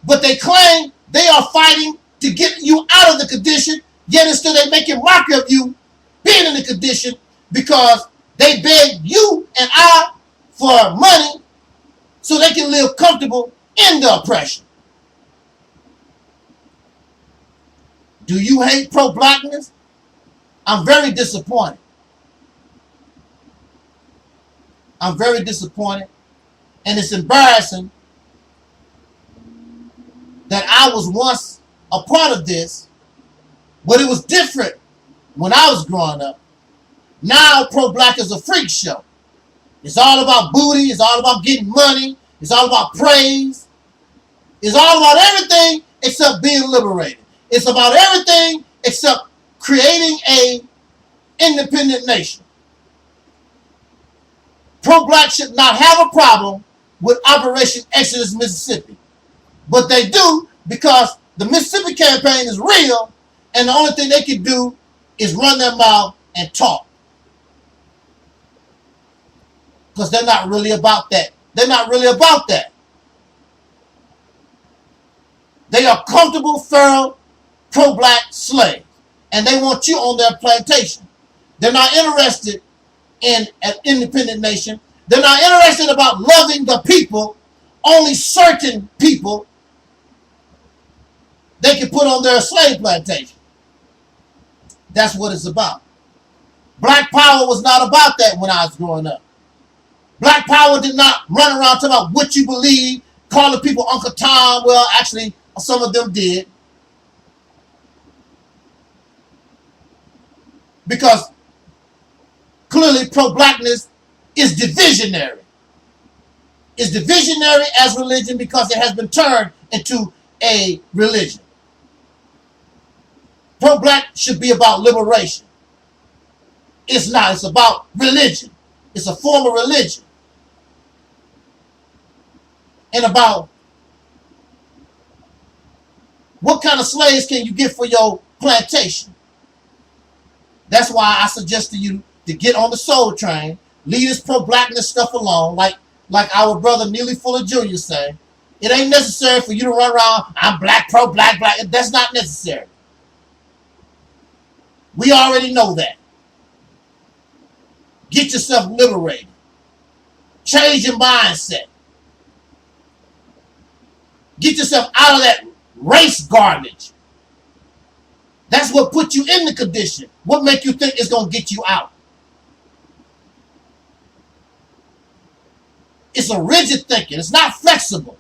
but they claim they are fighting to get you out of the condition, yet instead they're making mockery of you being in the condition because they beg you and I for money so they can live comfortable in the oppression. Do you hate pro-blackness? I'm very disappointed. I'm very disappointed. And it's embarrassing that I was once a part of this, but it was different when I was growing up. Now pro-black is a freak show. It's all about booty. It's all about getting money. It's all about praise. It's all about everything except being liberated. It's about everything except creating a independent nation. Pro-black should not have a problem with Operation Exodus Mississippi. But they do because the Mississippi campaign is real and the only thing they can do is run their mouth and talk. Because they're not really about that. They're not really about that. They are comfortable, feral, pro-black slaves. And they want you on their plantation. They're not interested in an independent nation. They're not interested about loving the people. Only certain people they can put on their slave plantation. That's what it's about. Black power was not about that when I was growing up. Black power did not run around talking about what you believe, calling people Uncle Tom. Well, actually, some of them did. Because clearly pro-blackness is divisionary. It's divisionary as religion because it has been turned into a religion. Pro-black should be about liberation. It's not. It's about religion. It's a form of religion. And about what kind of slaves can you get for your plantation. That's why I suggest to you to get on the soul train, leave this pro-blackness stuff alone, like our brother Neely Fuller Jr. said. It ain't necessary for you to run around, I'm black, pro-black, black. That's not necessary. We already know that. Get yourself liberated. Change your mindset. Get yourself out of that race garbage. That's what put you in the condition. What make you think it's going to get you out? It's a rigid thinking. It's not flexible.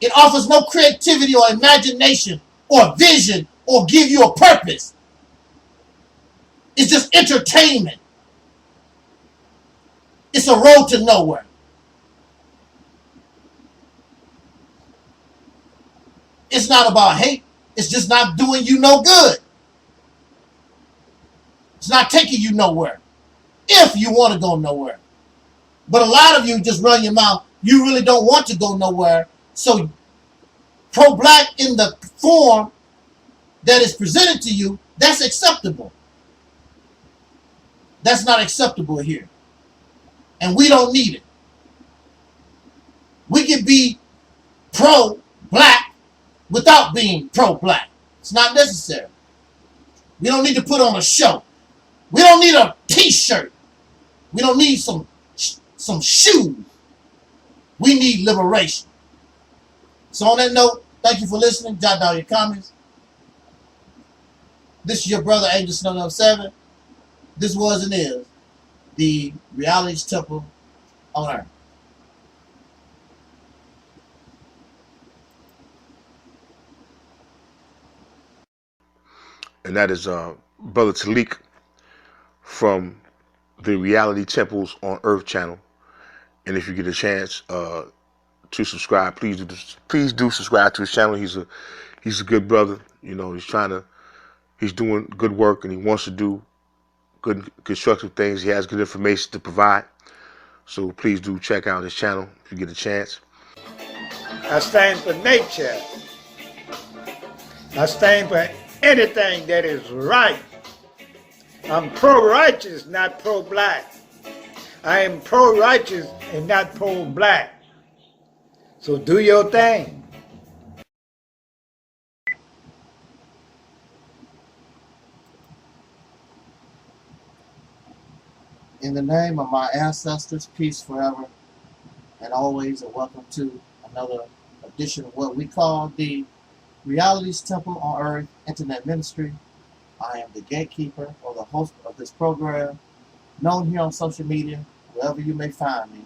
It offers no creativity or imagination or vision or give you a purpose. It's just entertainment. It's a road to nowhere. It's not about hate. It's just not doing you no good. It's not taking you nowhere. If you want to go nowhere. But a lot of you just run your mouth you really don't want to go nowhere. So pro-black in the form that is presented to you, that's acceptable. That's not acceptable here. And we don't need it. We can be pro-black without being pro-black. It's not necessary. We don't need to put on a show. We don't need a t-shirt. We don't need some shoes. We need liberation. So on that note, thank you for listening. Jot down your comments. This is your brother Angelsnupnup7. This was and is the Reality's Temple on Earth. And that is Brother Taalik from the Reality Temples on Earth channel. And if you get a chance to subscribe, please do subscribe to his channel. He's a good brother. You know, he's doing good work, and he wants to do good constructive things. He has good information to provide. So please do check out his channel if you get a chance. I stand for nature. I stand for anything that is right. I'm pro-righteous, not pro-black. I am pro-righteous and not pro-black. So do your thing. In the name of my ancestors, peace forever and always, and welcome to another edition of what we call the Reality's Temple on Earth Internet Ministry. I am the gatekeeper or the host of this program, known here on social media, wherever you may find me.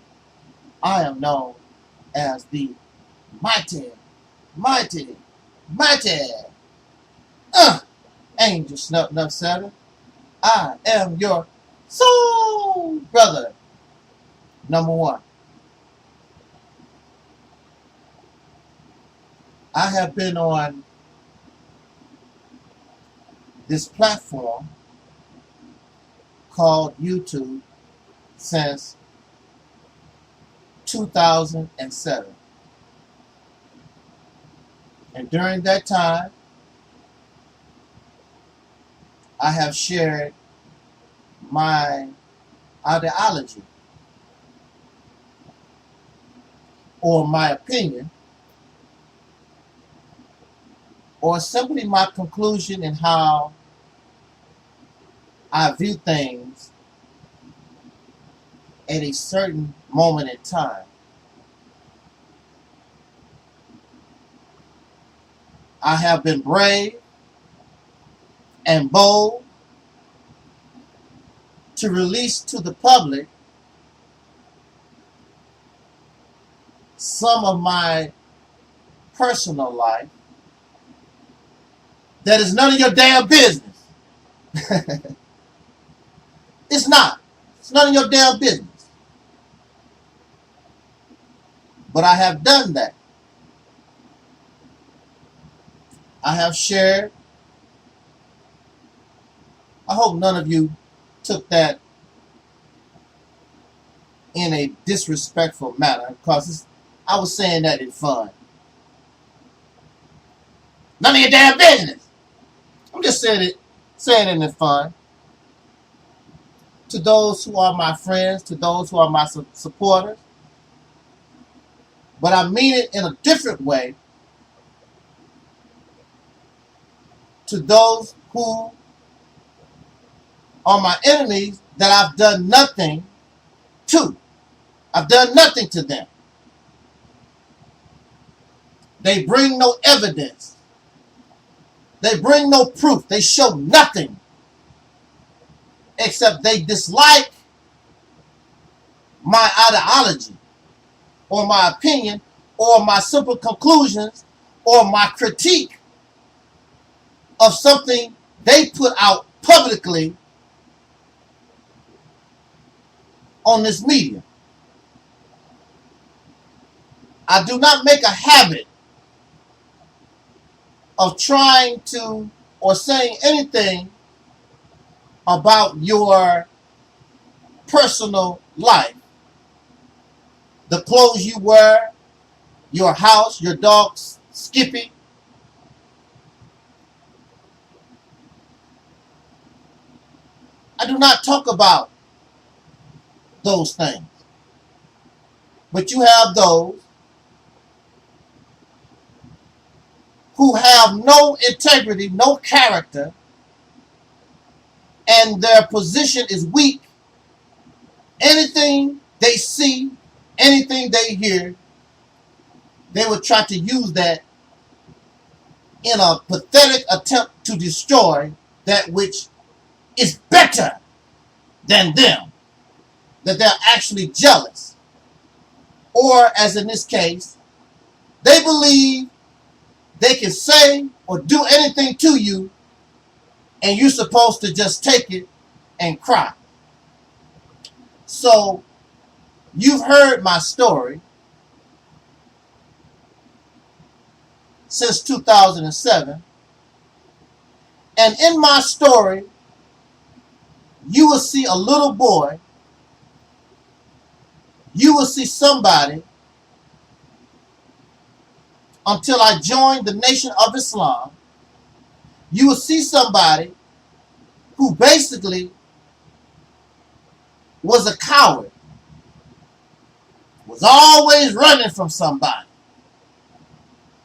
I am known as the mighty Angelsnupnup7. I am your soul brother, number one. I have been on this platform called YouTube since 2007. And during that time, I have shared my ideology or my opinion or simply my conclusion in how I view things at a certain moment in time. I have been brave and bold to release to the public some of my personal life that is none of your damn business. It's not. It's none of your damn business. But I have done that. I have shared. I hope none of you took that in a disrespectful manner, because I was saying that in fun. None of your damn business. I'm just saying it in fun. To those who are my friends, to those who are my supporters. But I mean it in a different way. To those who are my enemies that I've done nothing to. I've done nothing to them. They bring no evidence. They bring no proof. They show nothing except they dislike my ideology or my opinion or my simple conclusions or my critique of something they put out publicly on this media. I do not make a habit of trying to or saying anything about your personal life the clothes you wear, your house, your dog Skippy. I do not talk about those things. But you have those who have no integrity, no character, and their position is weak. Anything they see, anything they hear, they will try to use that in a pathetic attempt to destroy that which is better than them, that they're actually jealous. Or, as in this case, they believe they can say or do anything to you, and you're supposed to just take it and cry. So, you've heard my story since 2007. And in my story, you will see a little boy. You will see somebody until I joined the Nation of Islam. You will see somebody who basically was a coward, was always running from somebody.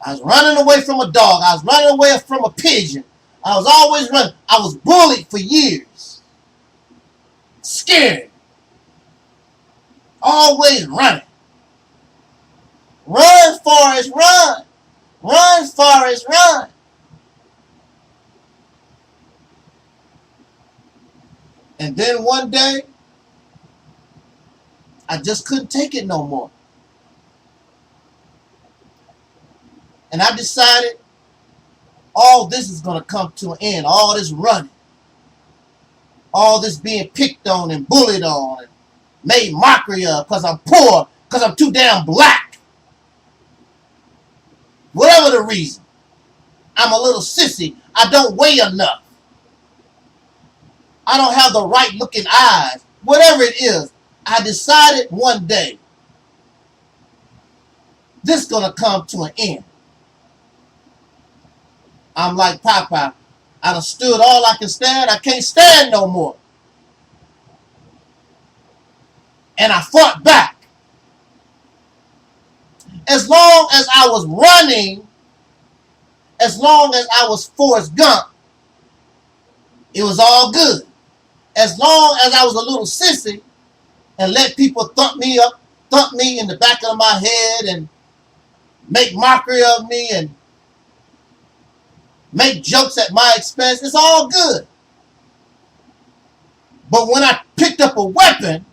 I was running away from a dog. I was running away from a pigeon. I was always running. I was bullied for years. Scared. Always running. Run, Forrest, run. Run, Forrest, run. And then one day, I just couldn't take it no more. And I decided all this is going to come to an end. All this running. All this being picked on and bullied on and made mockery of because I'm poor, because I'm too damn black. Whatever the reason. I'm a little sissy. I don't weigh enough. I don't have the right looking eyes. Whatever it is, I decided one day this is going to come to an end. I'm like Popeye. I done stood all I can stand. I can't stand no more. And I fought back. As long as I was running, as long as I was Forrest Gump, it was all good. As long as I was a little sissy and let people thump me in the back of my head and make mockery of me and make jokes at my expense, it's all good. But when I picked up a weapon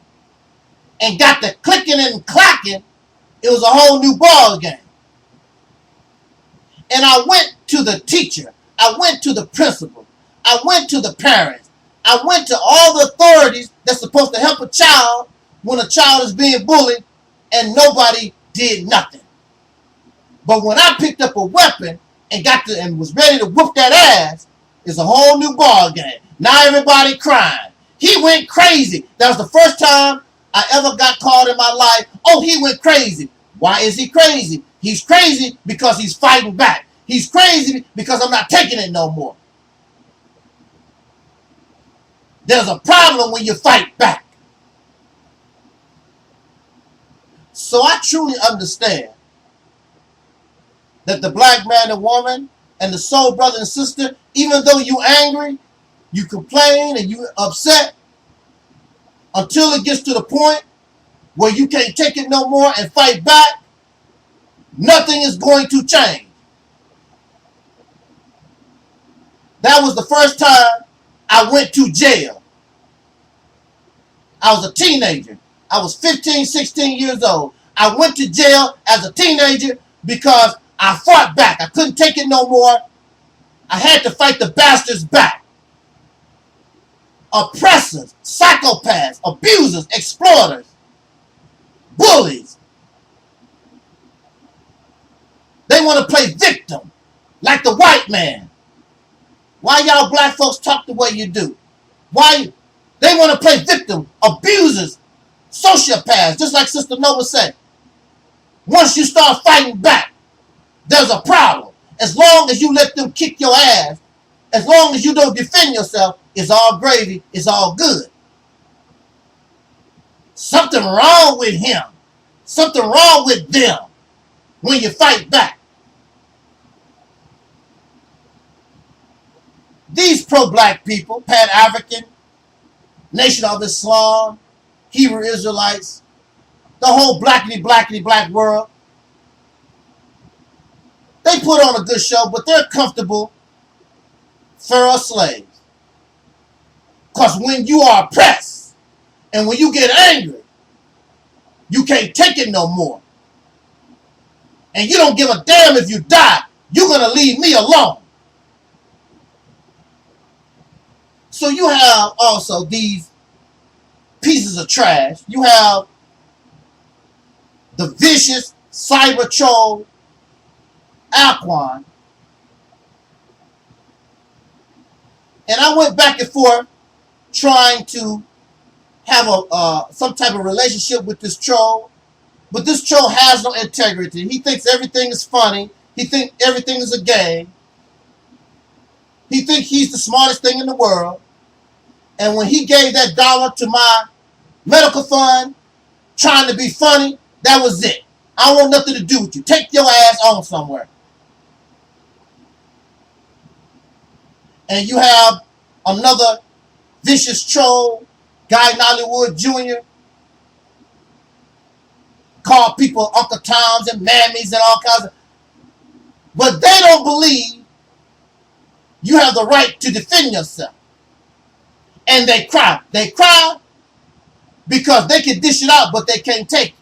and got the clicking and clacking, it was a whole new ball game. And I went to the teacher. I went to the principal. I went to the parents. I went to all the authorities that's supposed to help a child when a child is being bullied, and nobody did nothing. But when I picked up a weapon and was ready to whoop that ass, it's a whole new ball game. Now everybody crying. He went crazy. That was the first time I ever got called in my life. Oh, he went crazy. Why is he crazy? He's crazy because he's fighting back. He's crazy because I'm not taking it no more. There's a problem when you fight back. So I truly understand that the black man and woman and the soul brother and sister, even though you angry, you complain and you upset, until it gets to the point where you can't take it no more and fight back, nothing is going to change. That was the first time I went to jail. I was a teenager. I was 15, 16 years old. I went to jail as a teenager because I fought back. I couldn't take it no more. I had to fight the bastards back. Oppressors, psychopaths, abusers, exploiters, bullies. They want to play victim like the white man. Why y'all black folks talk the way you do? Why? They want to play victim, abusers, sociopaths, just like Sister Nova said. Once you start fighting back, there's a problem. As long as you let them kick your ass, as long as you don't defend yourself, it's all gravy, it's all good. Something wrong with him. Something wrong with them when you fight back. These pro-black people, Pan-African, Nation of Islam, Hebrew Israelites, the whole black world, they put on a good show, but they're comfortable Pharaoh slaves. Because when you are oppressed and when you get angry, you can't take it no more. And you don't give a damn if you die. You're going to leave me alone. So you have also these pieces of trash. You have the vicious cyber troll Alquan. And I went back and forth trying to have some type of relationship with this troll. But this troll has no integrity. He thinks everything is funny. He thinks everything is a game. He thinks he's the smartest thing in the world. And when he gave that dollar to my medical fund, trying to be funny, that was it. I don't want nothing to do with you. Take your ass on somewhere. And you have another vicious troll, Guy Nollywood Jr., call people Uncle Toms and Mammies and all kinds of... But they don't believe you have the right to defend yourself. And they cry. They cry because they can dish it out, but they can't take it.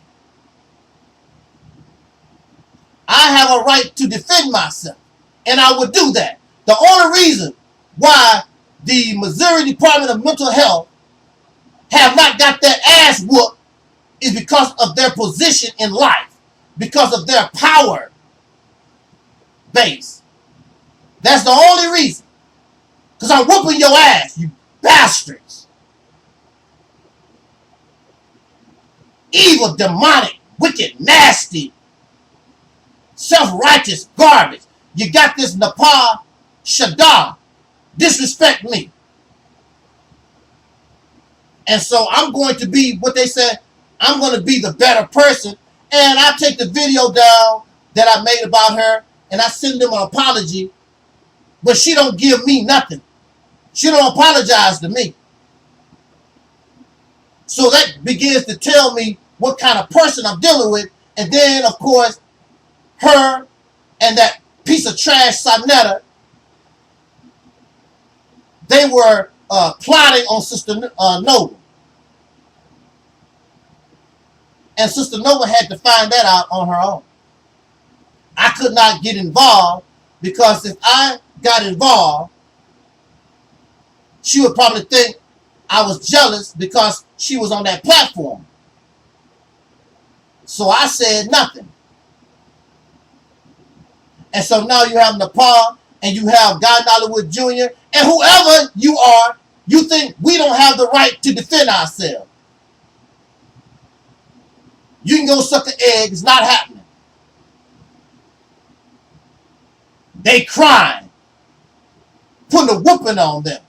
I have a right to defend myself, and I would do that. The only reason why the Missouri Department of Mental Health have not got their ass whooped is because of their position in life, because of their power base. That's the only reason. Because I'm whooping your ass, you bastards. Evil, demonic, wicked, nasty, self-righteous garbage. You got this Nepal Shadar disrespect me. And so I'm going to be, what they said, I'm going to be the better person. And I take the video down that I made about her and I send them an apology. But she don't give me nothing. She don't apologize to me. So that begins to tell me what kind of person I'm dealing with. And then, of course, her and that piece of trash Sonetta, they were plotting on Sister Nova. And Sister Nova had to find that out on her own. I could not get involved because if I got involved, she would probably think I was jealous because she was on that platform. So I said nothing. And so now you have Nepal and you have Guy Nollywood Jr. and whoever you are, you think we don't have the right to defend ourselves. You can go suck an egg. It's not happening. They crying. Putting a whooping on them.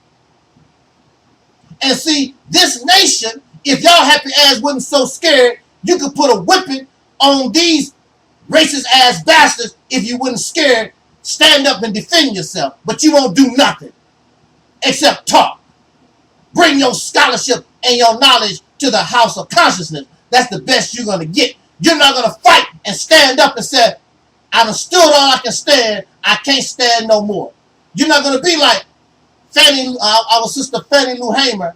And see, this nation, if y'all happy ass wasn't so scared, you could put a whipping on these racist ass bastards if you wasn't scared. Stand up and defend yourself. But you won't do nothing except talk. Bring your scholarship and your knowledge to the house of consciousness. That's the best you're going to get. You're not going to fight and stand up and say, I done stood all I can stand. I can't stand no more. You're not going to be like our sister Fannie Lou Hamer.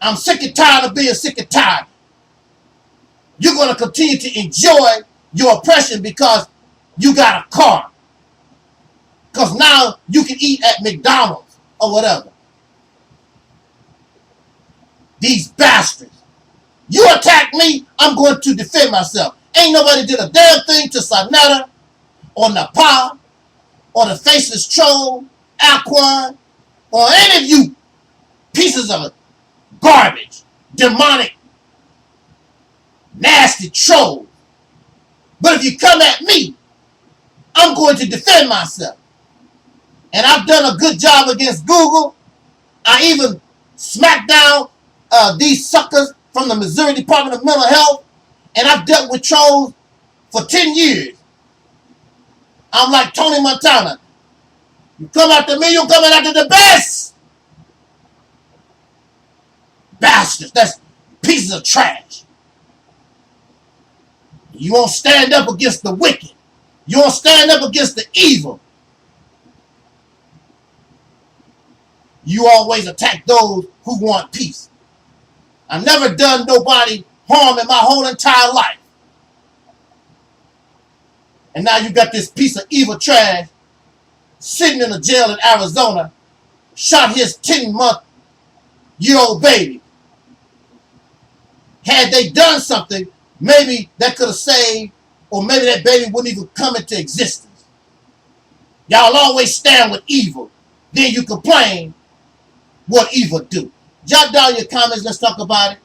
I'm sick and tired of being sick and tired. You're going to continue to enjoy your oppression because you got a car. Because now you can eat at McDonald's or whatever. These bastards. You attack me, I'm going to defend myself. Ain't nobody did a damn thing to Sonetta or Nepal or the faceless troll, Alquan, or any of you pieces of garbage, demonic, nasty trolls. But if you come at me, I'm going to defend myself. And I've done a good job against Google. I even smacked down these suckers from the Missouri Department of Mental Health. And I've dealt with trolls for 10 years. I'm like Tony Montana. You come after me, you're coming after the best. Bastards, that's pieces of trash. You won't stand up against the wicked. You won't stand up against the evil. You always attack those who want peace. I've never done nobody harm in my whole entire life. And now you got this piece of evil trash sitting in a jail in Arizona, shot his 10-month-old baby. Had they done something, maybe that could have saved, or maybe that baby wouldn't even come into existence. Y'all always stand with evil. Then you complain what evil do. Jot down your comments. Let's talk about it.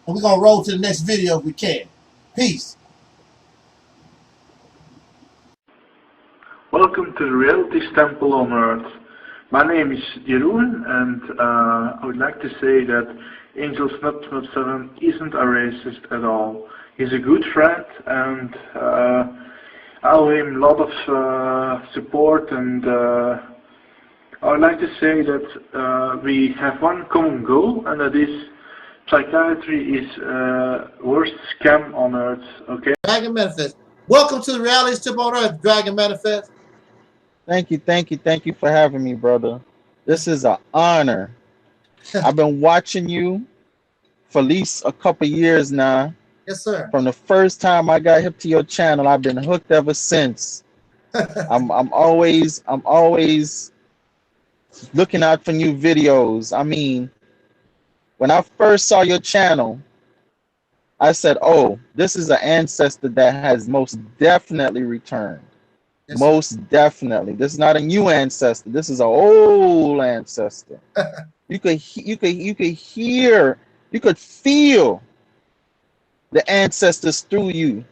And we're going to roll to the next video if we can. Peace. Welcome to the RealitysTemple on Earth. My name is Jeroen, and I would like to say that Angelsnupnup7 isn't a racist at all. He's a good friend, and I owe him a lot of support, and I would like to say that we have one common goal, and that is psychiatry is worst scam on earth, okay? Dragon Manifest. Welcome to the RealitysTemple on Earth, Dragon Manifest. Thank you for having me, brother. This is an honor. I've been watching you for at least a couple years now. Yes, sir. From the first time I got hip to your channel, I've been hooked ever since. I'm always looking out for new videos. I mean, when I first saw your channel, I said, oh, this is an ancestor that has most definitely returned. Yes, most definitely. This is not a new ancestor. This is an old ancestor. You could hear, you could feel the ancestors through you.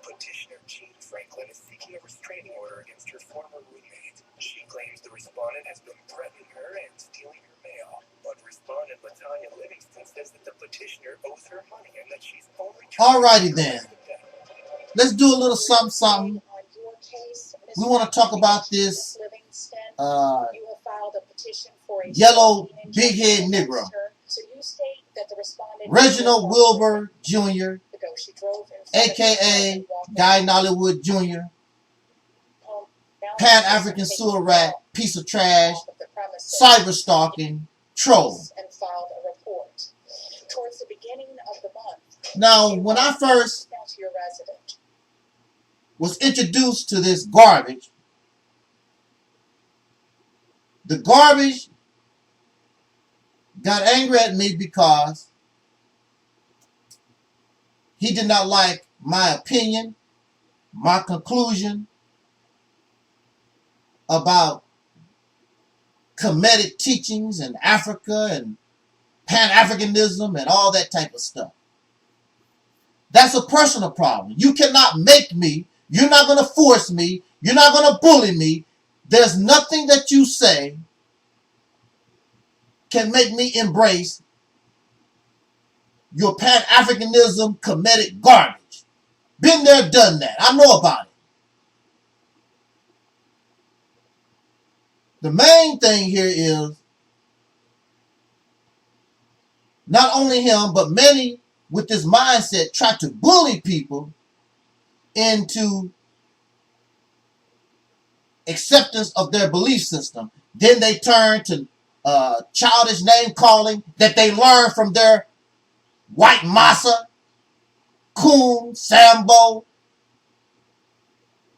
Petitioner Jean Franklin is seeking a restraining order against her former roommate. She claims the respondent has been threatening her and stealing her mail. But respondent Latanya Livingston says that the petitioner owes her money and that she's only Alrighty then. Let's do a little something. We want to talk about this yellow big-head Negro. Reginald Wilbur Jr., a.k.a. Guy Nollywood Jr., Pan-African sewer rat, piece of trash, cyber-stalking, troll. Now, when I first was introduced to this garbage, the garbage got angry at me because he did not like my opinion, my conclusion about Kemetic teachings in Africa and Pan-Africanism and all that type of stuff. That's a personal problem. You cannot make me. You're not going to force me. You're not going to bully me. There's nothing that you say can make me embrace your Pan-Africanism, Kemetic garbage. Been there, done that. I know about it. The main thing here is not only him, but many with this mindset try to bully people into acceptance of their belief system. Then they turn to childish name calling that they learn from their white massa, Coon, Sambo,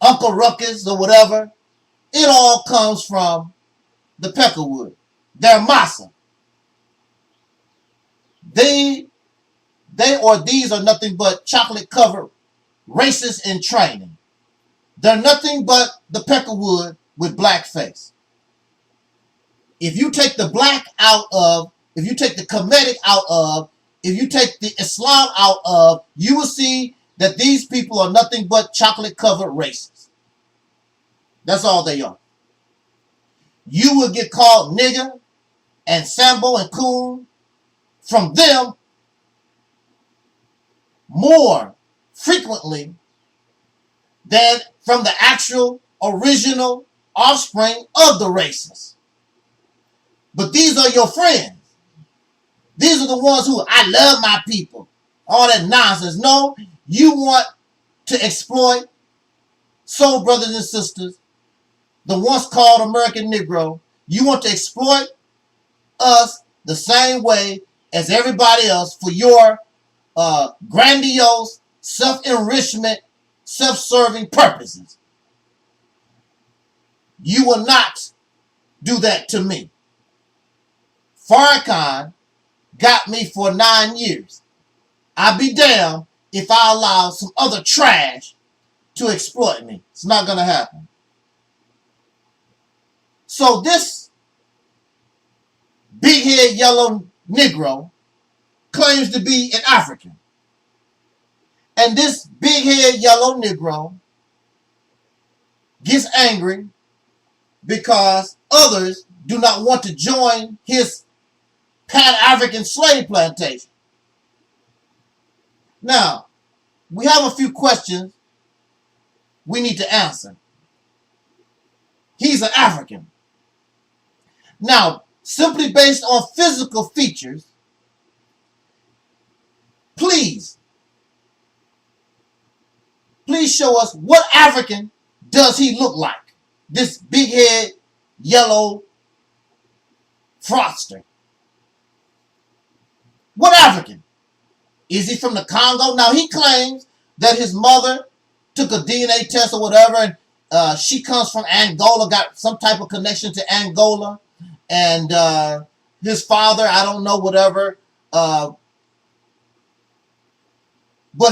Uncle Ruckus, or whatever. It all comes from the Peckerwood, their massa. They or these are nothing but chocolate-covered racists in training. They're nothing but the Peckerwood with blackface. if you take the black out of, if you take the Kemetic out of, if you take the Islam out of, you will see that these people are nothing but chocolate-covered racists. That's all they are. You will get called nigger and Sambo and coon from them more frequently than from the actual original offspring of the races. But these are your friends. These are the ones who, I love my people. All that nonsense. No, you want to exploit soul brothers and sisters, the once called American Negro. You want to exploit us the same way as everybody else for your grandiose, self-enrichment, self-serving purposes. You will not do that to me. Farrakhan got me for 9 years. I'll be damned if I allow some other trash to exploit me. It's not going to happen. So this big-head yellow Negro claims to be an African. And this big-head yellow Negro gets angry because others do not want to join his Pan-African slave plantation. Now, we have a few questions we need to answer. He's an African. Now, simply based on physical features, please show us what African does he look like? This big head, yellow fraudster. What African? Is he from the Congo? Now, he claims that his mother took a DNA test or whatever, and she comes from Angola, got some type of connection to Angola. And his father, I don't know, whatever. But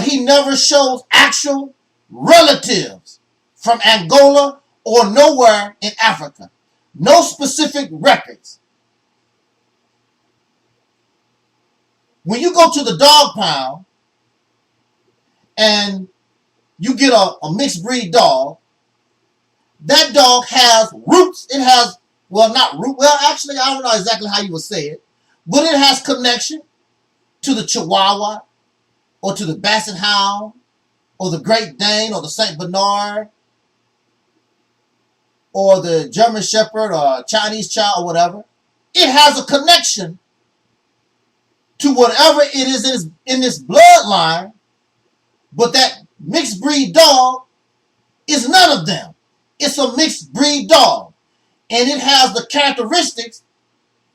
he never shows actual relatives from Angola or nowhere in Africa. No specific records. When you go to the dog pound and you get a mixed breed dog, that dog has roots. It has, well, not root. Well, actually, I don't know exactly how you would say it, but it has connection to the Chihuahua or to the Basset Hound or the Great Dane or the Saint Bernard or the German Shepherd or Chinese Chow or whatever. It has a connection to whatever it is in this bloodline, but that mixed breed dog is none of them. It's a mixed breed dog, and it has the characteristics,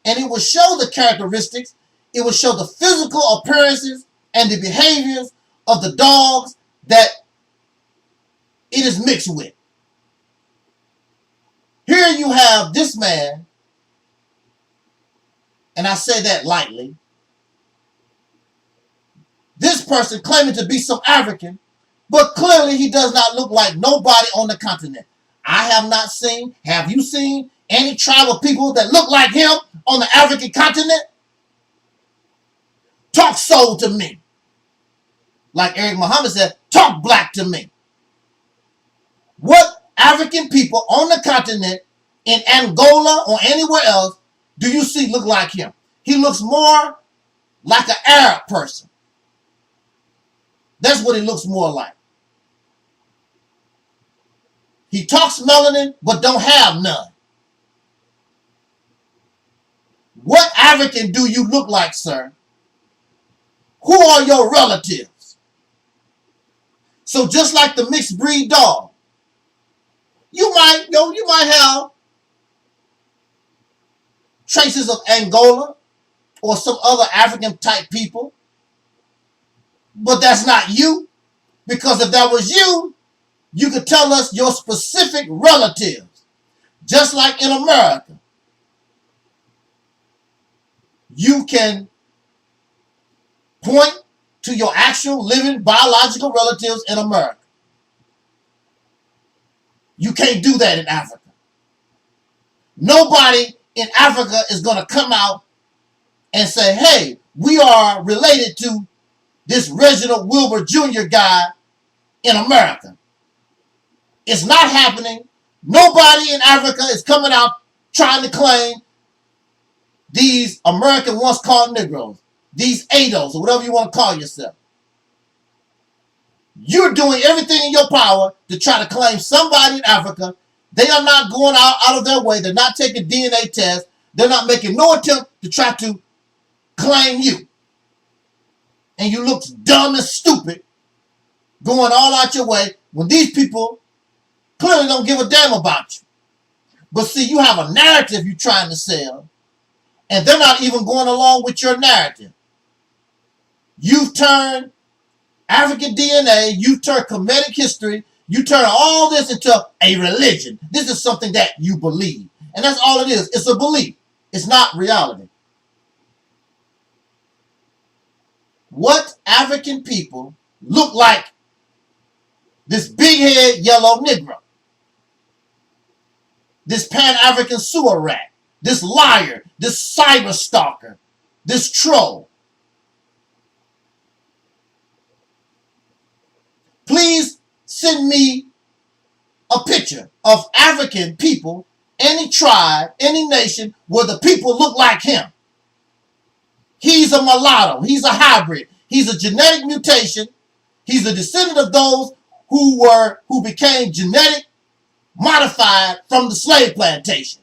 and it will show the characteristics. It will show the physical appearances and the behaviors of the dogs that it is mixed with. Here you have this man, and I say that lightly, this person claiming to be some African, but clearly he does not look like nobody on the continent. I have not seen, have you seen any tribe of people that look like him on the African continent? Talk soul to me. Like Eric Muhammad said, talk black to me. What African people on the continent, in Angola or anywhere else, do you see look like him? He looks more like an Arab person. That's what he looks more like. He talks melanin, but don't have none. What African do you look like, sir? Who are your relatives? So just like the mixed breed dog, you might have traces of Angola or some other African type people, but that's not you, because if that was you, you could tell us your specific relatives. Just like in America, you can point to your actual living biological relatives in America. You can't do that in Africa. Nobody in Africa is going to come out and say, hey, we are related to this Reginald Wilbur Jr. guy in America. It's not happening. Nobody in Africa is coming out trying to claim these American once called Negroes, these ADOs, or whatever you want to call yourself. You're doing everything in your power to try to claim somebody in Africa. They are not going out of their way. They're not taking DNA tests. They're not making no attempt to try to claim you. And you look dumb and stupid going all out your way when these people clearly don't give a damn about you. But see, you have a narrative you're trying to sell, and they're not even going along with your narrative. You've turned African DNA, you've turned Kemetic history, you turn all this into a religion. This is something that you believe. And that's all it is. It's a belief. It's not reality. What African people look like this big-head yellow Negro, this Pan-African sewer rat, this liar, this cyber stalker, this troll. Please send me a picture of African people, any tribe, any nation, where the people look like him. He's a mulatto. He's a hybrid. He's a genetic mutation. He's a descendant of those who became genetic modified from the slave plantation.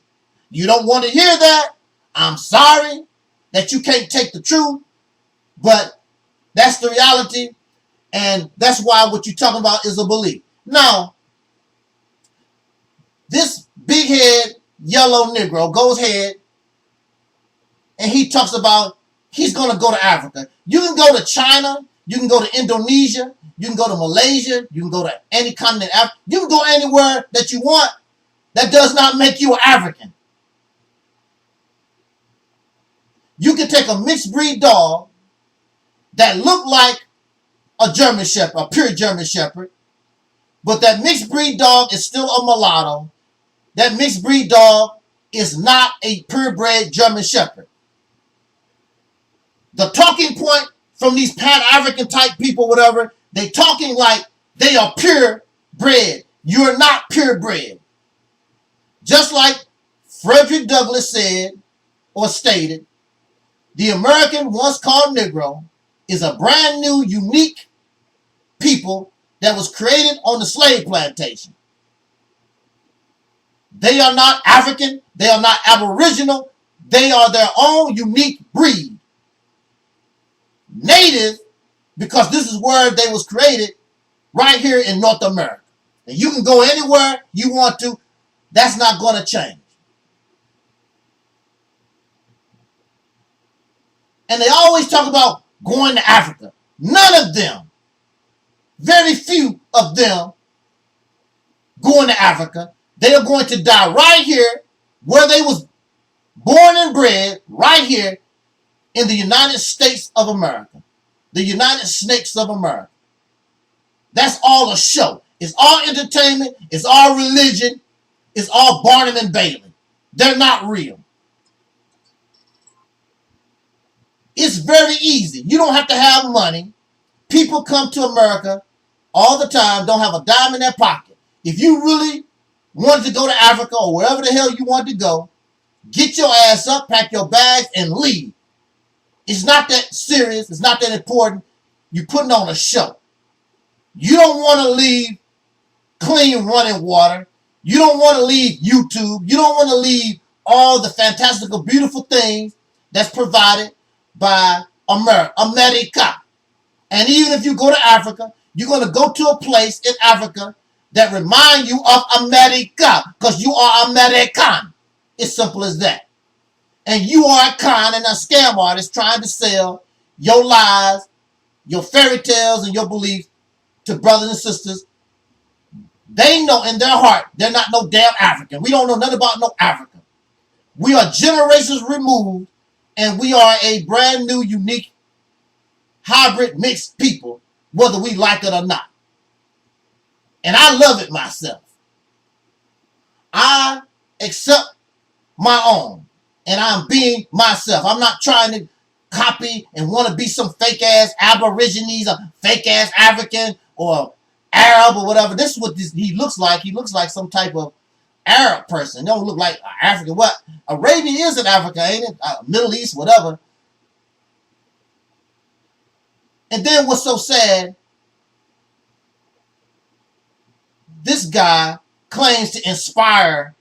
You don't want to hear that? I'm sorry that you can't take the truth, but that's the reality, and that's why what you're talking about is a belief. Now, this big head yellow Negro goes ahead and he talks about he's going to go to Africa. You can go to China, you can go to Indonesia, you can go to Malaysia, you can go to any continent, you can go anywhere that you want. That does not make you an African. You can take a mixed breed dog that look like a German Shepherd, a pure German Shepherd, but that mixed breed dog is still a mulatto. That mixed breed dog is not a purebred German Shepherd. The talking point from these Pan-African type people, whatever, they talking like they are purebred. You're not purebred. Just like Frederick Douglass said or stated, the American once called Negro is a brand new, unique people that was created on the slave plantation. They are not African. They are not Aboriginal. They are their own unique breed. Native, because this is where they was created, right here in North America. And you can go anywhere you want to. That's not going to change. And they always talk about going to Africa. None of them, very few of them, going to Africa. They are going to die right here where they was born and bred, right here in the United States of America. The United Snakes of America. That's all a show. It's all entertainment. It's all religion. It's all Barnum and Bailey. They're not real. It's very easy. You don't have to have money. People come to America all the time, don't have a dime in their pocket. If you really wanted to go to Africa or wherever the hell you want to go, get your ass up, pack your bags, and leave. It's not that serious. It's not that important. You're putting on a show. You don't want to leave clean running water. You don't want to leave YouTube. You don't want to leave all the fantastical, beautiful things that's provided by America. And even if you go to Africa, you're going to go to a place in Africa that remind you of America because you are American. It's simple as that. And you are a con and a scam artist trying to sell your lies, your fairy tales, and your beliefs to brothers and sisters. They know in their heart they're not no damn African. We don't know nothing about no Africa. We are generations removed, and we are a brand new, unique, hybrid, mixed people, whether we like it or not. And I love it myself. I accept my own. and I'm being myself. I'm not trying to copy and want to be some fake ass Aborigines or fake ass African or Arab or whatever. This is what he looks like. He looks like some type of Arab person. He don't look like African. What? Arabia is in Africa, ain't it? Middle East, whatever. And then what's so sad, this guy claims to inspire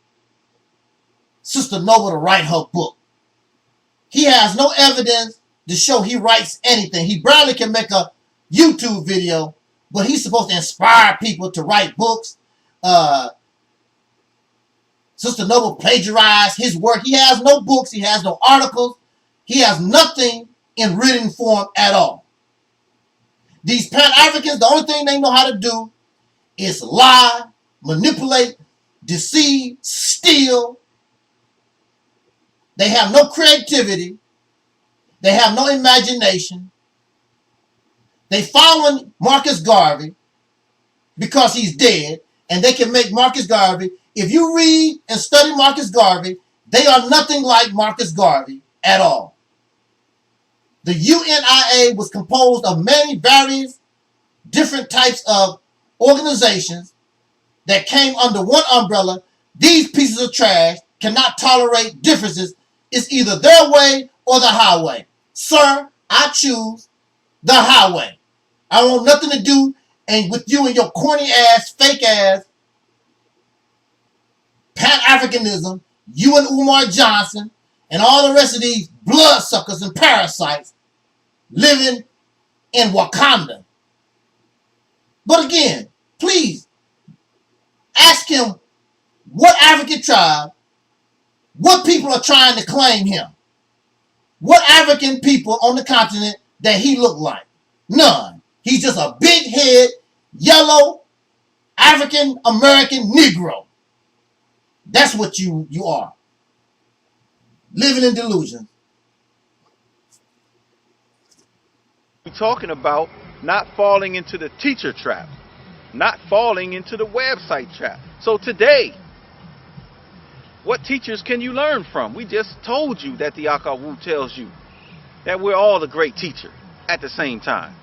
Sister Nova to write her book. He has no evidence to show he writes anything. He barely can make a YouTube video, but he's supposed to inspire people to write books. Sister Nova plagiarized his work. He has no books. He has no articles. He has nothing in written form at all. These Pan-Africans, the only thing they know how to do is lie, manipulate, deceive, steal. They have no creativity. They have no imagination. They following Marcus Garvey because he's dead, and they can make Marcus Garvey. If you read and study Marcus Garvey, they are nothing like Marcus Garvey at all. The UNIA was composed of many various different types of organizations that came under one umbrella. These pieces of trash cannot tolerate differences. It's either their way or the highway. Sir, I choose the highway. I want nothing to do with you and your corny ass, fake ass Pan-Africanism, you and Umar Johnson, and all the rest of these bloodsuckers and parasites living in Wakanda. But again, please ask him what African tribe, what people are trying to claim him. What African people on the continent that he looked like? None. He's just a big head, yellow, African American Negro. That's what you are. Living in delusion. We're talking about not falling into the teacher trap, not falling into the website trap. So today, what teachers can you learn from? We just told you that the Akawu tells you that we're all a great teacher at the same time.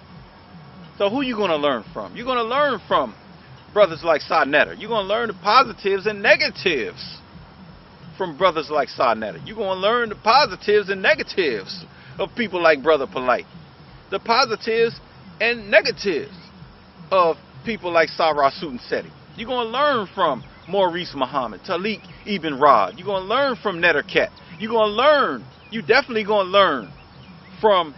So who are you going to learn from? You're going to learn from brothers like Sa Neter. You're going to learn the positives and negatives from brothers like Sa Neter. You're going to learn the positives and negatives of people like Brother Polite. The positives and negatives of people like Sarah Sutanseti. You're going to learn from Maurice Muhammad, Taalik Ibn'rad. You're going to learn from Nettercat. You're going to learn. You definitely going to learn from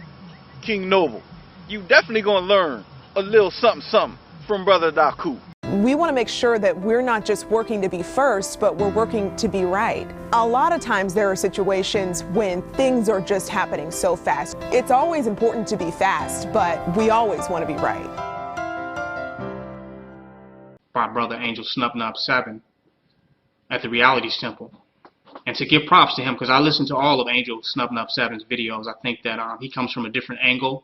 King Noble. You definitely going to learn a little something from Brother Daku. We want to make sure that we're not just working to be first, but we're working to be right. A lot of times there are situations when things are just happening so fast. It's always important to be fast, but we always want to be right. By Brother Angelsnupnup7 at the RealitysTemple. And to give props to him, because I listened to all of Angelsnupnup7's videos. I think that he comes from a different angle.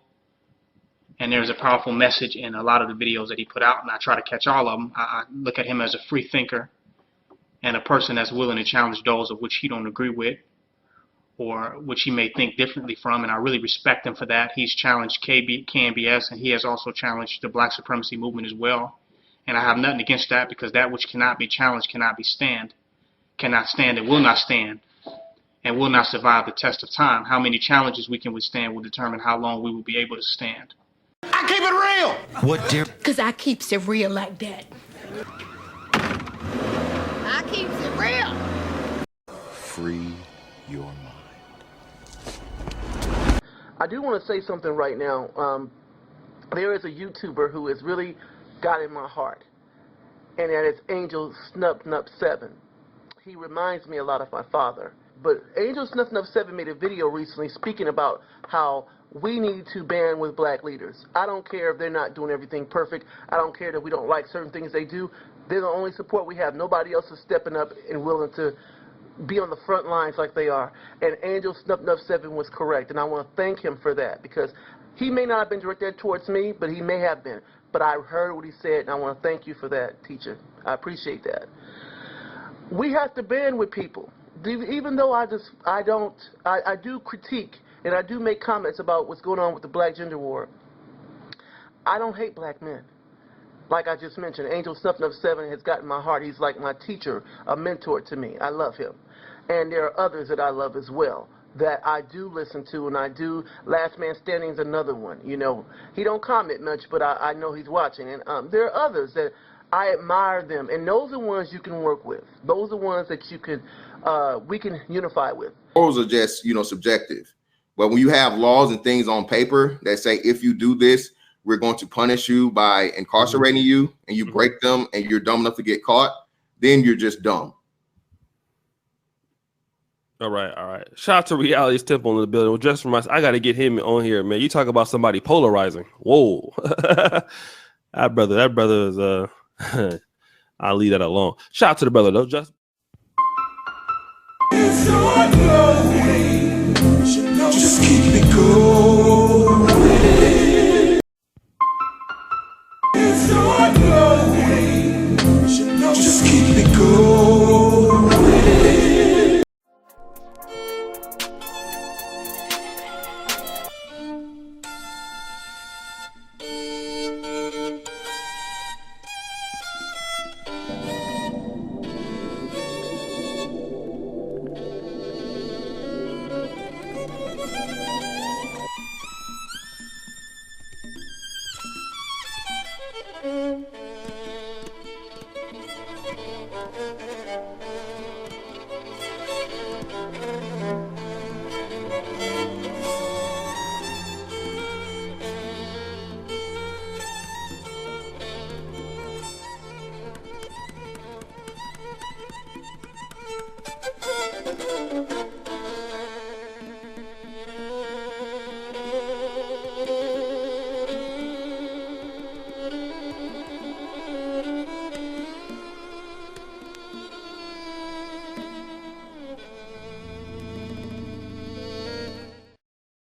And there's a powerful message in a lot of the videos that he put out, and I try to catch all of them. I look at him as a free thinker and a person that's willing to challenge those of which he don't agree with or which he may think differently from, and I really respect him for that. He's challenged KNBS, and he has also challenged the black supremacy movement as well. And I have nothing against that, because that which cannot be challenged cannot stand and will not stand and will not survive the test of time. How many challenges we can withstand will determine how long we will be able to stand. I keep it real. What dear? Because I keeps it real like that. I keeps it real. Free your mind. I do want to say something right now. There is a YouTuber who has really got in my heart, and that is Angelsnupnup7. He reminds me a lot of my father. But Angelsnupnup7 made a video recently speaking about how we need to band with black leaders. I don't care if they're not doing everything perfect. I don't care that we don't like certain things they do. They're the only support we have. Nobody else is stepping up and willing to be on the front lines like they are. And Angelsnupnup7 was correct, and I want to thank him for that, because he may not have been directed towards me, but he may have been. But I heard what he said, and I want to thank you for that, teacher. I appreciate that. We have to band with people. even though I do critique and I do make comments about what's going on with the black gender war, I don't hate black men. Like I just mentioned, Angelsnupnup7 has gotten my heart. He's like my teacher, a mentor to me. I love him. And there are others that I love as well that I do listen to, and I do. Last Man Standing is another one. You know, he don't comment much, but I know he's watching. And there are others that I admire them, and those are the ones you can work with. Those are the ones that you can, we can unify with. Those are just, you know, subjective. But when you have laws and things on paper that say, if you do this, we're going to punish you by incarcerating you, and you break them, and you're dumb enough to get caught, then you're just dumb. All right, all right. Shout out to RealitysTemple in the building. Well, just for myself, I got to get him on here, man. You talk about somebody polarizing. Whoa. that brother is, I'll leave that alone. Shout out to the brother, though. Just keep it going.